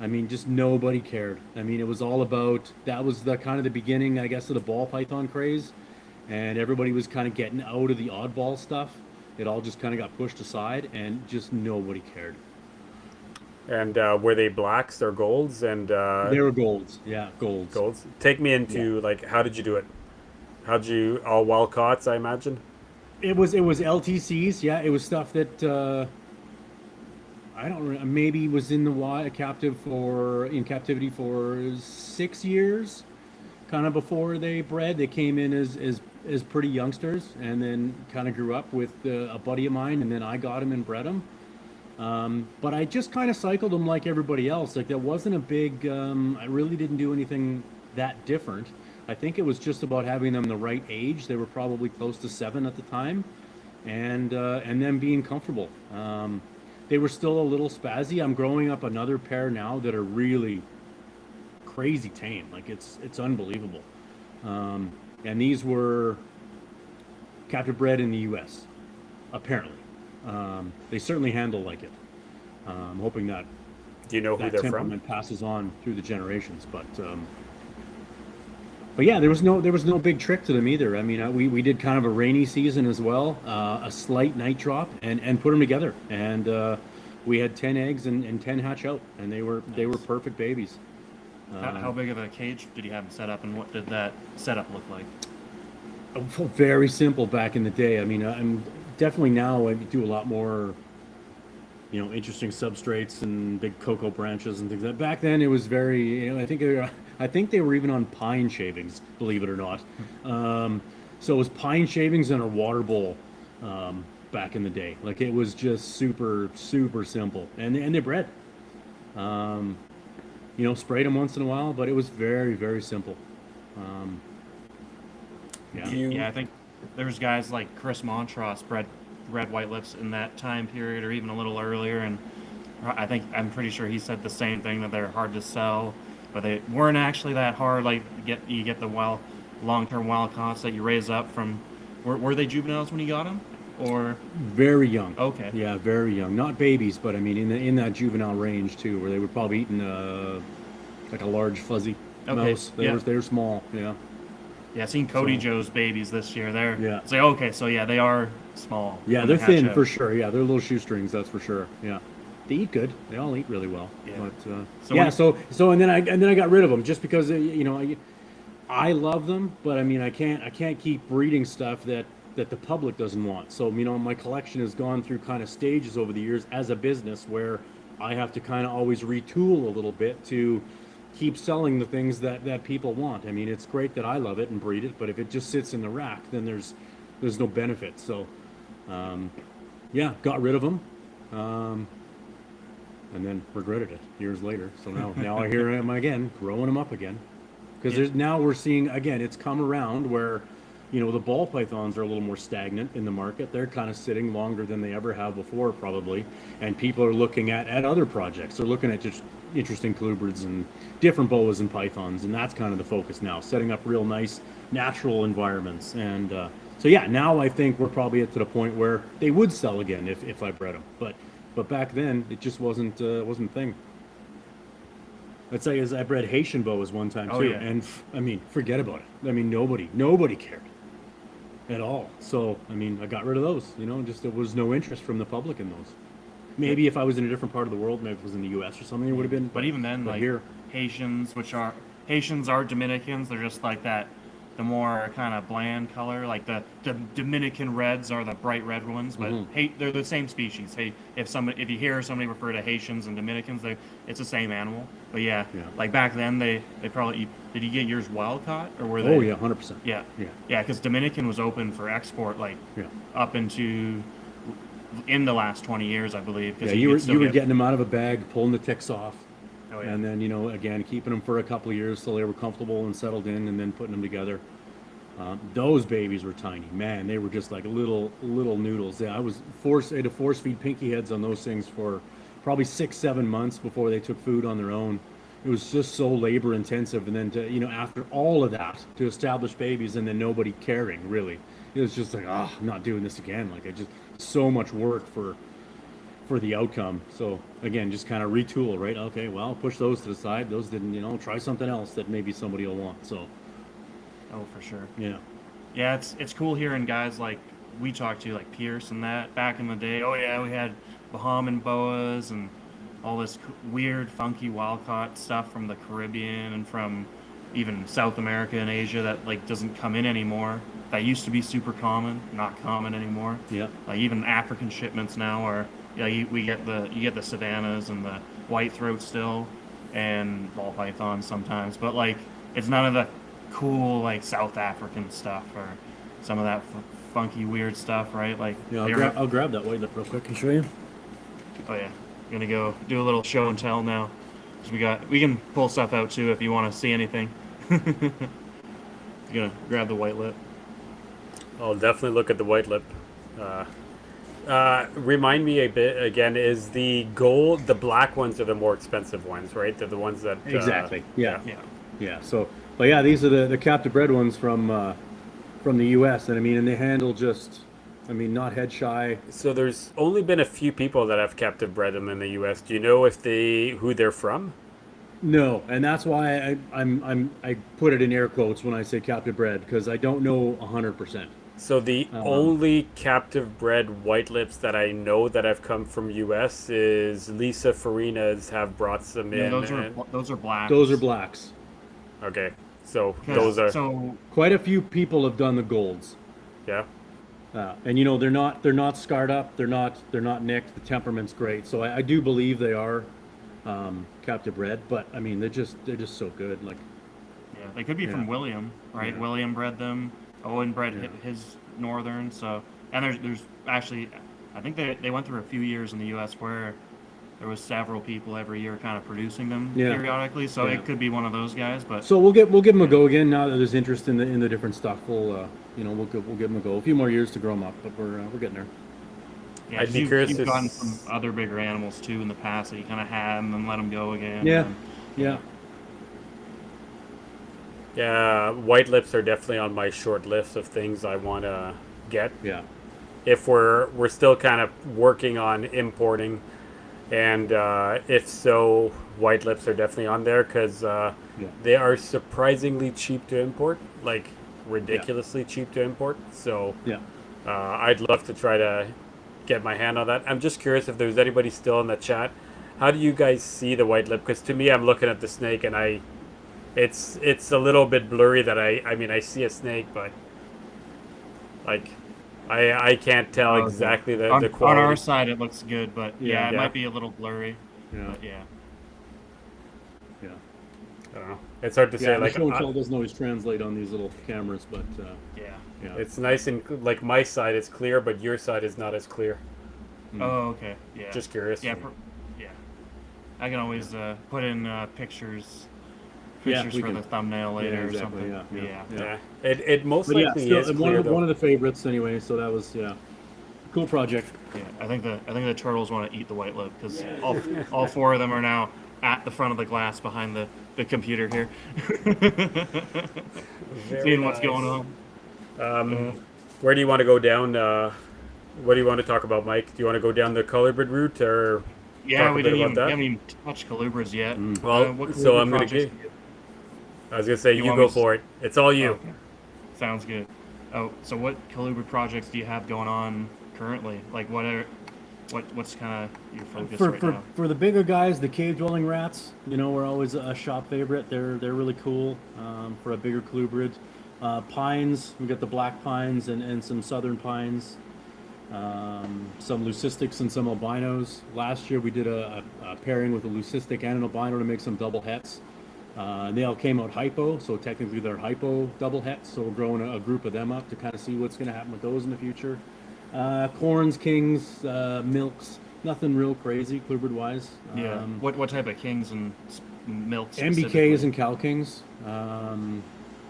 I mean, just nobody cared. I mean, it was all about that was the kind of the beginning, I guess, of the ball python craze, and everybody was kind of getting out of the oddball stuff. It all just kind of got pushed aside, and just nobody cared. And were they blacks or golds? And They were golds, yeah, golds. golds. Take me Yeah, into like how did you do it? How'd you all Walcots? I imagine. it was LTCs. Yeah, it was stuff that I don't maybe was in the wild captive for in captivity for 6 years, kind of before they bred. They came in as pretty youngsters, and then kind of grew up with a buddy of mine, and then I got them and bred them. But I just kind of cycled them like everybody else. Like there wasn't a big. I really didn't do anything that different. I think it was just about having them the right age. They were probably close to 7 at the time, and them being comfortable. They were still a little spazzy. I'm growing up another pair now that are really crazy tame. Like it's unbelievable. And these were captive bred in the U.S. apparently. They certainly handle like it. I'm hoping that Do you know who that they're from? temperament passes on through the generations. But yeah, there was no big trick to them either. I mean, we did kind of a rainy season as well, a slight night drop, and put them together, and we had 10 eggs and 10 hatch out, and they were Nice. perfect babies. How Um, big of a cage did you have set up, and what did that setup look like? Very simple back in the day. I mean, I'm definitely now I do a lot more, interesting substrates and big cocoa branches and things. Like that back then it was very, I think they were even on pine shavings, believe it or not. So it was pine shavings and a water bowl back in the day. Like it was just super super simple, and they bred. Um, sprayed them once in a while, but it was very very simple. Um, yeah. Do Yeah, you I think there's guys like Chris Montross bred red white lips in that time period, or even a little earlier, and I'm pretty sure he said the same thing, that they're hard to sell, but they weren't actually that hard. Like you get the long-term wild caughts that you raise up from. Were they juveniles when you got them, or Very young. okay? Yeah, very young. Not babies, but I mean in that juvenile range too, where they were probably eating like a large fuzzy Okay, mouse. yeah. They're small. Yeah. Yeah, seen Cody So- Joe's babies this year. They're Yeah. It's like, okay, so yeah, they are small. Yeah, when they're they hatch thin out. for sure. Yeah, they're little shoestrings, that's for sure. Yeah, they eat good. They all eat really well. Yeah. But So yeah, when- so and then I got rid of them just because I love them, but I mean I can't keep breeding stuff that the public doesn't want. So my collection has gone through kind of stages over the years as a business where I have to kind of always retool a little bit to keep selling the things that people want. I mean, it's great that I love it and breed it, but if it just sits in the rack, then there's no benefit. So yeah, got rid of them, and then regretted it years later. So now I hear him again, growing them up again, because now we're seeing again. It's come around where, the ball pythons are a little more stagnant in the market. They're kind of sitting longer than they ever have before, probably, and people are looking at other projects. They're looking at just interesting colubrids and different boas and pythons, and that's kind of the focus now, setting up real nice natural environments. And so yeah, now I think we're probably to the point where they would sell again if I bred them, but back then it just wasn't a thing. Let's say I bred Haitian boas one time too, Oh, yeah. and I mean, forget about it. I mean, nobody cared at all. So I mean, I got rid of those. Just there was no interest from the public in those. Maybe if I was in a different part of the world, maybe if it was in the U.S. or something, it would have been. But even then, but like here, Haitians are Dominicans. They're just like that, the more kind of bland color. Like the Dominican reds are the bright red ones, but they're the same species. Hey, if you hear somebody refer to Haitians and Dominicans, it's the same animal. But yeah, like back then they probably did you get yours wild caught, or were they? oh yeah, 100%. Yeah, Yeah. yeah, because Dominican was open for export like Yeah. up into in the last 20 years, I believe. 'cause Yeah, you could still were get- getting them out of a bag, pulling the ticks off, Oh, yeah. and then again keeping them for a couple of years till they were comfortable and settled in, and then putting them together. Those babies were tiny, man. They were just like little noodles. Yeah, I had to force feed pinky heads on those things for probably 6-7 months before they took food on their own. It was just so labor intensive, and then to after all of that to establish babies and then nobody caring really, it was just like I'm not doing this again. Like so much work for the outcome. So again, just kind of retool, right? Okay, well, push those to the side. Those didn't, try something else that maybe somebody will want. So Oh, for sure. yeah. Yeah, it's cool hearing guys like we talked to, like Pierce and that back in the day. Oh yeah, we had Bahamian boas and all this weird, funky wild-caught stuff from the Caribbean and from even South America and Asia that like doesn't come in anymore. That used to be super common, not common anymore. Yeah. Like even African shipments now are you get the savannas and the white throat still, and ball pythons sometimes, but like it's none of the cool like South African stuff or some of that funky weird stuff, right? Like Yeah, I'll grab that white lip real quick and show you. oh yeah, gonna go do a little show and tell now. 'Cause we can pull stuff out too if you want to see anything. You're gonna grab the white lip. I'll definitely look at the white lip. Remind me a bit again. Is the gold the black ones are the more expensive ones, right? They're the ones that Exactly. Yeah. Yeah. So, but yeah, these are the captive bred ones from the U.S. and and they handle not head shy. So there's only been a few people that have captive bred them in the U.S. Do you know who they're from? No, and that's why I put it in air quotes when I say captive bred, because I don't know 100%. So the only captive bred white lips that I know that have come from U.S. is Lisa Farina's have brought them Yeah, in. those are black. Those are blacks. Okay, so those are so Quite a few people have done the golds. yeah. And they're not scarred up, they're not nicked. The temperament's great, so I do believe they are captive bred. But I mean, they're just so good. Like yeah, they could be from William, right? Yeah. William bred them. Owen bred his northern. So and there's actually, I think they went through a few years in the U.S. where there was several people every year kind of producing them periodically. So Yeah. it could be one of those guys. But so we'll give them a go again now that there's interest in the different stuff. We'll give them a go. A few more years to grow them up, but we're getting there. Yeah, I'd 'cause be curious you've to. gotten some other bigger animals too in the past that you kind of had and then let them go again. Yeah, And yeah, Yeah, white lips are definitely on my short list of things I want to get. yeah, If we're still kind of working on importing, and if so, white lips are definitely on there because yeah, they are surprisingly cheap to import, like yeah, ridiculously cheap to import. So yeah. I'd love to try to get my hand on that. I'm just curious if there's anybody still in the chat. How do you guys see the white lip? Because to me, I'm looking at the snake and it's a little bit blurry that I mean I see a snake, but like I can't tell oh, okay. exactly the On our quality. side, it looks good, but Yeah. yeah, it Yeah, might be a little blurry. Yeah, But yeah, yeah, I don't know. It's hard to yeah. say. And the Like show and tell doesn't always translate on these little cameras, but yeah. yeah. it's nice and like my side is clear, but your side is not as clear. Mm. Oh, okay. Yeah. Just curious. Yeah. Yeah. I can always put in Yeah, pictures we for can. the thumbnail later Yeah, or exactly. something. Yeah, yeah, Yeah. yeah. Yeah, it most But yeah, likely still is one clear of though. one of the favorites anyway. So that was cool project. Yeah, I think the turtles want to eat the white lip because all four of them are now at the front of the glass behind the computer here, Very seeing what's nice. going on. Where do you want to go down? What do you want to talk about, Mike? Do you want to go down the colorbid route or Yeah, talk a we bit didn't about even that? we haven't even touched colubras yet. Well, What so colubrid I'm gonna projects give. do you- I was gonna say you want go me to- for it. It's all you. Okay. Sounds good. Oh, so what colubrid projects do you have going on currently? Like what's kind of your focus right now? For the bigger guys, the cave dwelling rats, were always a shop favorite. They're really cool for a bigger colubrid. Pines, we got the black pines and some southern pines. Some leucistics and some albinos. Last year we did a pairing with a leucistic and an albino to make some double hets. They all came out hypo, so technically they're hypo double hets. So we're growing a group of them up to kind of see what's going to happen with those in the future. Corns, kings, milks, nothing real crazy colubrid wise. Yeah. What type of kings and milks? MBKs and cow kings.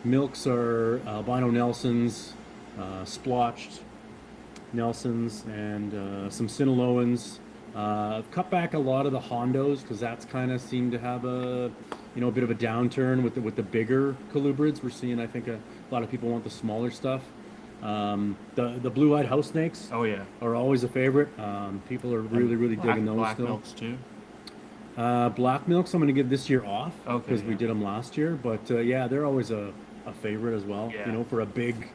Milks are albino Nelsons, splotched Nelsons, and some Sinaloans. I've cut back a lot of the Hondos because that's kind of seemed to have a bit of a downturn with the bigger colubrids. We're seeing, I think, a lot of people want the smaller stuff. The blue-eyed house snakes Oh yeah. are always a favorite. People are really digging those black still. milks too. Black milks I'm going to give this year off Okay, because we yeah. did them last year. But yeah, they're always a favorite as well. Yeah. For a big.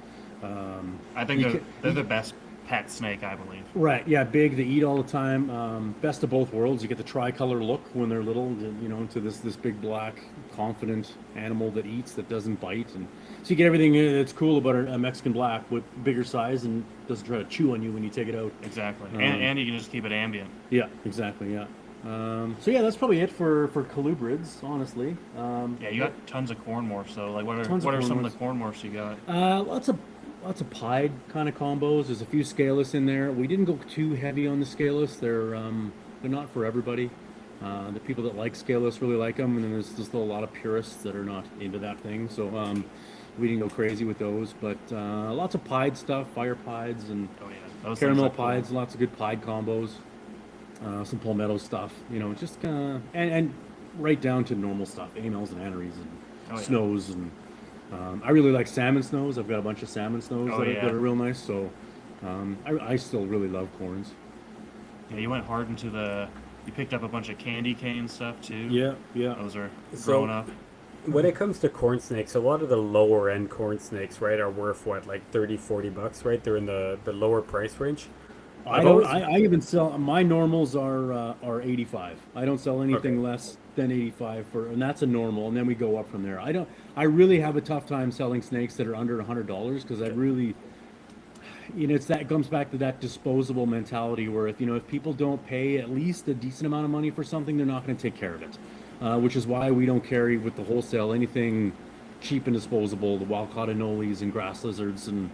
I think You they're the best pet snake, I believe. Right, yeah, big. They eat all the time. Best of both worlds. You get the tricolor look when they're little, to this big black, confident animal that eats, that doesn't bite, and so you get everything that's cool about a Mexican black with bigger size and doesn't try to chew on you when you take it out. Exactly. And you can just keep it ambient. Yeah, exactly. Yeah. So yeah, that's probably it for colubrids, honestly. Yeah, you got tons of corn morphs, so like what Tons of are corn some morphs. of the corn morphs you got? Lots of pied kind of combos. There's a few scaleless in there. We didn't go too heavy on the scaleless. They're not for everybody. The people that like scaleless really like them, and then there's still a lot of purists that are not into that thing. So we didn't go crazy with those, but lots of pied stuff, fire pieds and Oh yeah, those caramel things look cool. pieds. Lots of good pied combos. Some palmetto stuff. Just kind of and right down to normal stuff, amels and anneries and Oh, yeah. snows and. I really like salmon snows. I've got a bunch of salmon snows Oh, that yeah. are real nice. So I still really love corns. Yeah, you went hard into you picked up a bunch of candy cane stuff too. Yeah. Those are So- growing up. When it comes to corn snakes, a lot of the lower end corn snakes, right, are worth what, like $30-$40, right? They're in the lower price range. I I've don't. always- I even sell my normals are 85. I don't sell anything Okay. less than 85 and that's a normal. And then we go up from there. I really have a tough time selling snakes that are under $100 because I really, it comes back to that disposable mentality where if people don't pay at least a decent amount of money for something, they're not going to take care of it. Which is why we don't carry with the wholesale anything cheap and disposable, the wild-caught anoles and grass lizards and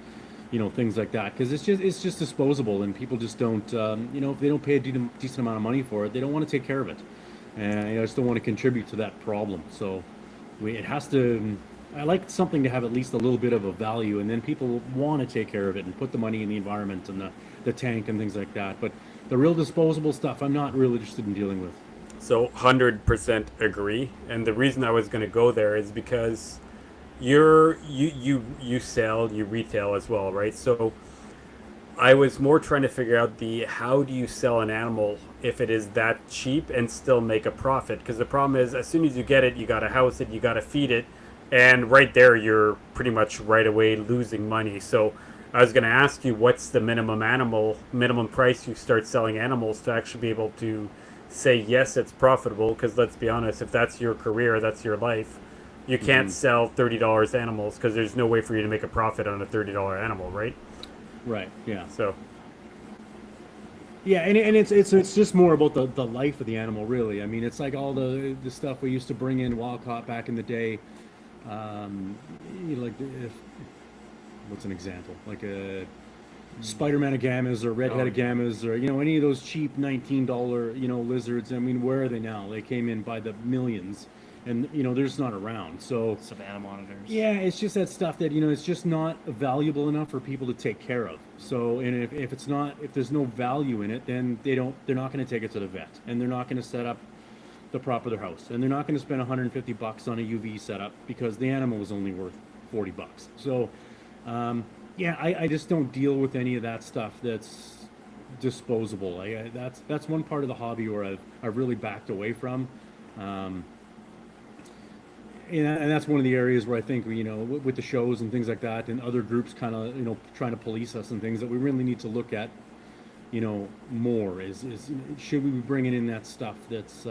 things like that, because it's just disposable, and people just don't if they don't pay a decent amount of money for it, they don't want to take care of it, and I just don't want to contribute to that problem. So it has to I like something to have at least a little bit of a value, and then people want to take care of it and put the money in the environment and the tank and things like that. But the real disposable stuff, I'm not really interested in dealing with. So 100% agree. And the reason I was going to go there is because you sell, you retail as well, right? So I was more trying to figure out the how do you sell an animal if it is that cheap and still make a profit? Because the problem is, as soon as you get it, you got to house it, you got to feed it, and right there you're pretty much right away losing money. So I was going to ask you, what's the minimum price you start selling animals to actually be able to say yes, it's profitable? Because let's be honest, if that's your career, that's your life, you can't Hmm. sell $30 animals because there's no way for you to make a profit on a $30 animal, right? Right. Yeah. So Yeah, and it's just more about the life of the animal, really. I mean, it's like all the stuff we used to bring in wild caught back in the day. Um, like if what's an example? Like a Spider-Man agamas or oh red-headed yeah. gamas or any of those cheap $19 lizards. I mean, where are they now? They came in by the millions, and they're just not around. So Savannah monitors. yeah, it's just that stuff that it's just not valuable enough for people to take care of. So, and if it's not, if there's no value in it, then they're not going to take it to the vet, and they're not going to set up the prop of their house, and they're not going to spend $150 on a UV setup because the animal is only worth $40. So, yeah, I just don't deal with any of that stuff that's disposable. That's one part of the hobby where I've really backed away from. Um, and that's one of the areas where I think with the shows and things like that, and other groups kind of trying to police us and things that we really need to look at more is should we be bringing in that stuff that's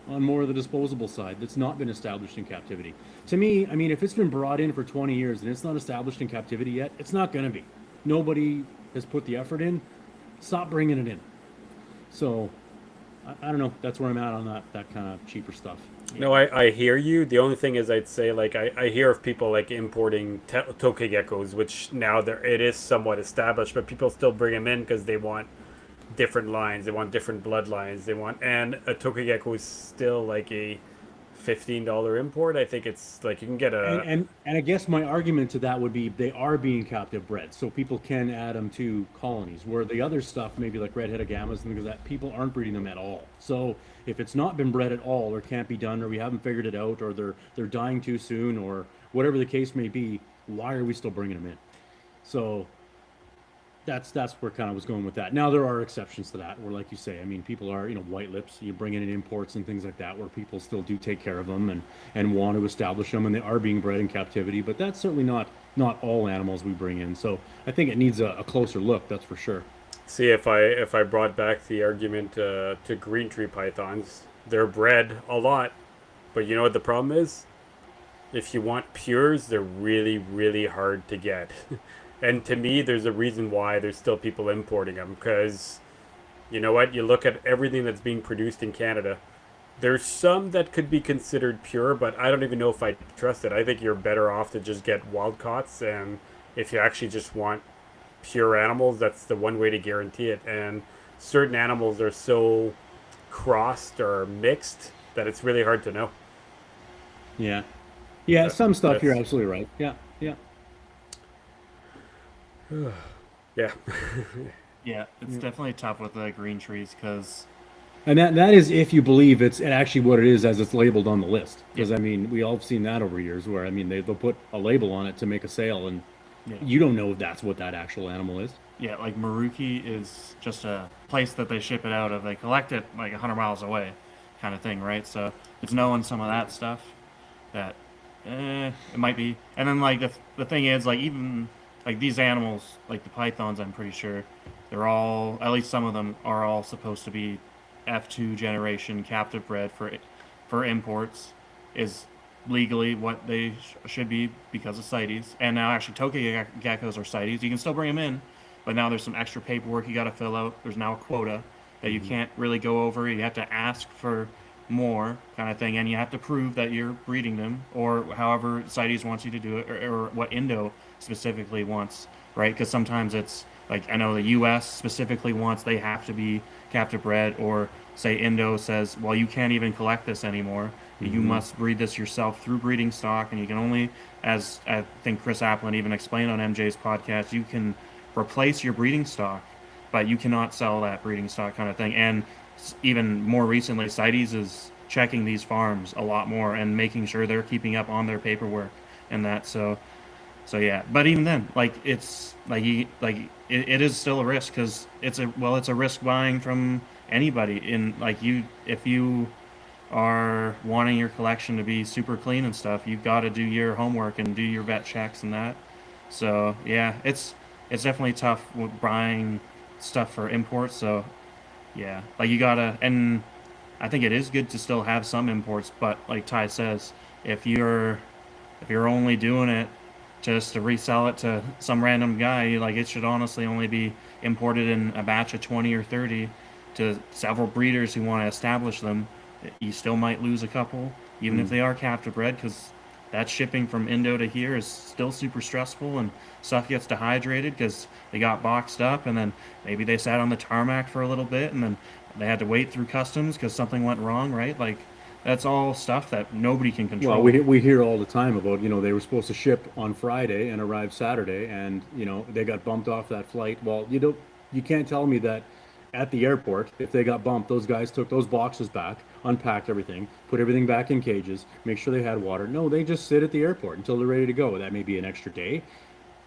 on more of the disposable side that's not been established in captivity. To me, I mean, if it's been brought in for 20 years and it's not established in captivity yet, it's not going to be. Nobody has put the effort in. Stop bringing it in. So I don't know. That's where I'm at on that kind of cheaper stuff. No, I hear you. The only thing is, I'd say, like, I hear of people like importing tokagekos, which now it is somewhat established, but people still bring them in because they want different lines, they want different bloodlines, and a tokageko is still like a $15 import. I think it's like you can get And, a and and I guess my argument to that would be they are being captive bred, so people can add them to colonies. Where the other stuff, maybe like red-headed gammas and things like that, people aren't breeding them at all. So if it's not been bred at all, or can't be done, or we haven't figured it out, or they're dying too soon, or whatever the case may be, why are we still bringing them in? So that's where kind of was going with that. Now there are exceptions to that, where like you say, I mean, people are white lips. You bring in imports and things like that, where people still do take care of them and want to establish them, and they are being bred in captivity. But that's certainly not all animals we bring in. So I think it needs a closer look. That's for sure. see if I brought back the argument to green tree pythons. They're bred a lot, but you know what the problem is? If you want pures, they're really, really hard to get. And to me, there's a reason why there's still people importing them. Because you know what? You look at everything that's being produced in Canada. There's some that could be considered pure, but I don't even know if I trust it. I think you're better off to just get wild caughts. And if you actually just want pure animals, that's the one way to guarantee it. And certain animals are so crossed or mixed that it's really hard to know. Yeah, yeah. That, Some stuff you're that's absolutely right. Yeah, yeah, yeah. Yeah, it's yeah. definitely tough with the green trees because And that is if you believe it's actually what it is as it's labeled on the list. yeah, Because I mean, we all have seen that over years, where I mean, they'll put a label on it to make a sale, and yeah, you don't know if that's what that actual animal is. yeah. Like Maruki is just a place that they ship it out of. They collect it like 100 miles away, kind of thing, right? So it's knowing some of that stuff that it might be. And then like the thing is like even like these animals like the pythons, I'm pretty sure they're all at least some of them are all supposed to be F2 generation captive bred for imports is legally what they should be because of CITES. And now actually Tokyo geckos are CITES. You can still bring them in, but now there's some extra paperwork you got to fill out. There's now a quota that you Hmm. can't really go over. You have to ask for more kind of thing, and you have to prove that you're breeding them, or however CITES wants you to do it, or what Indo specifically wants, right? Because sometimes it's like I know the U.S. specifically wants they have to be captive bred, or say Indo says, well, you can't even collect this anymore You must breed this yourself through breeding stock, and you can only, as I think Chris Applin even explained on MJ's podcast, you can replace your breeding stock, but you cannot sell that breeding stock kind of thing. And even more recently, CITES is checking these farms a lot more and making sure they're keeping up on their paperwork and that. So yeah, but even then, like it's like it is still a risk because it's a risk buying from anybody in like you if you are wanting your collection to be super clean and stuff, you've got to do your homework and do your vet checks and that. So yeah, it's definitely tough with buying stuff for imports. So yeah, like you gotta, and I think it is good to still have some imports, but like Ty says, if you're if you're only doing it just to resell it to some random guy, like it should honestly only be imported in a batch of 20 or 30 to several breeders who want to establish them. You still might lose a couple, even if they are captive bred, because that shipping from Indo to here is still super stressful, and stuff gets dehydrated because they got boxed up, and then maybe they sat on the tarmac for a little bit, and then they had to wait through customs because something went wrong, right? Like, that's all stuff that nobody can control. Well, we hear all the time about, they were supposed to ship on Friday and arrive Saturday, and they got bumped off that flight. Well, you can't tell me that at the airport, if they got bumped, those guys took those boxes back, unpacked everything, put everything back in cages, make sure they had water. No, they just sit at the airport until they're ready to go. That may be an extra day,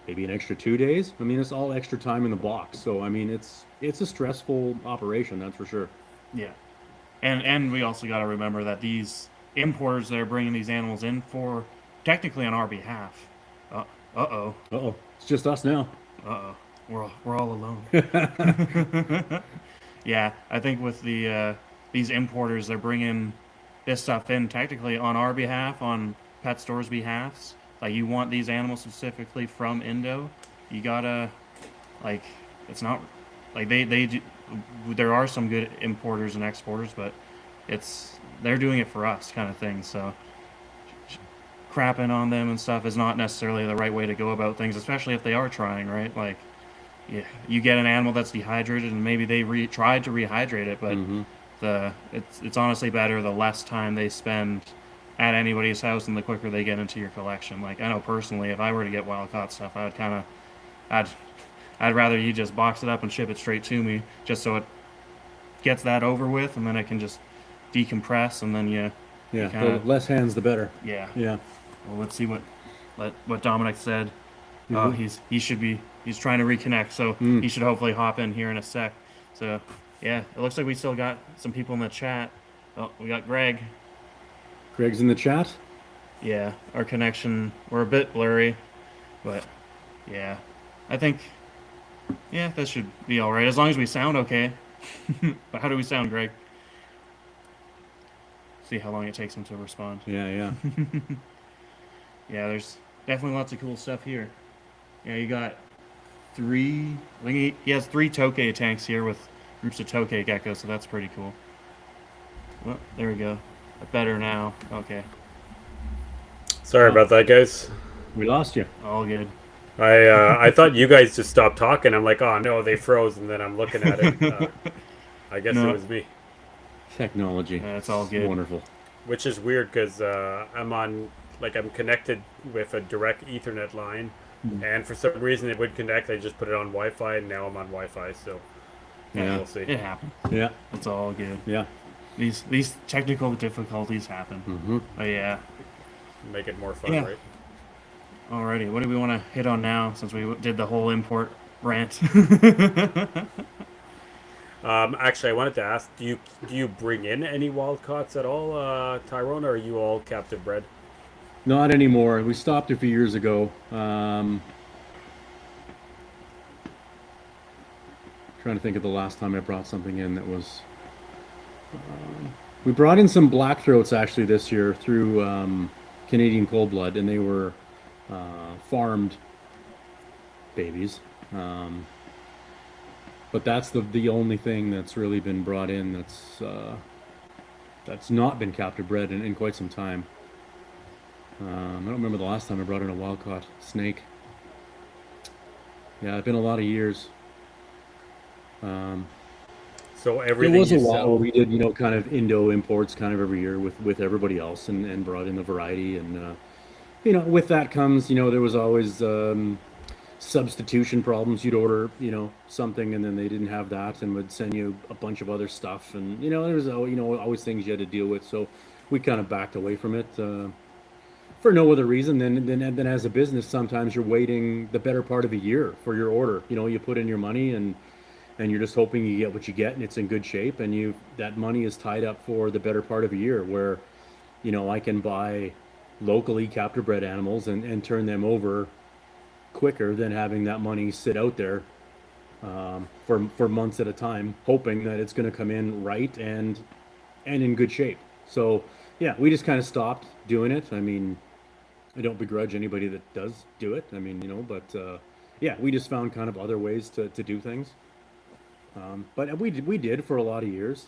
maybe an extra 2 days. I mean, it's all extra time in the box. So I mean, it's a stressful operation, that's for sure. Yeah. And we also got to remember that these importers that are bringing these animals in for technically on our behalf. Uh-oh. Uh-oh, it's just us now. Uh-oh. We're all alone. Yeah, I think with these importers, they're bringing this stuff in technically on our behalf, on pet stores' behalfs. Like, you want these animals specifically from Indo, you gotta, like, it's not, like, they do, there are some good importers and exporters, but they're doing it for us kind of thing, so crapping on them and stuff is not necessarily the right way to go about things, especially if they are trying, right? Like, yeah, you get an animal that's dehydrated, and maybe they tried to rehydrate it, but it's honestly better the less time they spend at anybody's house and the quicker they get into your collection. Like, I know personally, if I were to get wild caught stuff, I'd rather you just box it up and ship it straight to me, just so it gets that over with, and then I can just decompress, and then you the less hands the better. yeah. Yeah. Well, let's see what Dominic said. He's trying to reconnect, so he should hopefully hop in here in a sec. So yeah, it looks like we still got some people in the chat. Oh, we got Greg. Greg's in the chat. Yeah, our connection, we're a bit blurry, but yeah, I think that should be all right as long as we sound okay. But how do we sound, Greg? See how long it takes him to respond. Yeah. Yeah, there's definitely lots of cool stuff here. Yeah, you got he has 3 tokay tanks here with groups of tokay geckos, so that's pretty cool. Well, there we go. Better now. Okay. Sorry about that, guys. We lost you. All good. I thought you guys just stopped talking. I'm like, oh no, they froze, and then I'm looking at it. I guess No. it was me. Technology. Yeah, it's all good. It's wonderful. Which is weird because I'm connected with a direct Ethernet line, and for some reason it would connect. I just put it on Wi-Fi, and now I'm on Wi-Fi. So Yeah. we'll see. It happens. Yeah. It's all good. Yeah. These technical difficulties happen. But yeah. Make it more fun, Yeah. right? Alrighty, what do we want to hit on now since we did the whole import rant? Actually, I wanted to ask: do you bring in any wild caughts at all, Tyrone, or are you all captive bred? Not anymore. We stopped a few years ago. Trying to think of the last time I brought something in that was. We brought in some black throats actually this year through Canadian Cold Blood, and they were farmed babies. But that's the only thing that's really been brought in that's not been captive bred in quite some time. I don't remember the last time I brought in a wild caught snake. Yeah, it's been a lot of years. So So There everything was a you while where sell. we did, kind of Indo imports kind of every year with everybody else and brought in the variety. And, with that comes, there was always substitution problems. You'd order, something and then they didn't have that and would send you a bunch of other stuff. And, there was, always things you had to deal with. So we kind of backed away from it for no other reason than as a business, sometimes you're waiting the better part of a year for your order. You put in your money and you're just hoping you get what you get and it's in good shape and that money is tied up for the better part of a year where I can buy locally captive bred animals and turn them over quicker than having that money sit out there for months at a time hoping that it's going to come in right and in good shape. So yeah, we just kind of stopped doing it. I mean, I don't begrudge anybody that does do it. I mean, but yeah, we just found kind of other ways to do things. But we did for a lot of years.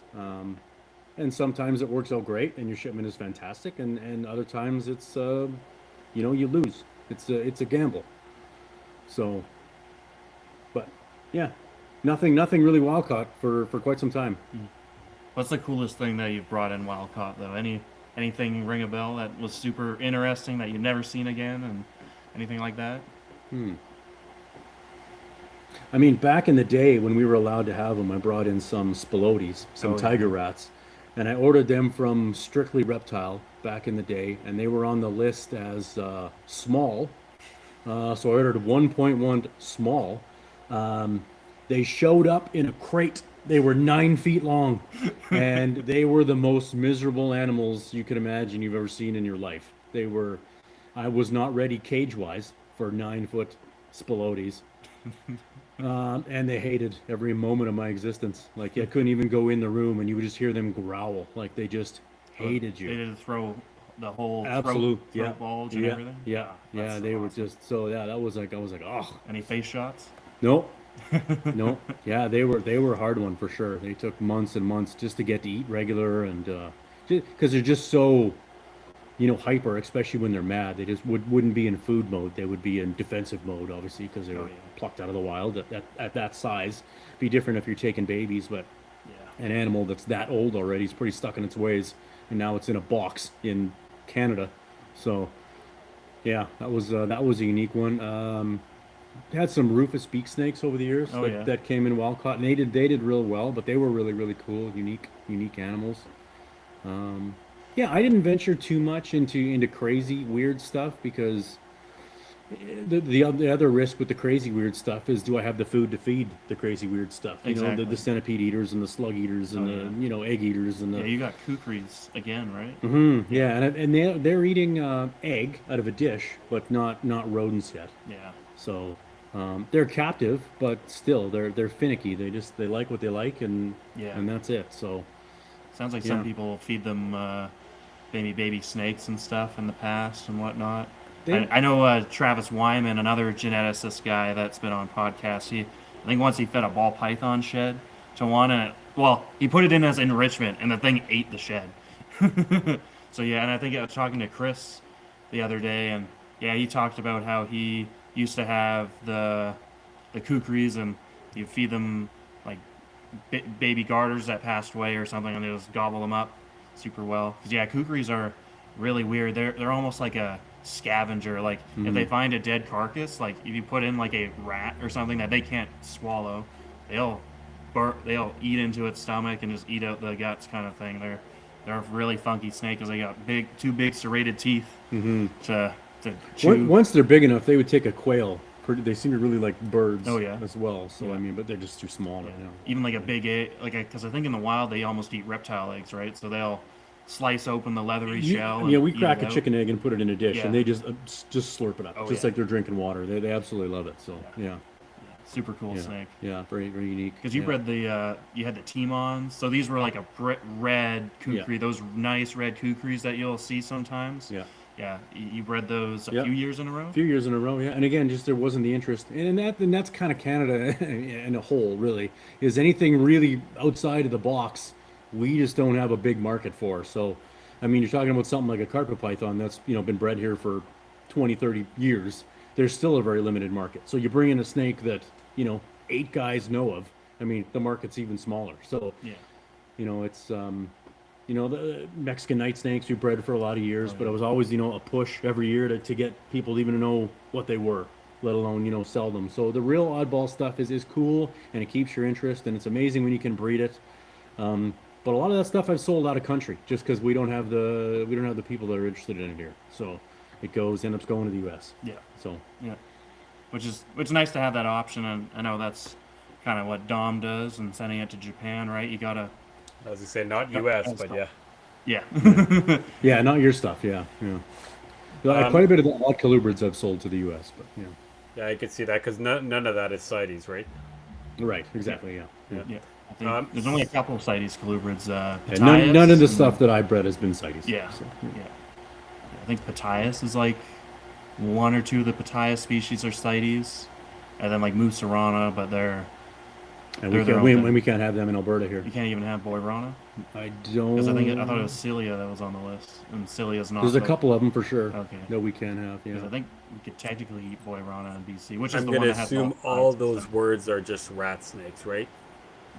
And sometimes it works out great and your shipment is fantastic. And other times it's, you lose. It's a gamble. So, but yeah, nothing really wild caught for quite some time. What's the coolest thing that you've brought in wild caught though? Anything ring a bell that was super interesting that you've never seen again, and anything like that? I mean, back in the day when we were allowed to have them, I brought in some spilotes, some Oh, yeah. tiger rats, and I ordered them from Strictly Reptile back in the day, and they were on the list as small. So I ordered 1.1 small. They showed up in a crate. They were 9 feet long, and they were the most miserable animals you can imagine you've ever seen in your life. I was not ready cage-wise for 9 foot spilotes. And they hated every moment of my existence. Like I couldn't even go in the room, and you would just hear them growl. Like they just hated They you. did throw the whole Absolute, throat bulge and yeah, everything. yeah, Ah, yeah. that's They were awesome. just so yeah. That was like I was like, oh Any face shots? no, no, yeah. They were a hard one for sure. They took months and months just to get to eat regular and because they're just so hyper, especially when they're mad. They just wouldn't be in food mode. They would be in defensive mode, obviously, because they Oh were yeah, plucked out of the wild at that size. Be different if you're taking babies, but yeah. an animal that's that old already is pretty stuck in its ways, and now it's in a box in Canada. So yeah, that was a unique one. Had some Rufus beak snakes over the years Oh yeah. that came in wild caught, and they did real well, but they were really really cool, unique animals. Yeah, I didn't venture too much into crazy weird stuff because the other risk with the crazy weird stuff is do I have the food to feed the crazy weird stuff? The Exactly. centipede eaters and the slug eaters and Oh yeah. the egg eaters and Yeah, the you got kukris again, right? Yeah. yeah, and they're eating egg out of a dish, but not rodents yet. Yeah. So they're captive, but still they're finicky. They like what they like Yeah. and that's it. So Sounds like some yeah, people feed them maybe baby snakes and stuff in the past and whatnot. they I know Travis Wyman, another geneticist guy that's been on podcasts. I think once he fed a ball python shed to one, and well, he put it in as enrichment, and the thing ate the shed. So yeah, and I think I was talking to Chris the other day, and yeah, he talked about how he used to have the kukris, and you feed them like baby garters that passed away or something, and they just gobble them up super well. 'Cause, yeah, kukris are really weird. They're almost like a scavenger. Like if they mhm. find a dead carcass, like if you put in like a rat or something that they can't swallow, they'll they'll eat into its stomach and just eat out the guts, kind of thing. They're a really funky snake because they got two big serrated teeth to chew. Once they're big enough, they would take a quail. They seem to really like Oh birds yeah, as well. So yeah. I mean, but they're just too small Yeah, right now. even like a big egg, because I think in the wild they almost eat reptile eggs, right? So they'll slice open the leathery shell Yeah, and we eat crack it a out. chicken egg and put it in a dish, and Yeah. they just slurp it up, Oh just yeah. like they're drinking water. They absolutely love it. So Yeah. yeah, Yeah. Super cool yeah, snake. yeah, very very unique. Because you Yeah, bred you had the Timons. So these were like a red yeah, kukri, those nice red kukris that you'll see sometimes. yeah. Yeah, you bred those a Yeah, few years in a row. a few years in a row. Yeah, and again, just there wasn't the interest, and that's kind of Canada in a whole. Really, is anything really outside of the box? We just don't have a big market for. So, I mean, you're talking about something like a carpet python that's been bred here for 20, 30 years. There's still a very limited market. So you bring in a snake that 8 guys know of, I mean, the market's even smaller. So, Yeah. it's the Mexican night snakes we bred for a lot of years, Oh, but yeah. it was always a push every year to get people to even know what they were, let alone sell them. So the real oddball stuff is cool, and it keeps your interest, and it's amazing when you can breed it. But a lot of that stuff I've sold out of country just because we don't have the people that are interested in it here. So ends up going to the U.S. Yeah. So Yeah. Which is nice to have that option, and I know that's kind of what Dom does, and sending it to Japan, right? You gotta. As you say, not U.S., but yeah. Yeah. yeah, not your stuff. Yeah, yeah. Quite a bit of the odd colubrids I've sold to the U.S. But yeah. Yeah, I could see that because none of that is CITES, right? Right. Exactly. Yeah. Yeah. Yeah. I think there's only a couple of CITES colubrids. And none of the and- stuff that I bred has been CITES. Yeah. So, Yeah. I think Pataeus is like one or two of the Pataeus species are CITES, and then like Mousserana, but And They're their when own we can't have them in Alberta here. you can't even have Boirana. I don't. Because I thought it was Cilia that was on the list, and Cilia's not. There's a but- couple of them for sure. Okay. That we can have. Yeah. Because I think we could technically eat Boirana in BC, which is I'm the going one to that has assume the all spines and those stuff. words are just rat snakes, right?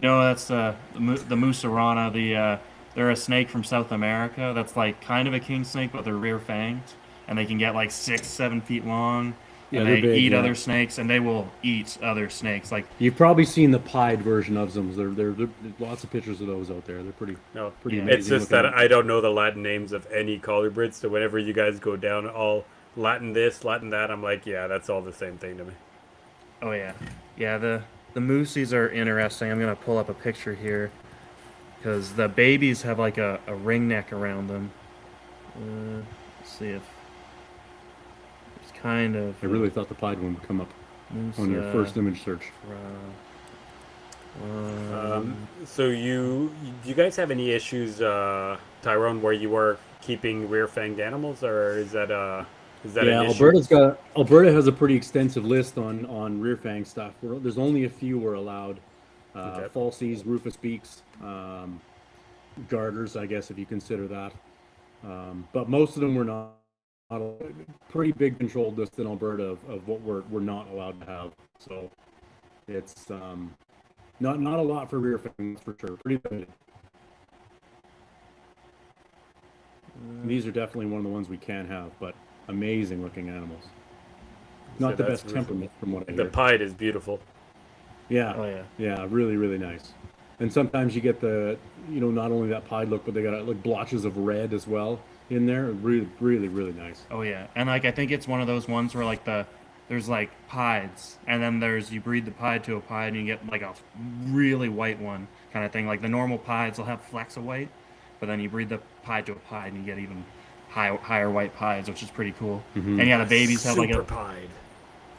No, that's the Mousserana. They're a snake from South America. That's like kind of a king snake, but they're rear fanged, and they can get like 6-7 feet long. Yeah, And they're they big, eat yeah. other snakes, and they will eat other snakes. Like You've probably seen the pied version of them. There's lots of pictures of those out there. They're pretty. No, Pretty Yeah. amazing. it's just looking. that I don't know the Latin names of any colubrids. So whenever you guys go down all Latin this, Latin that, I'm like, yeah, that's all the same thing to me. oh yeah, yeah. The moosies are interesting. I'm gonna pull up a picture here because the babies have like a ring neck around them. Let's see if it's kind of. I really thought the pied one would come up on your first image search. So do you guys have any issues, Tyrone, where you were keeping rear fanged animals, or is that Yeah, an issue? Alberta has a pretty extensive list on rear fang stuff. There's only a few we're allowed. Okay. Falsies, rufous beaks, garters, I guess if you consider that. But most of them were not. A pretty big controlled list in Alberta of what we're not allowed to have. So it's not a lot for rear fangs for sure. Pretty limited. These are definitely one of the ones we can have, but amazing looking animals. Not the that's best temperament from what I The hear. pied is beautiful. Yeah. Oh yeah. Yeah, really, really nice. And sometimes you get the, not only that pied look, but they got like blotches of red as well in there. Really, really, really nice. Oh yeah, and like I think it's one of those ones where like there's like pieds, and then you breed the pied to a pied, and you get like a really white one kind of thing. Like the normal pieds will have flecks of white, but then you breed the pied to a pied, and you get even higher white pieds, which is pretty cool. Mm-hmm. And yeah, the babies have like Super a pied.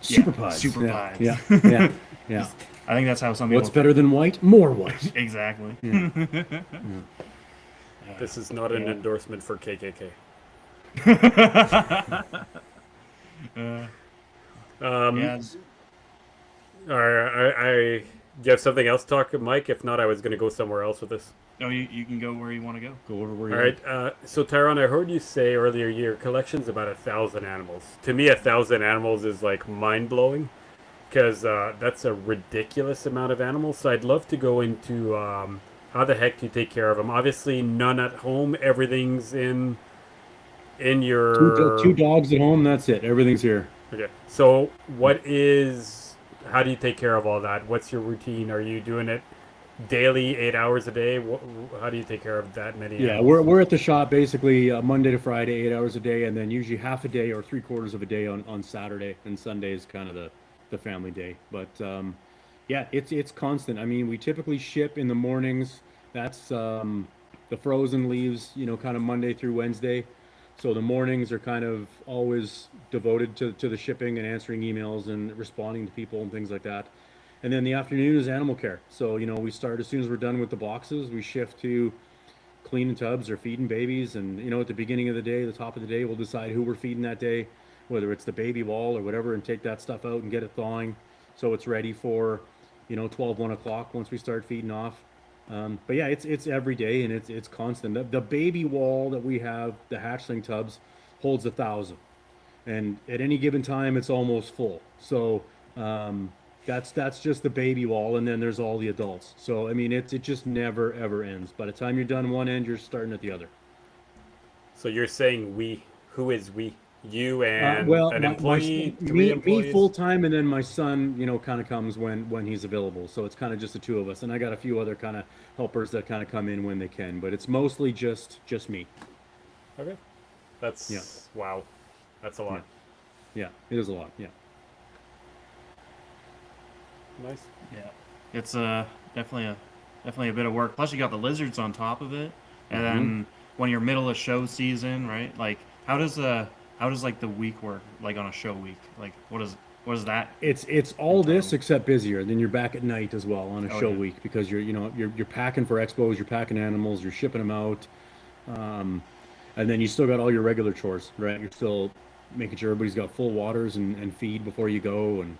Super pieds. super yeah, pieds. Yeah, yeah, yeah. I think that's how some people. What's better than white? More white. Exactly. This is not an Yeah. endorsement for KKK. Yeah. Do you have something else to talk, Mike? If not, I was going to go somewhere else with this. No, you can go where you want to go. Go over where you All right. So Tyrone, I heard you say earlier your collection's about 1,000 animals. To me, 1,000 animals is like mind blowing, because that's a ridiculous amount of animals. So I'd love to go into how the heck do you take care of them? Obviously, none at home. Everything's in your two dogs at home. That's it. Everything's here. Okay. So how do you take care of all that? What's your routine? Are you doing it daily, 8 hours a day? How do you take care of that many Yeah, animals? we're at the shop basically Monday to Friday, 8 hours a day, and then usually half a day or 3/4 of a day on Saturday, and Sunday is kind of the family day. But yeah, it's constant. I mean, we typically ship in the mornings. That's the frozen leaves, kind of Monday through Wednesday. So the mornings are kind of always devoted to the shipping and answering emails and responding to people and things like that. And then the afternoon is animal care. So, we start as soon as we're done with the boxes, we shift to cleaning tubs or feeding babies. And, at the beginning of the day, the top of the day, we'll decide who we're feeding that day, whether it's the baby wall or whatever, and take that stuff out and get it thawing so it's ready for, 12, 1 o'clock once we start feeding off. But yeah, it's every day, and it's constant. The baby wall that we have, the hatchling tubs, holds 1,000, and at any given time, it's almost full. So That's just the baby wall, and then there's all the adults. So I mean, it just never ever ends. By the time you're done one end, you're starting at the other. So you're saying we? Who is we? You and Well, an my employee, three me full employees? time, and then my son, kind of comes when he's available. So it's kind of just the two of us, and I got a few other kind of helpers that kind of come in when they can, but it's mostly just me. Okay, Yeah, that's wow, that's a yeah, lot. yeah. It is a lot. Yeah. Nice. Yeah, it's definitely a bit of work. Plus, you got the lizards on top of it, and Hmm. then when you're middle of show season, right? Like, how does like the week work? Like on a show week, like what is that It's all this entail? except busier. Then you're back at night as well on a Oh show yeah. week because you're packing for expos, you're packing animals, you're shipping them out, um, and then you still got all your regular chores, right? You're still making sure everybody's got full waters and feed before you go, and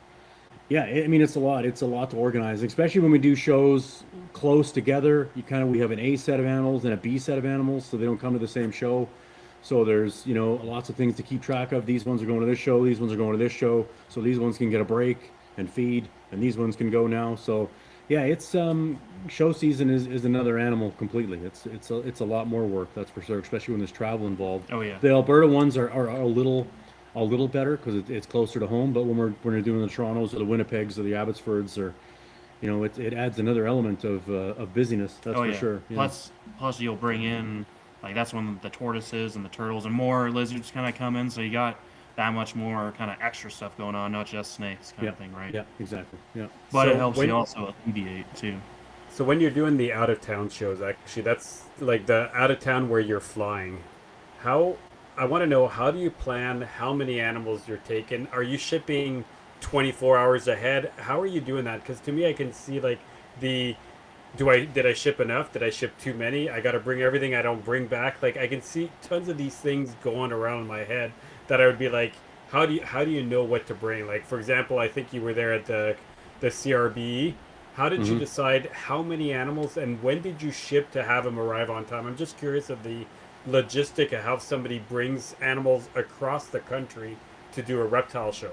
yeah, I mean it's a lot. It's a lot to organize, especially when we do shows close together. We have an A set of animals and a B set of animals, so they don't come to the same show. So there's, lots of things to keep track of. These ones are going to this show, these ones are going to this show, so these ones can get a break and feed, and these ones can go now. So yeah, it's show season is another animal completely. It's a lot more work, that's for sure, especially when there's travel involved. Oh yeah. The Alberta ones are a little better because it's closer to home. But when we're doing the Torontos or the Winnipegs or the Abbotsfords, or it adds another element of busyness. That's Oh for yeah. sure. Yeah. Plus you'll bring in like that's when the tortoises and the turtles and more lizards kind of come in. So you got that much more kind of extra stuff going on, not just snakes kind Yeah. of thing, right? Yeah. Exactly. Yeah. But it So helps you when also alleviate too. so when you're doing the out of town shows, actually, that's like the out of town where you're flying. How I want to know, how do you plan how many animals you're taking? Are you shipping 24 hours ahead? How are you doing that? Because to me, I can see like the did I ship enough? Did I ship too many? I got to bring everything I don't bring back. Like I can see tons of these things going around in my head that I would be like, how do you know what to bring? Like for example, I think you were there at the CRBE. How did you Hmm. decide how many animals and when did you ship to have them arrive on time? I'm just curious of the logistic of how somebody brings animals across the country to do a reptile show.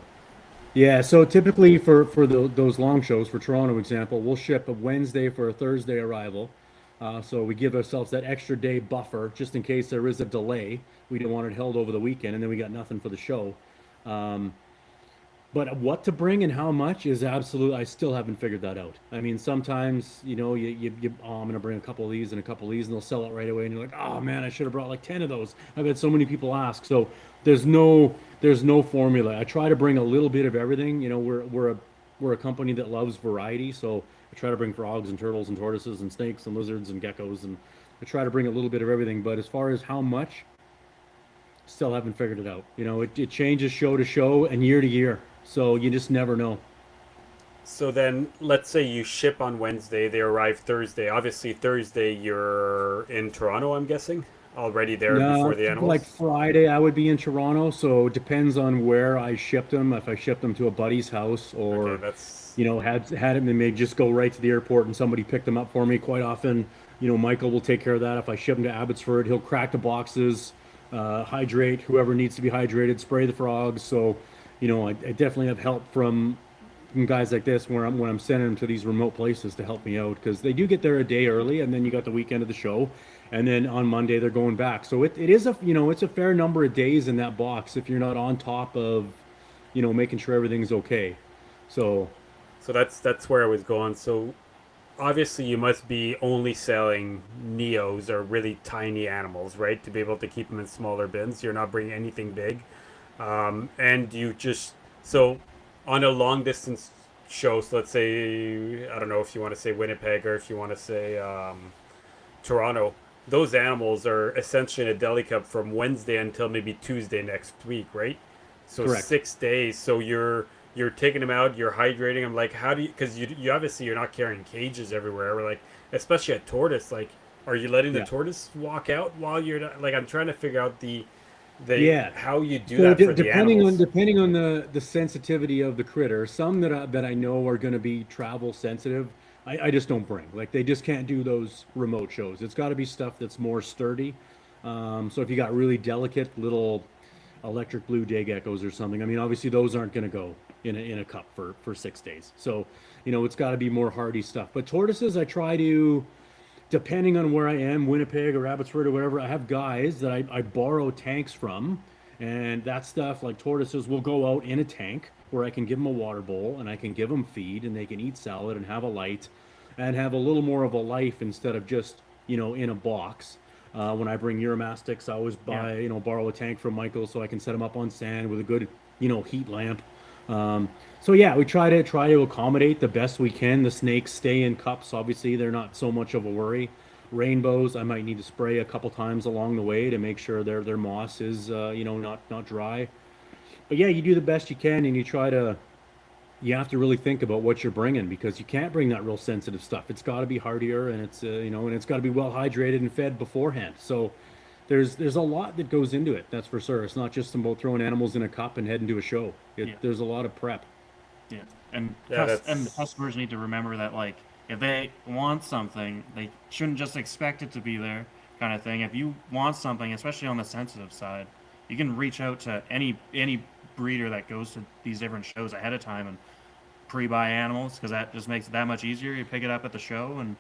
Yeah, so typically those long shows, for Toronto example, we'll ship a Wednesday for a Thursday arrival. So we give ourselves that extra day buffer just in case there is a delay. We don't want it held over the weekend, and then we got nothing for the show. Um, but what to bring and how much is absolute. I still haven't figured that out. I mean, sometimes I'm gonna bring a couple of these and a couple of these, and they'll sell it right away, and you're like, oh man, I should have brought like 10 of those. I've had so many people ask. So there's no formula. I try to bring a little bit of everything. We're a company that loves variety, so I try to bring frogs and turtles and tortoises and snakes and lizards and geckos, and I try to bring a little bit of everything. But as far as how much, still haven't figured it out. It changes show to show and year to year. So you just never know. So then, let's say you ship on Wednesday, they arrive Thursday. Obviously, Thursday you're in Toronto, I'm guessing, already there before No, the like animals. Friday, I would be in Toronto. So it depends on where I shipped them. If I shipped them to a buddy's house, Okay, or that's had them, and they just go right to the airport and somebody picked them up for me. Quite often, Michael will take care of that. If I ship them to Abbotsford, he'll crack the boxes, hydrate whoever needs to be hydrated, spray the frogs. So, I definitely have help from guys like this where when I'm sending them to these remote places to help me out because they do get there a day early, and then you got the weekend of the show, and then on Monday they're going back. So it is it's a fair number of days in that box if you're not on top of making sure everything's okay. So that's where I was going. So obviously, you must be only selling neos or really tiny animals, right? To be able to keep them in smaller bins. You're not bringing anything big. And you just so on a long distance show. So let's say I don't know if you want to say Winnipeg or if you want to say Toronto. Those animals are essentially in a deli cup from Wednesday until maybe Tuesday next week, right? So correct. 6 days. So you're taking them out, you're hydrating them. Like how do you? Because you obviously you're not carrying cages everywhere. Or like especially a tortoise. Like are you letting the Yeah. tortoise walk out while you're not, like I'm trying to figure out the Yeah. how you do So that for the animals. depending on the sensitivity of the critter, some that I know are going to be travel sensitive, I just don't bring. Like they just can't do those remote shows. It's got to be stuff that's more sturdy. So if you got really delicate little electric blue day geckos or something, I mean, obviously those aren't going to go. in a cup for 6 days. So, it's got to be more hardy stuff. But tortoises, I try to, depending on where I am, Winnipeg or Abbotsford or whatever, I have guys that I borrow tanks from, and that stuff like tortoises will go out in a tank where I can give them a water bowl and I can give them feed and they can eat salad and have a light and have a little more of a life instead of just in a box. When I bring Euromastics, I always Yeah. buy borrow a tank from Michael so I can set them up on sand with a good heat lamp. So yeah, we try to accommodate the best we can. The snakes stay in cups. Obviously, they're not so much of a worry. Rainbows, I might need to spray a couple times along the way to make sure their moss is not dry. But yeah, you do the best you can, and you have to really think about what you're bringing because you can't bring that real sensitive stuff. It's got to be hardier, and it's got to be well hydrated and fed beforehand. So there's a lot that goes into it. That's for sure. It's not just about throwing animals in a cup and heading to a show. Yeah. There's a lot of prep. Yeah, and Yeah, and the that's customers need to remember that like if they want something, they shouldn't just expect it to be there, kind of thing. If you want something, especially on the sensitive side, you can reach out to any breeder that goes to these different shows ahead of time and pre-buy animals because that just makes it that much easier. You pick it up at the show and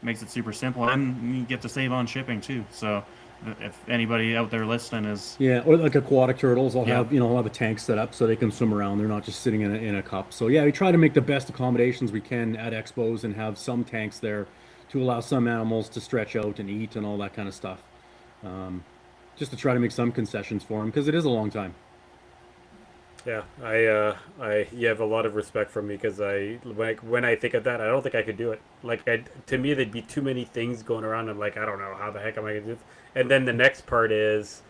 makes it super simple, and you get to save on shipping too. So if anybody out there listening is Yeah, or like aquatic turtles, I'll yeah. have I'll have a tank set up so they can swim around. They're not just sitting in a cup. So yeah, we try to make the best accommodations we can at expos and have some tanks there to allow some animals to stretch out and eat and all that kind of stuff. Um, just to try to make some concessions for them because it is a long time. yeah. I you have a lot of respect from me because when I think of that, I don't think I could do it. Like to me, there'd be too many things going around. I'm like, I don't know how the heck am I gonna do this. And then the next part is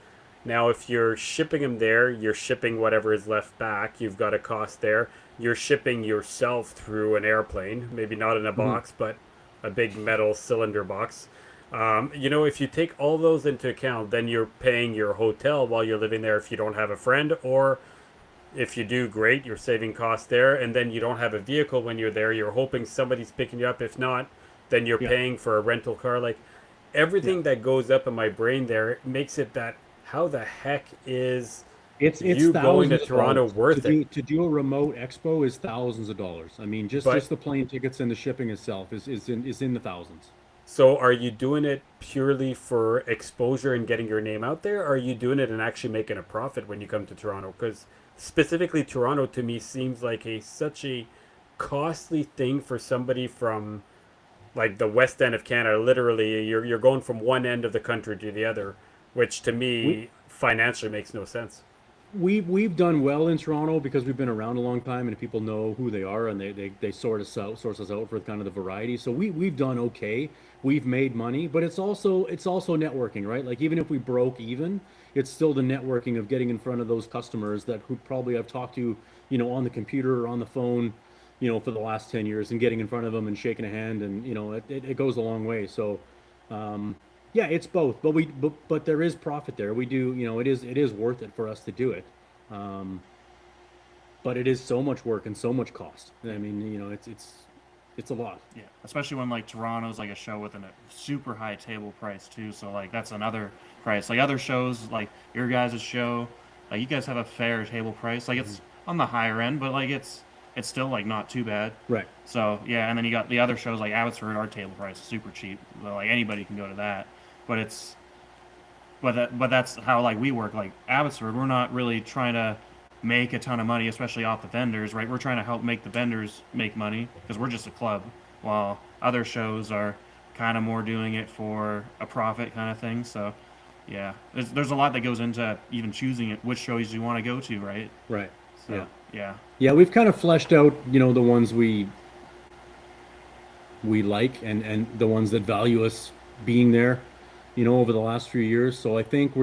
now if you're shipping them there, you're shipping whatever is left back. You've got a cost there. You're shipping yourself through an airplane, maybe not in a Hmm. box, but a big metal cylinder box. If you take all those into account, then you're paying your hotel while you're living there if you don't have a friend, or if you do, great, you're saving costs there. And then you don't have a vehicle when you're there. You're hoping somebody's picking you up. If not, then you're Yeah, paying for a rental car. Like yeah. everything that goes up in my brain there makes it that how the heck is It's you going to thousands of Toronto dollars to worth it? do a remote expo is thousands of dollars. I mean, just But the plane tickets and the shipping itself is in the thousands. so are you doing it purely for exposure and getting your name out there? Or are you doing it and actually making a profit when you come to Toronto? Because specifically Toronto to me seems like such a costly thing for somebody from like the west end of Canada. Literally, you're going from one end of the country to the other, which to We me financially makes no sense. we've done well in Toronto because we've been around a long time and people know who they are and they source us out for kind of the variety. So we've done okay. We've made money, but it's also networking, right? Like even if we broke even, it's still the networking of getting in front of those customers that who probably I've talked to, on the computer or on the phone, for the last 10 years and getting in front of them and shaking a hand and it goes a long way. So um, yeah, it's both, but there is profit there. We do, it is worth it for us to do it. Um, but it is so much work and so much cost. I mean, it's a lot. Yeah, especially when like Toronto's like a show with a super high table price too. So like that's another price. Like other shows, like your guys' show, like you guys have a fair table price. Like Mhm. it's on the higher end, but like it's still like not too bad. Right. So yeah, and then you got the other shows like Abbotsford. Our table price is super cheap. Well, like anybody can go to that, but that's how like we work. Like Abbotsford, we're not really trying to make a ton of money, especially off the vendors, right? We're trying to help make the vendors make money because we're just a club, while other shows are kind of more doing it for a profit kind of thing. So yeah, there's a lot that goes into even choosing it, which shows you want to go to, right? Right. Yeah. So yeah, Yeah, we've kind of fleshed out, the ones we like and the ones that value us being there, over the last few years. So I think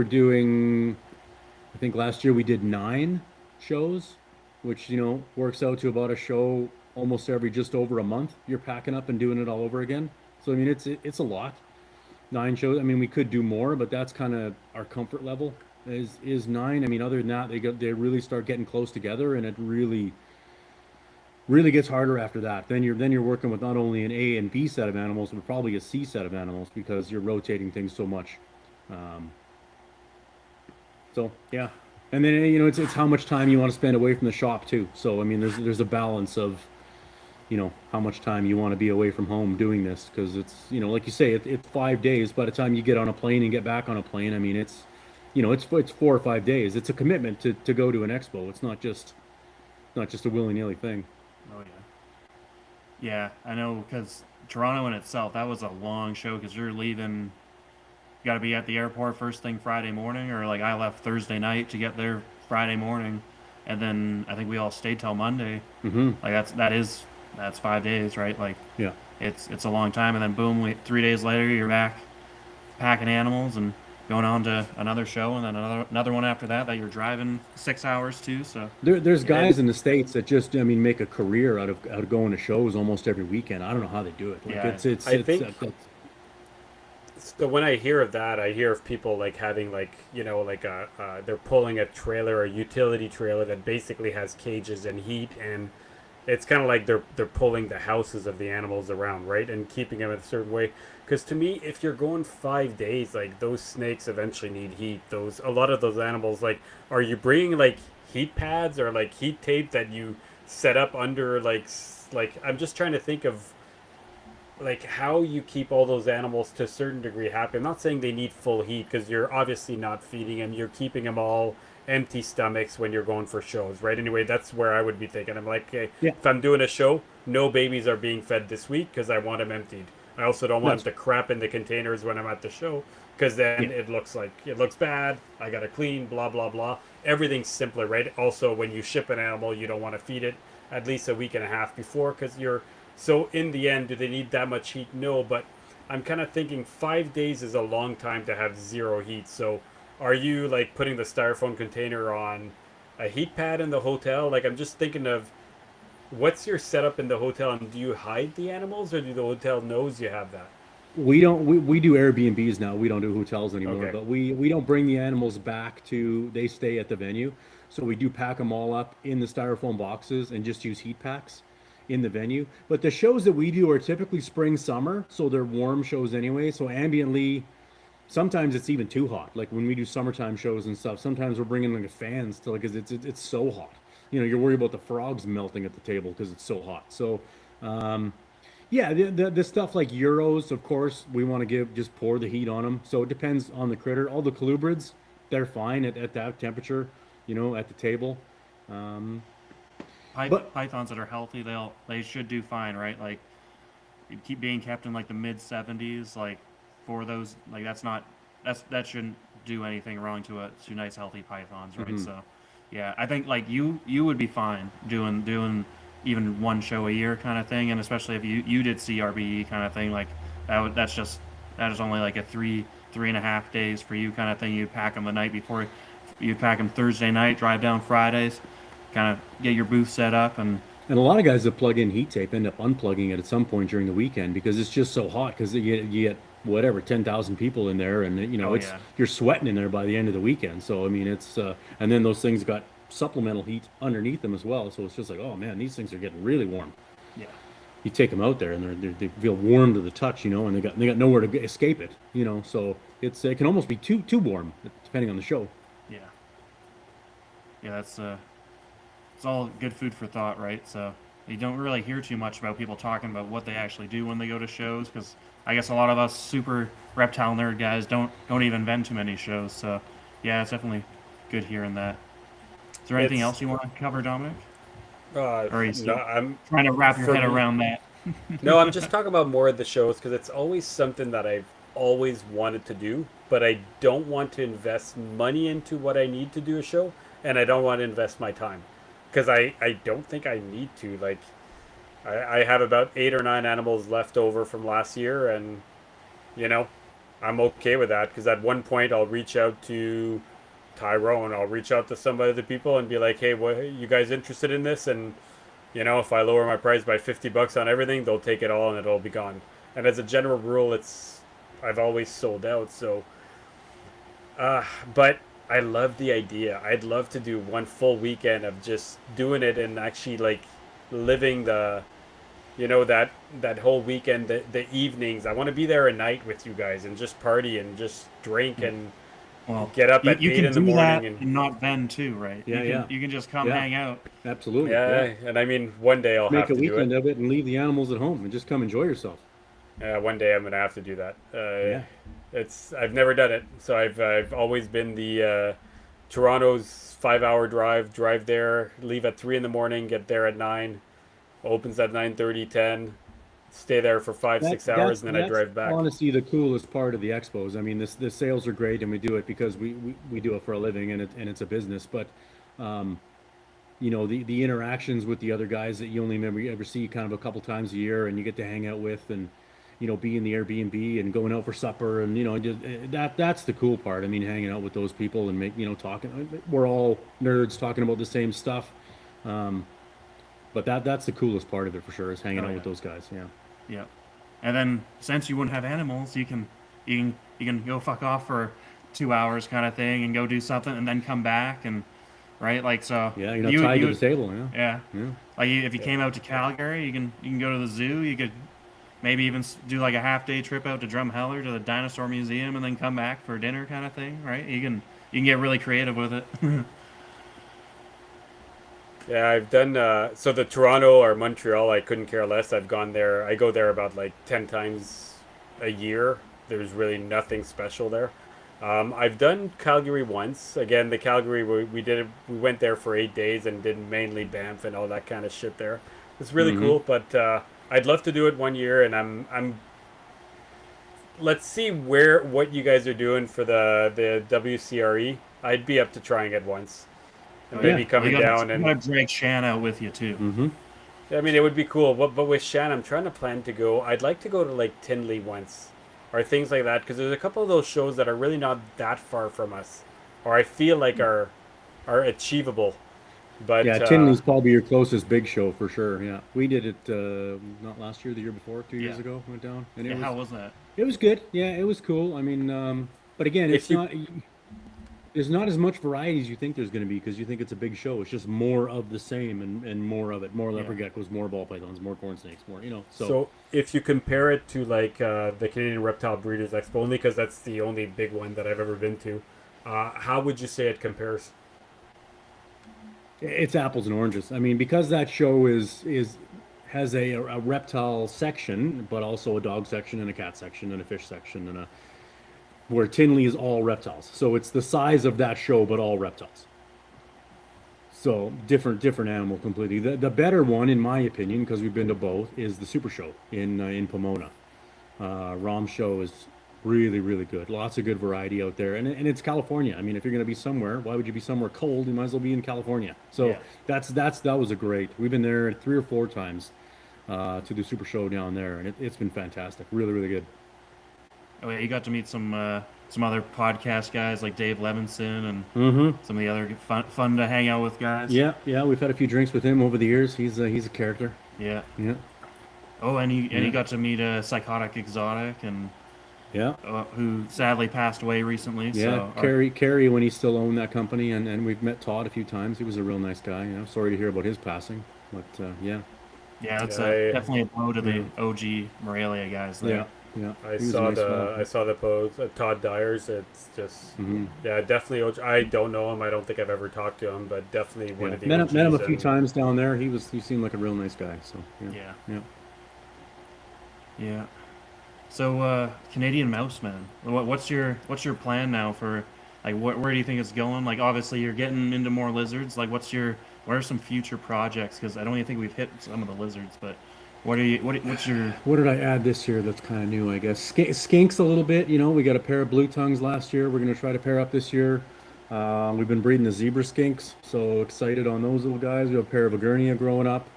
last year we did 9 shows, which, works out to about a show almost every just over a month. You're packing up and doing it all over again. So I mean, it's a lot. 9 shows. I mean, we could do more, but that's kind of our comfort level is 9. I mean, other than that, they really start getting close together, and it really gets harder after that. Then you're working with not only an A and B set of animals, but probably a C set of animals because you're rotating things so much. Um, so yeah, And then it's how much time you want to spend away from the shop too. So I mean, there's a balance of how much time you want to be away from home doing this because it's like you say it's 5 days. By the time you get on a plane and get back on a plane, I mean it's 4 or 5 days. It's a commitment to go to an expo. It's not just a willy-nilly thing. Oh yeah. Yeah, I know because Toronto in itself, that was a long show because you're leaving. You got to be at the airport first thing Friday morning, or like I left Thursday night to get there Friday morning, and then I think we all stayed till Monday. Hmm. Like that's 5 days, right? Like Yeah. it's a long time, and then boom, 3 days later you're back packing animals and going on to another show, and then another one after that you're driving 6 hours to. So There's yeah, guys in the States that just, I mean, make a career out of going to shows almost every weekend. I don't know how they do it. Like yeah, it's I it's think so. When I hear of that, I hear of people like having like like they're pulling a trailer, a utility trailer that basically has cages and heat, and it's kind of like they're pulling the houses of the animals around, right, and keeping them in a certain way. Because to me, if you're going 5 days, like those snakes eventually need heat. Those a lot of those animals, like, are you bringing like heat pads or like heat tape that you set up under like I'm just trying to think of like how you keep all those animals to a certain degree happy. I'm not saying they need full heat because you're obviously not feeding them. You're keeping them all empty stomachs when you're going for shows, right? Anyway, that's where I would be thinking. I'm like, okay, yeah. if I'm doing a show, no babies are being fed this week because I want them emptied. I also don't want That's them to crap in the containers when I'm at the show because then yeah. it looks bad. I gotta clean, blah blah blah. Everything's simpler, right? Also, when you ship an animal, you don't want to feed it at least a week and a half before because you're so in the end, do they need that much heat? No, but I'm kind of thinking 5 days is a long time to have zero heat. So are you like putting the styrofoam container on a heat pad in the hotel? Like I'm just thinking of what's your setup in the hotel, and do you hide the animals or do the hotel knows you have that? We do Airbnbs now. We don't do hotels anymore, Okay. but we don't bring the animals back they stay at the venue. So we do pack them all up in the styrofoam boxes and just use heat packs in the venue. But the shows that we do are typically spring, summer, so they're warm shows anyway. So ambiently, sometimes it's even too hot. Like when we do summertime shows and stuff, sometimes we're bringing like fans to like, 'cause it's so hot. You're worried about the frogs melting at the table because it's so hot. So, um, yeah, the stuff like Euros, of course, we want to just pour the heat on them. So it depends on the critter. All the colubrids, they're fine at that temperature, at the table. Um, but pythons that are healthy, they should do fine, right? Like keep being kept in like the mid 70s, like for those, like that shouldn't do anything wrong to nice healthy pythons, right? mhm. So yeah, I think like you would be fine doing even one show a year kind of thing, and especially if you did CRBE kind of thing, like that is only like a 3.5 days for you kind of thing. You'd pack them the night before, you'd pack them Thursday night, drive down Fridays, kind of get your booth set up, and And a lot of guys that plug in heat tape end up unplugging it at some point during the weekend because it's just so hot because you get whatever 10,000 people in there and oh it's yeah, you're sweating in there by the end of the weekend. So I mean it's and then those things got supplemental heat underneath them as well. So it's just like, oh man, these things are getting really warm. yeah, You take them out there and they feel warm to the touch, and they got nowhere to escape it, So it can almost be too warm depending on the show. yeah, yeah. It's all good food for thought, right? So you don't really hear too much about people talking about what they actually do when they go to shows, because I guess a lot of us super reptile nerd guys don't even vend too many shows. So yeah, it's definitely good hearing that. Is there anything It's else you want to cover, Dominic? Or are you no, still I'm trying to wrap your for head me. around that? No, I'm just talking about more of the shows because it's always something that I've always wanted to do, but I don't want to invest money into what I need to do a show, and I don't want to invest my time because I don't think I need to. Like, I have about 8 or 9 animals left over from last year, and you know, I'm okay with that because at one point I'll reach out to Tyrone, I'll reach out to some other people and be like, hey, what, you guys interested in this? And if I lower my price by $50 on everything, they'll take it all and it'll be gone. And as a general rule, I've always sold out. So, uh, but I love the idea. I'd love to do one full weekend of just doing it and actually like living that whole weekend, the evenings. I want to be there at night with you guys and just party and just drink and Well, get up you, at you 8 can in the do that morning and not vend too, right? Yeah, yeah. You can just come Yeah. hang out. Absolutely. yeah, Yeah. and I mean one day I'll Make have a to do weekend it. of it and leave the animals at home and just come enjoy yourself. One day I'm gonna have to do that. Yeah. It's I've never done it, so I've always been the Toronto's 5 hour drive there, leave at 3 in the morning, get there at 9, opens at 9:30, 10, stay there for five That six hours, that's and then I that's drive back. honestly the coolest part of the expos. I mean, the sales are great, and we do it because we do it for a living, and it's a business. But um, the interactions with the other guys that you only ever see kind of a couple times a year, and you get to hang out with, and be in the Airbnb and going out for supper, and that's the cool part. I mean, hanging out with those people and talking. We're all nerds talking about the same stuff. Um, but that's the coolest part of it for sure is hanging Oh, out yeah. with those guys. Yeah. Yeah. And then since you wouldn't have animals, you can go fuck off for 2 hours kind of thing and go do something and then come back and right like so Yeah, you're not tied to you the table. Yeah. yeah Yeah. like if you Yeah. came out to Calgary you can go to the zoo, you could maybe even do like a half day trip out to Drumheller to the dinosaur museum and then come back for dinner kind of thing, right? You can get really creative with it. Yeah, I've done so the Toronto or Montreal. I couldn't care less. I've gone there. I go there about like 10 times a year. There's really nothing special there. I've done Calgary once. Again, the Calgary we did it. We went there for 8 days and did mainly Banff and all that kind of shit there. It's really Hmm. cool, but I'd love to do it one year. And I'm let's see what you guys are doing for the WCRE. I'd be up to trying it once and Oh yeah, maybe Yeah. well, coming down you and gotta drag Shan out with you too. Hmm. I mean, it would be cool. But with Shan, I'm trying to plan to go. I'd like to go to like Tinley once, or things like that, because there's a couple of those shows that are really not that far from us, or I feel like are achievable. Yeah, But Tinley's probably your closest big show for sure. Yeah, we did it not last year, the year before, 2 years Yeah. ago. Went down, and Yeah, how was that? it was good. Yeah, it was cool. I mean, but again, if it's you not. There's not as much variety as you think there's going to be because you think it's a big show. It's just more of the same and more of it. More Yeah. leopard geckos, more ball pythons, more corn snakes, more. So so if you compare it to like the Canadian Reptile Breeders Expo, only because that's the only big one that I've ever been to, how would you say it compares? it's apples and oranges. I mean, because that show has a reptile section, but also a dog section and a cat section and a fish section and a where Tinley is all reptiles. So it's the size of that show, but all reptiles. So different animal completely. The better one, in my opinion, because we've been to both, is the Super Show in Pomona. Rom show is really good. Lots of good variety out there, and it's California. I mean, if you're going to be somewhere, why would you be somewhere cold? You might as well be in California. So Yeah. that was a great. We've been there 3 or 4 times to the Super Show down there, and it's been fantastic. Really good. Oh yeah, you got to meet some other podcast guys like Dave Levinson and Mm-hmm. some of the other fun to hang out with guys. Yeah. We've had a few drinks with him over the years. He's a character. Yeah. Yeah. Oh, and you Yeah. got to meet a Psychotic Exotic and Yeah. who sadly passed away recently. Yeah, So Kerry, when he still owned that company, and we've met Todd a few times. He was a real nice guy. Sorry to hear about his passing, but yeah, yeah, it's Yeah, definitely a blow to the Yeah. OG Morelia guys there. yeah. I He was a saw nice fellow. I saw the post. Todd Dyers. It's just Mhm. yeah, definitely. I don't know him. I don't think I've ever talked to him, but definitely one Yeah. of the Met him a OGs, few and times down there. He seemed like a real nice guy. So Yeah. yeah. Yeah. So Canadian Mouseman, what's your plan now for like where do you think it's going? Like obviously you're getting into more lizards. Like what are some future projects? Because I don't even think we've hit some of the lizards, but what's your What did I add this year that's kind of new, I guess? Skinks a little bit. We got a pair of blue tongues last year. We're going to try to pair up this year. We've been breeding the zebra skinks, so excited on those little guys. We have a pair of Agernia growing up.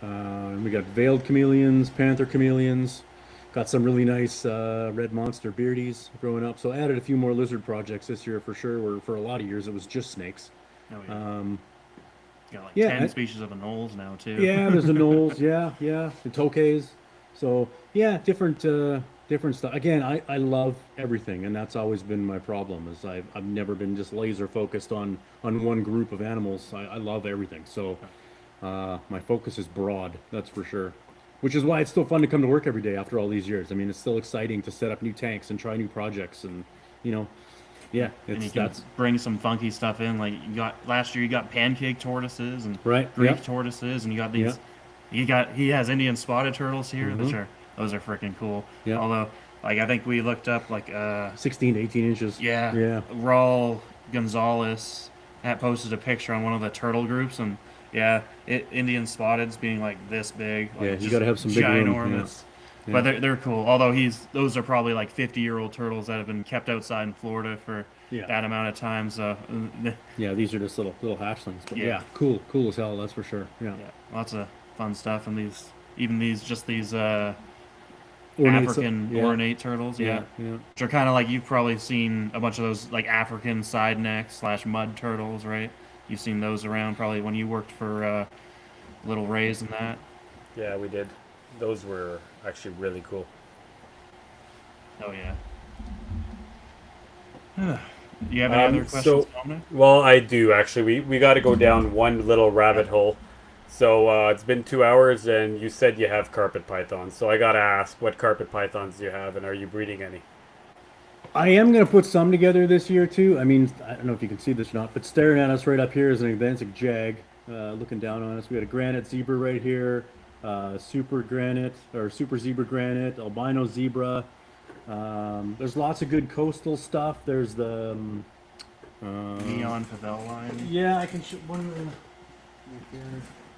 We got veiled chameleons, panther chameleons. Got some really nice red monster beardies growing up. So added a few more lizard projects this year for sure. Where for a lot of years it was just snakes. oh yeah, Um, got like yeah, 10 species of anoles now too. Yeah, there's the knolls. Yeah, the tokays. So yeah, different stuff. Again, I love everything, and that's always been my problem. Is I've never been just laser focused on one group of animals. I love everything. So my focus is broad. That's for sure. Which is why it's still fun to come to work every day after all these years. I mean, it's still exciting to set up new tanks and try new projects, and you know, Yeah, and you it's can that's bring some funky stuff in. Like you got last year, you got pancake tortoises and right. Greek Yeah, tortoises, and you got yeah. these. He has Indian spotted turtles here, Mm-hmm. which are those are freaking cool. Yeah, Although, like I think we looked up 16 to 18 inches. yeah, Yeah, Raul Gonzalez that posted a picture on one of the turtle groups, and yeah, Indian spotteds being like this big, yeah. like You got just to have some big room. Yeah, ginormous. But yeah, they're cool. Although those are probably like 50-year-old turtles that have been kept outside in Florida for yeah, that amount of time. So yeah. These are just little hatchlings, but yeah, yeah, cool as hell. That's for sure. Yeah, yeah, lots of fun stuff. And these ornate. African Yeah, ornate turtles, yeah, yeah, yeah. which are kind of like you've probably seen a bunch of those like African side necks slash mud turtles, right? You've seen those around probably when you worked for Little Rays and that. Yeah, we did. Those were actually really cool. Oh yeah. Do you have any other questions, So, Dominic? well, I do actually. We got to go down one little rabbit hole. So it's been 2 hours, and you said you have carpet pythons. So I gotta ask, what carpet pythons do you have, and are you breeding any? I am gonna put some together this year too. I mean, I don't know if you can see this or not, but staring at us right up here is an Atlantic jag, looking down on us. We got a granite zebra right here, super granite or super zebra granite, albino zebra. There's lots of good coastal stuff. There's the Neon Pavel line. yeah, I can show one.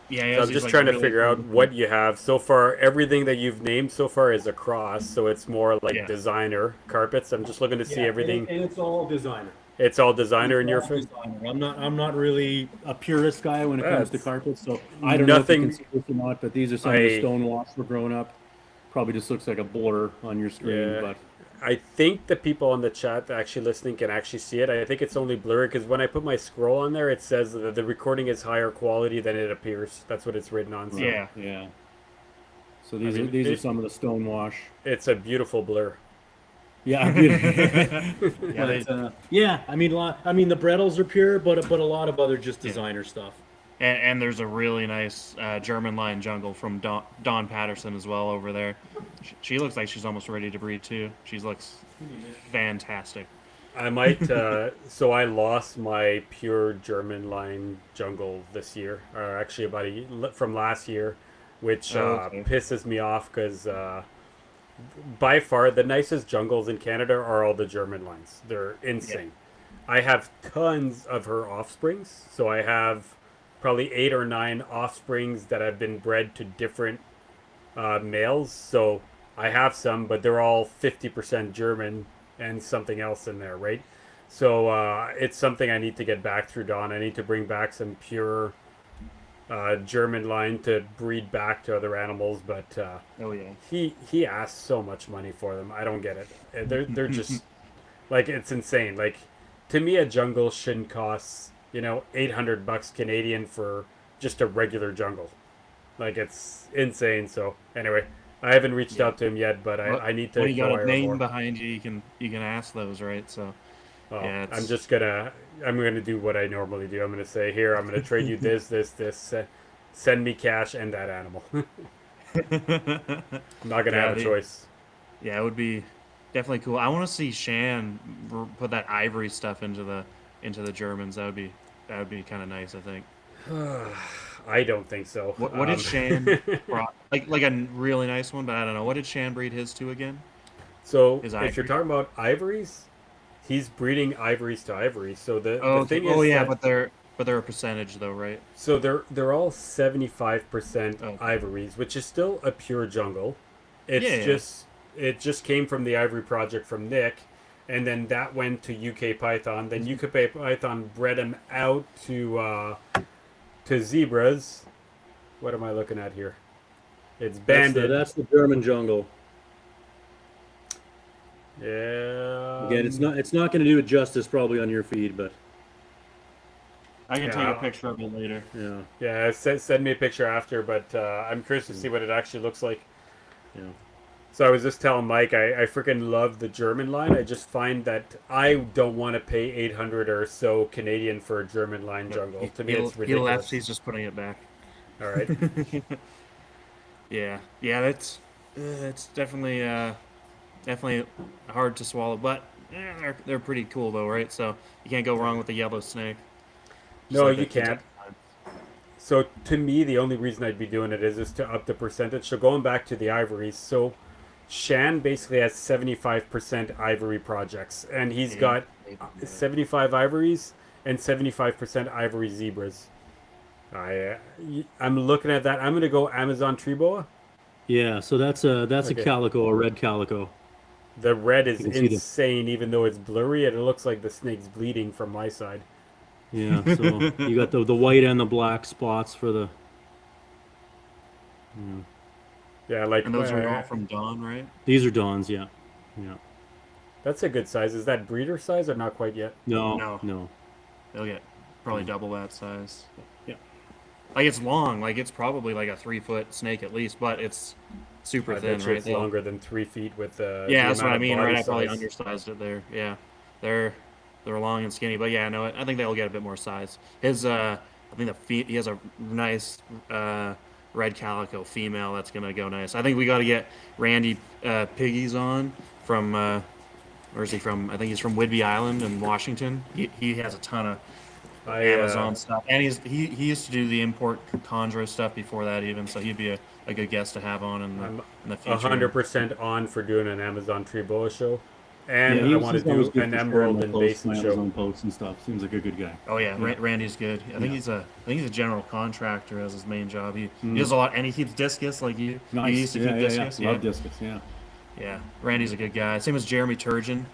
Yeah, he So has I'm these just like trying to really figure out cool- what you have so far. Everything that you've named so far is a cross, so it's more like Yeah. designer carpets. I'm just looking to see Yeah, everything. and it's all designer. It's all designer in It's your all face. designer. I'm not really a purist guy when it comes to That's carpets, so I don't know if you can nothing. see this or not, but these are some of the I stone walks for growing up. Probably just looks like a border on your screen, Yeah. but I think the people on the chat actually listening can actually see it. I think it's only blurry because when I put my scroll on there, it says that the recording is higher quality than it appears. That's what it's written on. So Yeah, yeah. So I mean, these are some of the stone wash. it's a beautiful blur. Yeah, yeah, they, but yeah. I mean the Brettles are pure, but a lot of other just Yeah. designer stuff. and there's a really nice German line jungle from Dawn Patterson as well over there. She looks like she's almost ready to breed too. She looks fantastic. I might. So I lost my pure German line jungle this year, or actually from last year, which Okay. pisses me off because by far the nicest jungles in Canada are all the German lines. They're insane. I have tons of her offsprings, so I have probably 8 or 9 offsprings that have been bred to different males. So I have some, but they're all 50% German and something else in there, right? So it's something I need to get back through Dawn. I need to bring back some pure German line to breed back to other animals, but Oh yeah. he asks so much money for them. I don't get it. They're just like, it's insane. Like, to me, a jungle shouldn't cost $800 Canadian for just a regular jungle. Like, it's insane. So anyway, I haven't reached out to him yet, but I need to When you got inquire a name more. behind you, you can ask those, right? So Well, yeah, I'm gonna do what I normally do. I'm gonna say, here, I'm gonna trade you this. Send me cash and that animal. I'm not gonna have a choice. Yeah, it would be definitely cool. I want to see Shan put that ivory stuff into the Germans. That would be kind of nice, I think. I don't think so. What did Shan brought? Like a really nice one, but I don't know. What did Shan breed his to again? So His if you're ivory? talking about ivories, he's breeding ivories to ivories. So the Oh, thing oh is yeah, that, but they're a percentage though, right? so they're all 75% Okay. ivories, which is still a pure jungle. It's Yeah, yeah. just it just came from the ivory project from Nick, and then that went to UK Python. Then UK Python bred him out to zebras. What am I looking at here? It's banded. That's the German jungle. Yeah. Again, it's not going to do it justice probably on your feed, but I can Yeah. take a picture of it later. yeah, Yeah, send me a picture after, but I'm curious to see what it actually looks like. yeah. So I was just telling Mike, I freaking love the German line. I just find that I don't want to pay 800 or so Canadian for a German line jungle. To me, it's He ridiculous. left. He's just putting it back. All right. Yeah, that's it's definitely hard to swallow. But they're pretty cool though, right? So you can't go wrong with the yellow snake. Just No, like you the can't. Kentucky. So to me, the only reason I'd be doing it is to up the percentage. So going back to the ivories, so Shan basically has 75% ivory projects, and he's Yeah. got 75 ivories and 75% ivory zebras. I I'm looking at that. I'm gonna go Amazon tree boa. Yeah, so that's a Okay, calico, a red calico. the red You is can see the insane, even though it's blurry, and it looks like the snake's bleeding from my side. yeah. So you got the white and the black spots for the. Yeah. Yeah, like And those are all from Dawn, right? These are Dons, yeah, yeah. that's a good size. Is that breeder size or not quite yet? No, No, no. they'll get probably Mm. double that size. Yeah, Like it's long, like it's probably like a 3 foot snake at least, but it's super I thin, bet you right? it's They'll, longer than 3 feet with yeah, the that's what amount I of mean, right? body I probably size. undersized it there. Yeah, they're they're long and skinny, but yeah, no, I think they'll get a bit more size. His, I think he has a nice red calico female that's gonna go nice. I think we got to get Randy Piggies on from where is he from? I think he's from Whidbey Island in Washington. He has a ton of I Amazon stuff, and he used to do the import Conjuro stuff before that even, so he'd be a good guest to have on I'm in the a future. hundred percent on for doing an Amazon tree boa show, yeah. and I want to He's always do good an for sharing emerald my and posts, basin my show. Amazon posts and stuff. Seems like a good guy. Oh yeah, Yeah, Randy's good. yeah. I think he's a general contractor as his main job. He Mm. does a lot, and he keeps discus like you. You Nice. used to Yeah, keep yeah, yeah. discus, yeah, Love discus. Yeah. yeah. Randy's a good guy. Same as Jeremy Turgeon,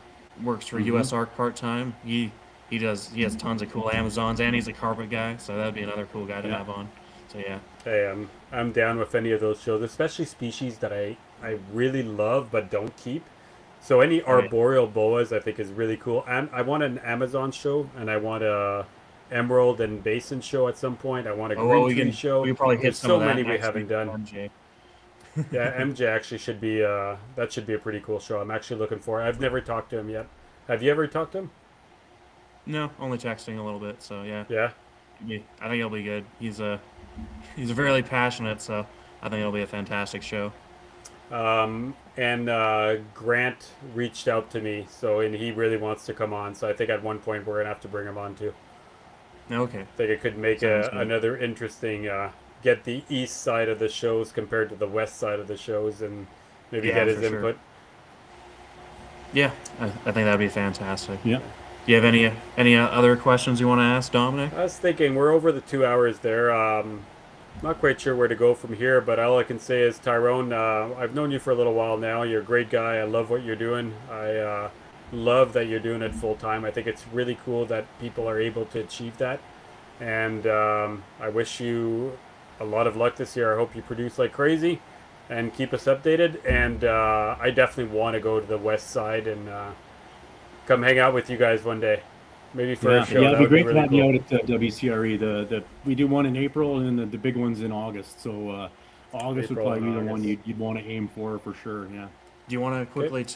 works for Mm-hmm. U.S. Arc part time. He has tons of cool Amazons, and he's a carpet guy, so that'd be another cool guy to Yeah. have on. So yeah, Hey, I'm down with any of those shows, especially species that I really love but don't keep. So any oh yeah. arboreal boas I think is really cool. And I want an Amazon show, and I want a emerald and basin show at some point. I want a Oh well, green tree we show. can probably hit There's some so of that many we next haven't week done. with MJ. Yeah, MJ actually should be that should be a pretty cool show. I'm actually looking for it. I've never talked to him yet. Have you ever talked to him? No, only texting a little bit. So yeah, Yeah. I think it'll be good. He's very passionate, so I think it'll be a fantastic show. And Grant reached out to me, so and he really wants to come on. So I think at one point we're gonna have to bring him on too. Okay, I think it could make sounds good. another interesting get the east side of the shows compared to the west side of the shows, and maybe Yeah, get his for sure. input. Yeah, I think that'd be fantastic. Yeah. Do you have any other questions you want to ask, Dominic? I was thinking we're over the 2 hours there. Not quite sure where to go from here, but all I can say is Tyrone, I've known you for a little while now. You're a great guy. I love what you're doing. I love that you're doing it full time. I think it's really cool that people are able to achieve that. And I wish you a lot of luck this year. I hope you produce like crazy and keep us updated. And I definitely want to go to the west side and come hang out with you guys one day. Maybe for Yeah, a show. yeah, That it'd be would be great to really have you cool. out at WCRE. The we do one in April and then the big one's in August. So August would April and probably be the one August. you'd want to aim for sure. Yeah. Do you want to Okay. quickly?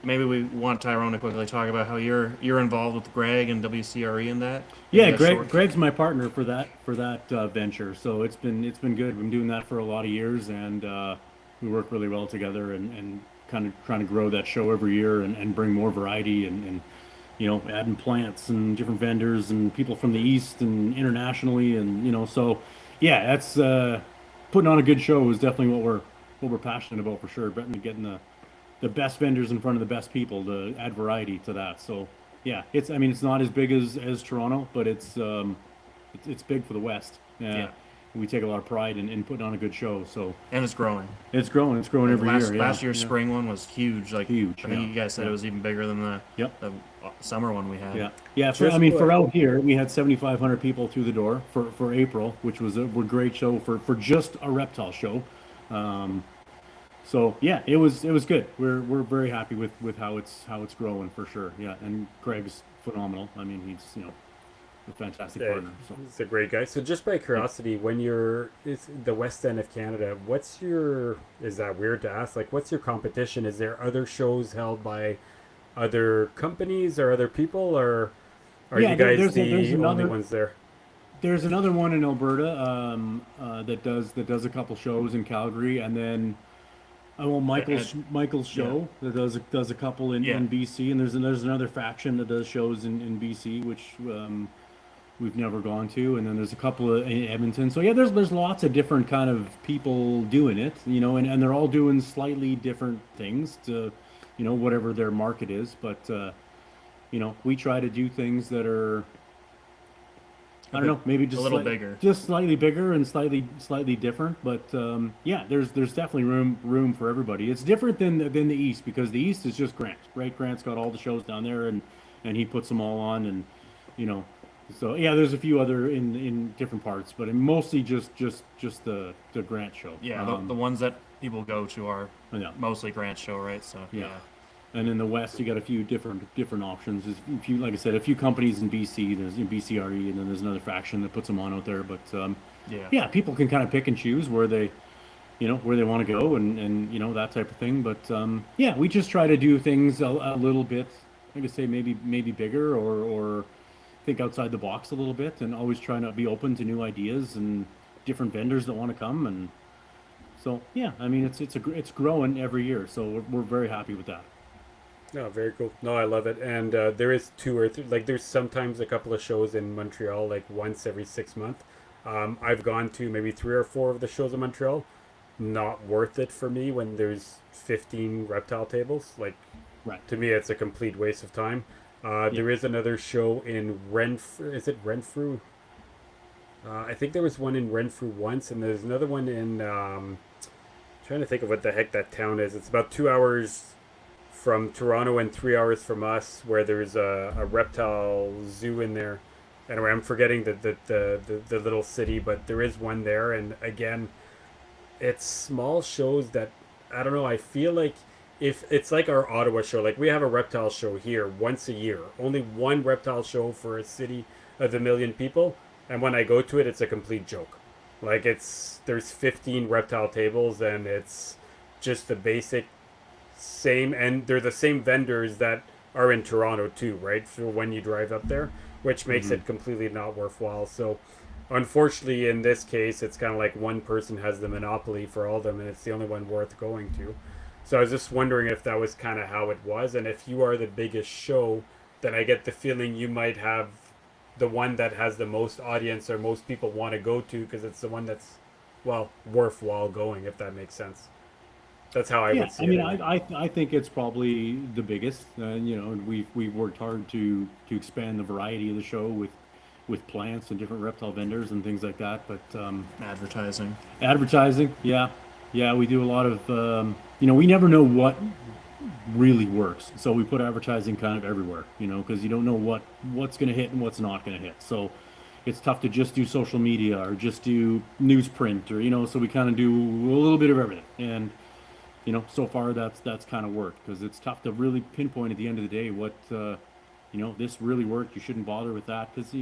Maybe we want Tyrone to quickly talk about how you're involved with Greg and WCRE in that. Yeah, Maybe a short- Greg's my partner for that venture. So it's been good. We've been doing that for a lot of years, and we work really well together, and kind of trying to grow that show every year and bring more variety and adding plants and different vendors and people from the east and internationally, and so yeah, that's putting on a good show is definitely what we're passionate about for sure. But getting the best vendors in front of the best people to add variety to that. So yeah, I mean it's not as big as Toronto, but it's big for the West. Yeah. Yeah. We take a lot of pride in putting on a good show. So and it's growing. it's growing. It's growing Like every year. Yeah. last year's Yeah. spring one was huge. Like Huge, I think yeah. you guys said Yeah. it was even bigger than Yep. the summer one we had. Yeah, yeah. Just I mean, for what- out here, we had 7,500 people through the door for April, which was a great show for just a reptile show. Um, so yeah, it was good. We're very happy with how it's growing for sure. Yeah, and Greg's phenomenal. I mean, he's a fantastic Yeah, partner. So. he's a great guy. So just by curiosity, when it's the west end of Canada, is that weird to ask? Like, what's your competition? Is there other shows held by other companies or other people, or are Yeah, you guys there's the only another. ones there? There's another one in Alberta that does a couple shows in Calgary, and then well, Uh, Michael's yeah, show that does a couple yeah, in BC, and there's another faction that does shows in BC, which we've never gone to, and then there's a couple of in Edmonton. So yeah, there's lots of different kind of people doing it, and they're all doing slightly different things to, whatever their market is. But we try to do things that are, a I don't bit, know, maybe a little bigger. just slightly bigger and slightly different. But yeah, there's definitely room for everybody. It's different than the East, because the East is just Grant, right? Grant's got all the shows down there, and he puts them all on, and you know, so yeah, there's a few other in different parts, but mostly just the Grant show. Yeah, the ones that people go to are Yeah, mostly Grant show, right? So yeah. yeah, And in the West, you got a few different options. If you, like I said, a few companies in BC. There's BCRE, and then there's another faction that puts them on out there. But yeah, yeah, people can kind of pick and choose where they want to go, and that type of thing. But yeah, we just try to do things a little bit, like I say, maybe bigger, or think outside the box a little bit, and always trying to be open to new ideas and different vendors that want to come. And so yeah, I mean, it's growing every year, so we're very happy with that. No, very cool. No, I love it. And there is two or three, like there's sometimes a couple of shows in Montreal, like once every 6 months. I've gone to maybe three or four of the shows in Montreal. Not worth it for me when there's 15 reptile tables. Like, Right. to me, it's a complete waste of time. Yeah. There is another show in Renfrew. Is it Renfrew? I think there was one in Renfrew once, and there's another one in. Trying to think of what the heck that town is. It's about 2 hours from Toronto and 3 hours from us, where there's a reptile zoo in there. Anyway, I'm forgetting the little city, but there is one there, and again, it's small shows that I don't know. I feel like if it's like our Ottawa show, like we have a reptile show here once a year, only one reptile show for a city of 1 million people, and when I go to it, it's a complete joke. Like there's 15 reptile tables, and it's just the basic same, and they're the same vendors that are in Toronto too, right? So when you drive up there, which makes Hmm. it completely not worthwhile. So unfortunately, in this case, it's kind of like one person has the monopoly for all of them, and it's the only one worth going to. So I was just wondering if that was kind of how it was, and if you are the biggest show, then I get the feeling you might have the one that has the most audience or most people want to go to because it's the one that's, well, worthwhile going, if that makes sense. That's how I Yeah, would see I it mean, anyway. I think it's probably the biggest. We've worked hard to expand the variety of the show with plants and different reptile vendors and things like that. But advertising. advertising, yeah, yeah, we do a lot of. We never know what really works, so we put advertising kind of everywhere. Because you don't know what's going to hit and what's not going to hit. So it's tough to just do social media or just do newsprint, or so we kind of do a little bit of everything. And so far that's kind of worked, because it's tough to really pinpoint at the end of the day what this really worked. You shouldn't bother with that, because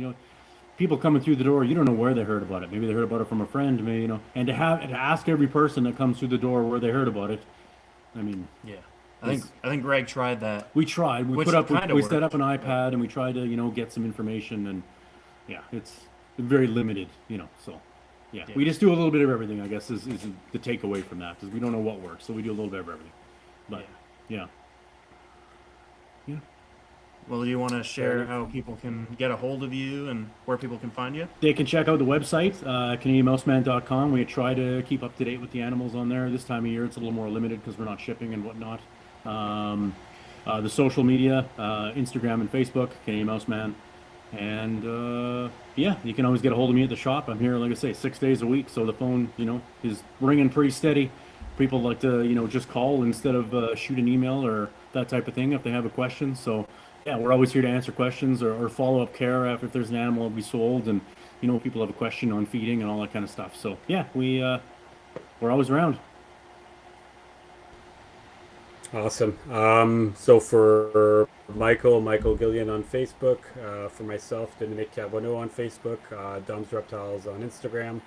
people coming through the door, you don't know where they heard about it. Maybe they heard about it from a friend, maybe, and to ask every person that comes through the door where they heard about it. I mean, Yeah, it's, I think Greg tried that, we tried. which kind of We set up worked. an But iPad, and we tried to get some information, and yeah, it's very limited. So yeah, yeah, we just do a little bit of everything, I guess, is the takeaway from that, because we don't know what works, so we do a little bit of everything. yeah. But yeah, yeah. Well, do you want to Fair share enough. how people can get a hold of you and where people can find you? They can check out the website, CanadianMouseman.com. We try to keep up to date with the animals on there. This time of year, it's a little more limited because we're not shipping and whatnot. Um, the social media, Instagram and Facebook, Canadian Mouseman. And yeah, you can always get a hold of me at the shop. I'm here, like I say, 6 days a week, so the phone, is ringing pretty steady. People like to, just call instead of shoot an email or that type of thing if they have a question. So yeah, we're always here to answer questions, or follow up care after if there's an animal we sold, and people have a question on feeding and all that kind of stuff. So yeah, we're always around. Awesome. So for Michael Gillian on Facebook, for myself, Dominic Carbonneau on Facebook, Dom's Reptiles on Instagram.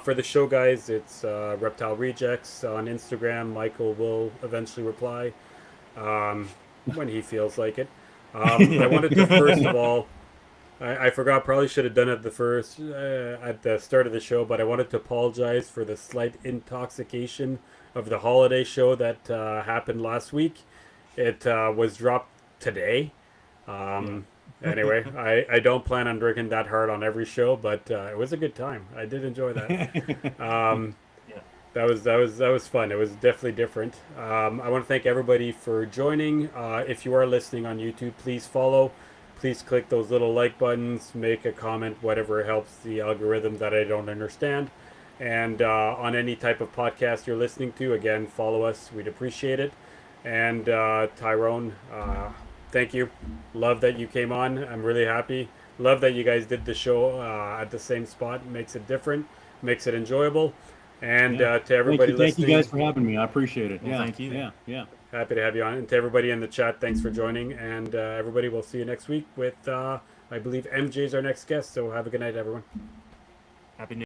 For the show, guys, it's Reptile Rejects on Instagram. Michael will eventually reply um, when he feels like it. I wanted to first of all I forgot. Probably should have done it at the start of the show, but I wanted to apologize for the slight intoxication of the holiday show that happened last week. It was dropped today. Anyway, I don't plan on drinking that hard on every show, but it was a good time. I did enjoy that. Um, Yeah. that was fun. It was definitely different. I want to thank everybody for joining. If you are listening on YouTube, please follow. Please click those little like buttons, make a comment, whatever helps the algorithm that I don't understand. And on any type of podcast you're listening to, again, follow us. We'd appreciate it. And Tyrone, thank you. Love that you came on. I'm really happy. Love that you guys did the show at the same spot. Makes it different, makes it enjoyable. And Yeah. to everybody Thank you listening, guys for having me. I appreciate it. Well, yeah. thank you. Yeah. happy to have you on. And to everybody in the chat, thanks for joining. And everybody, we'll see you next week with, I believe, MJ's our next guest. So have a good night, everyone.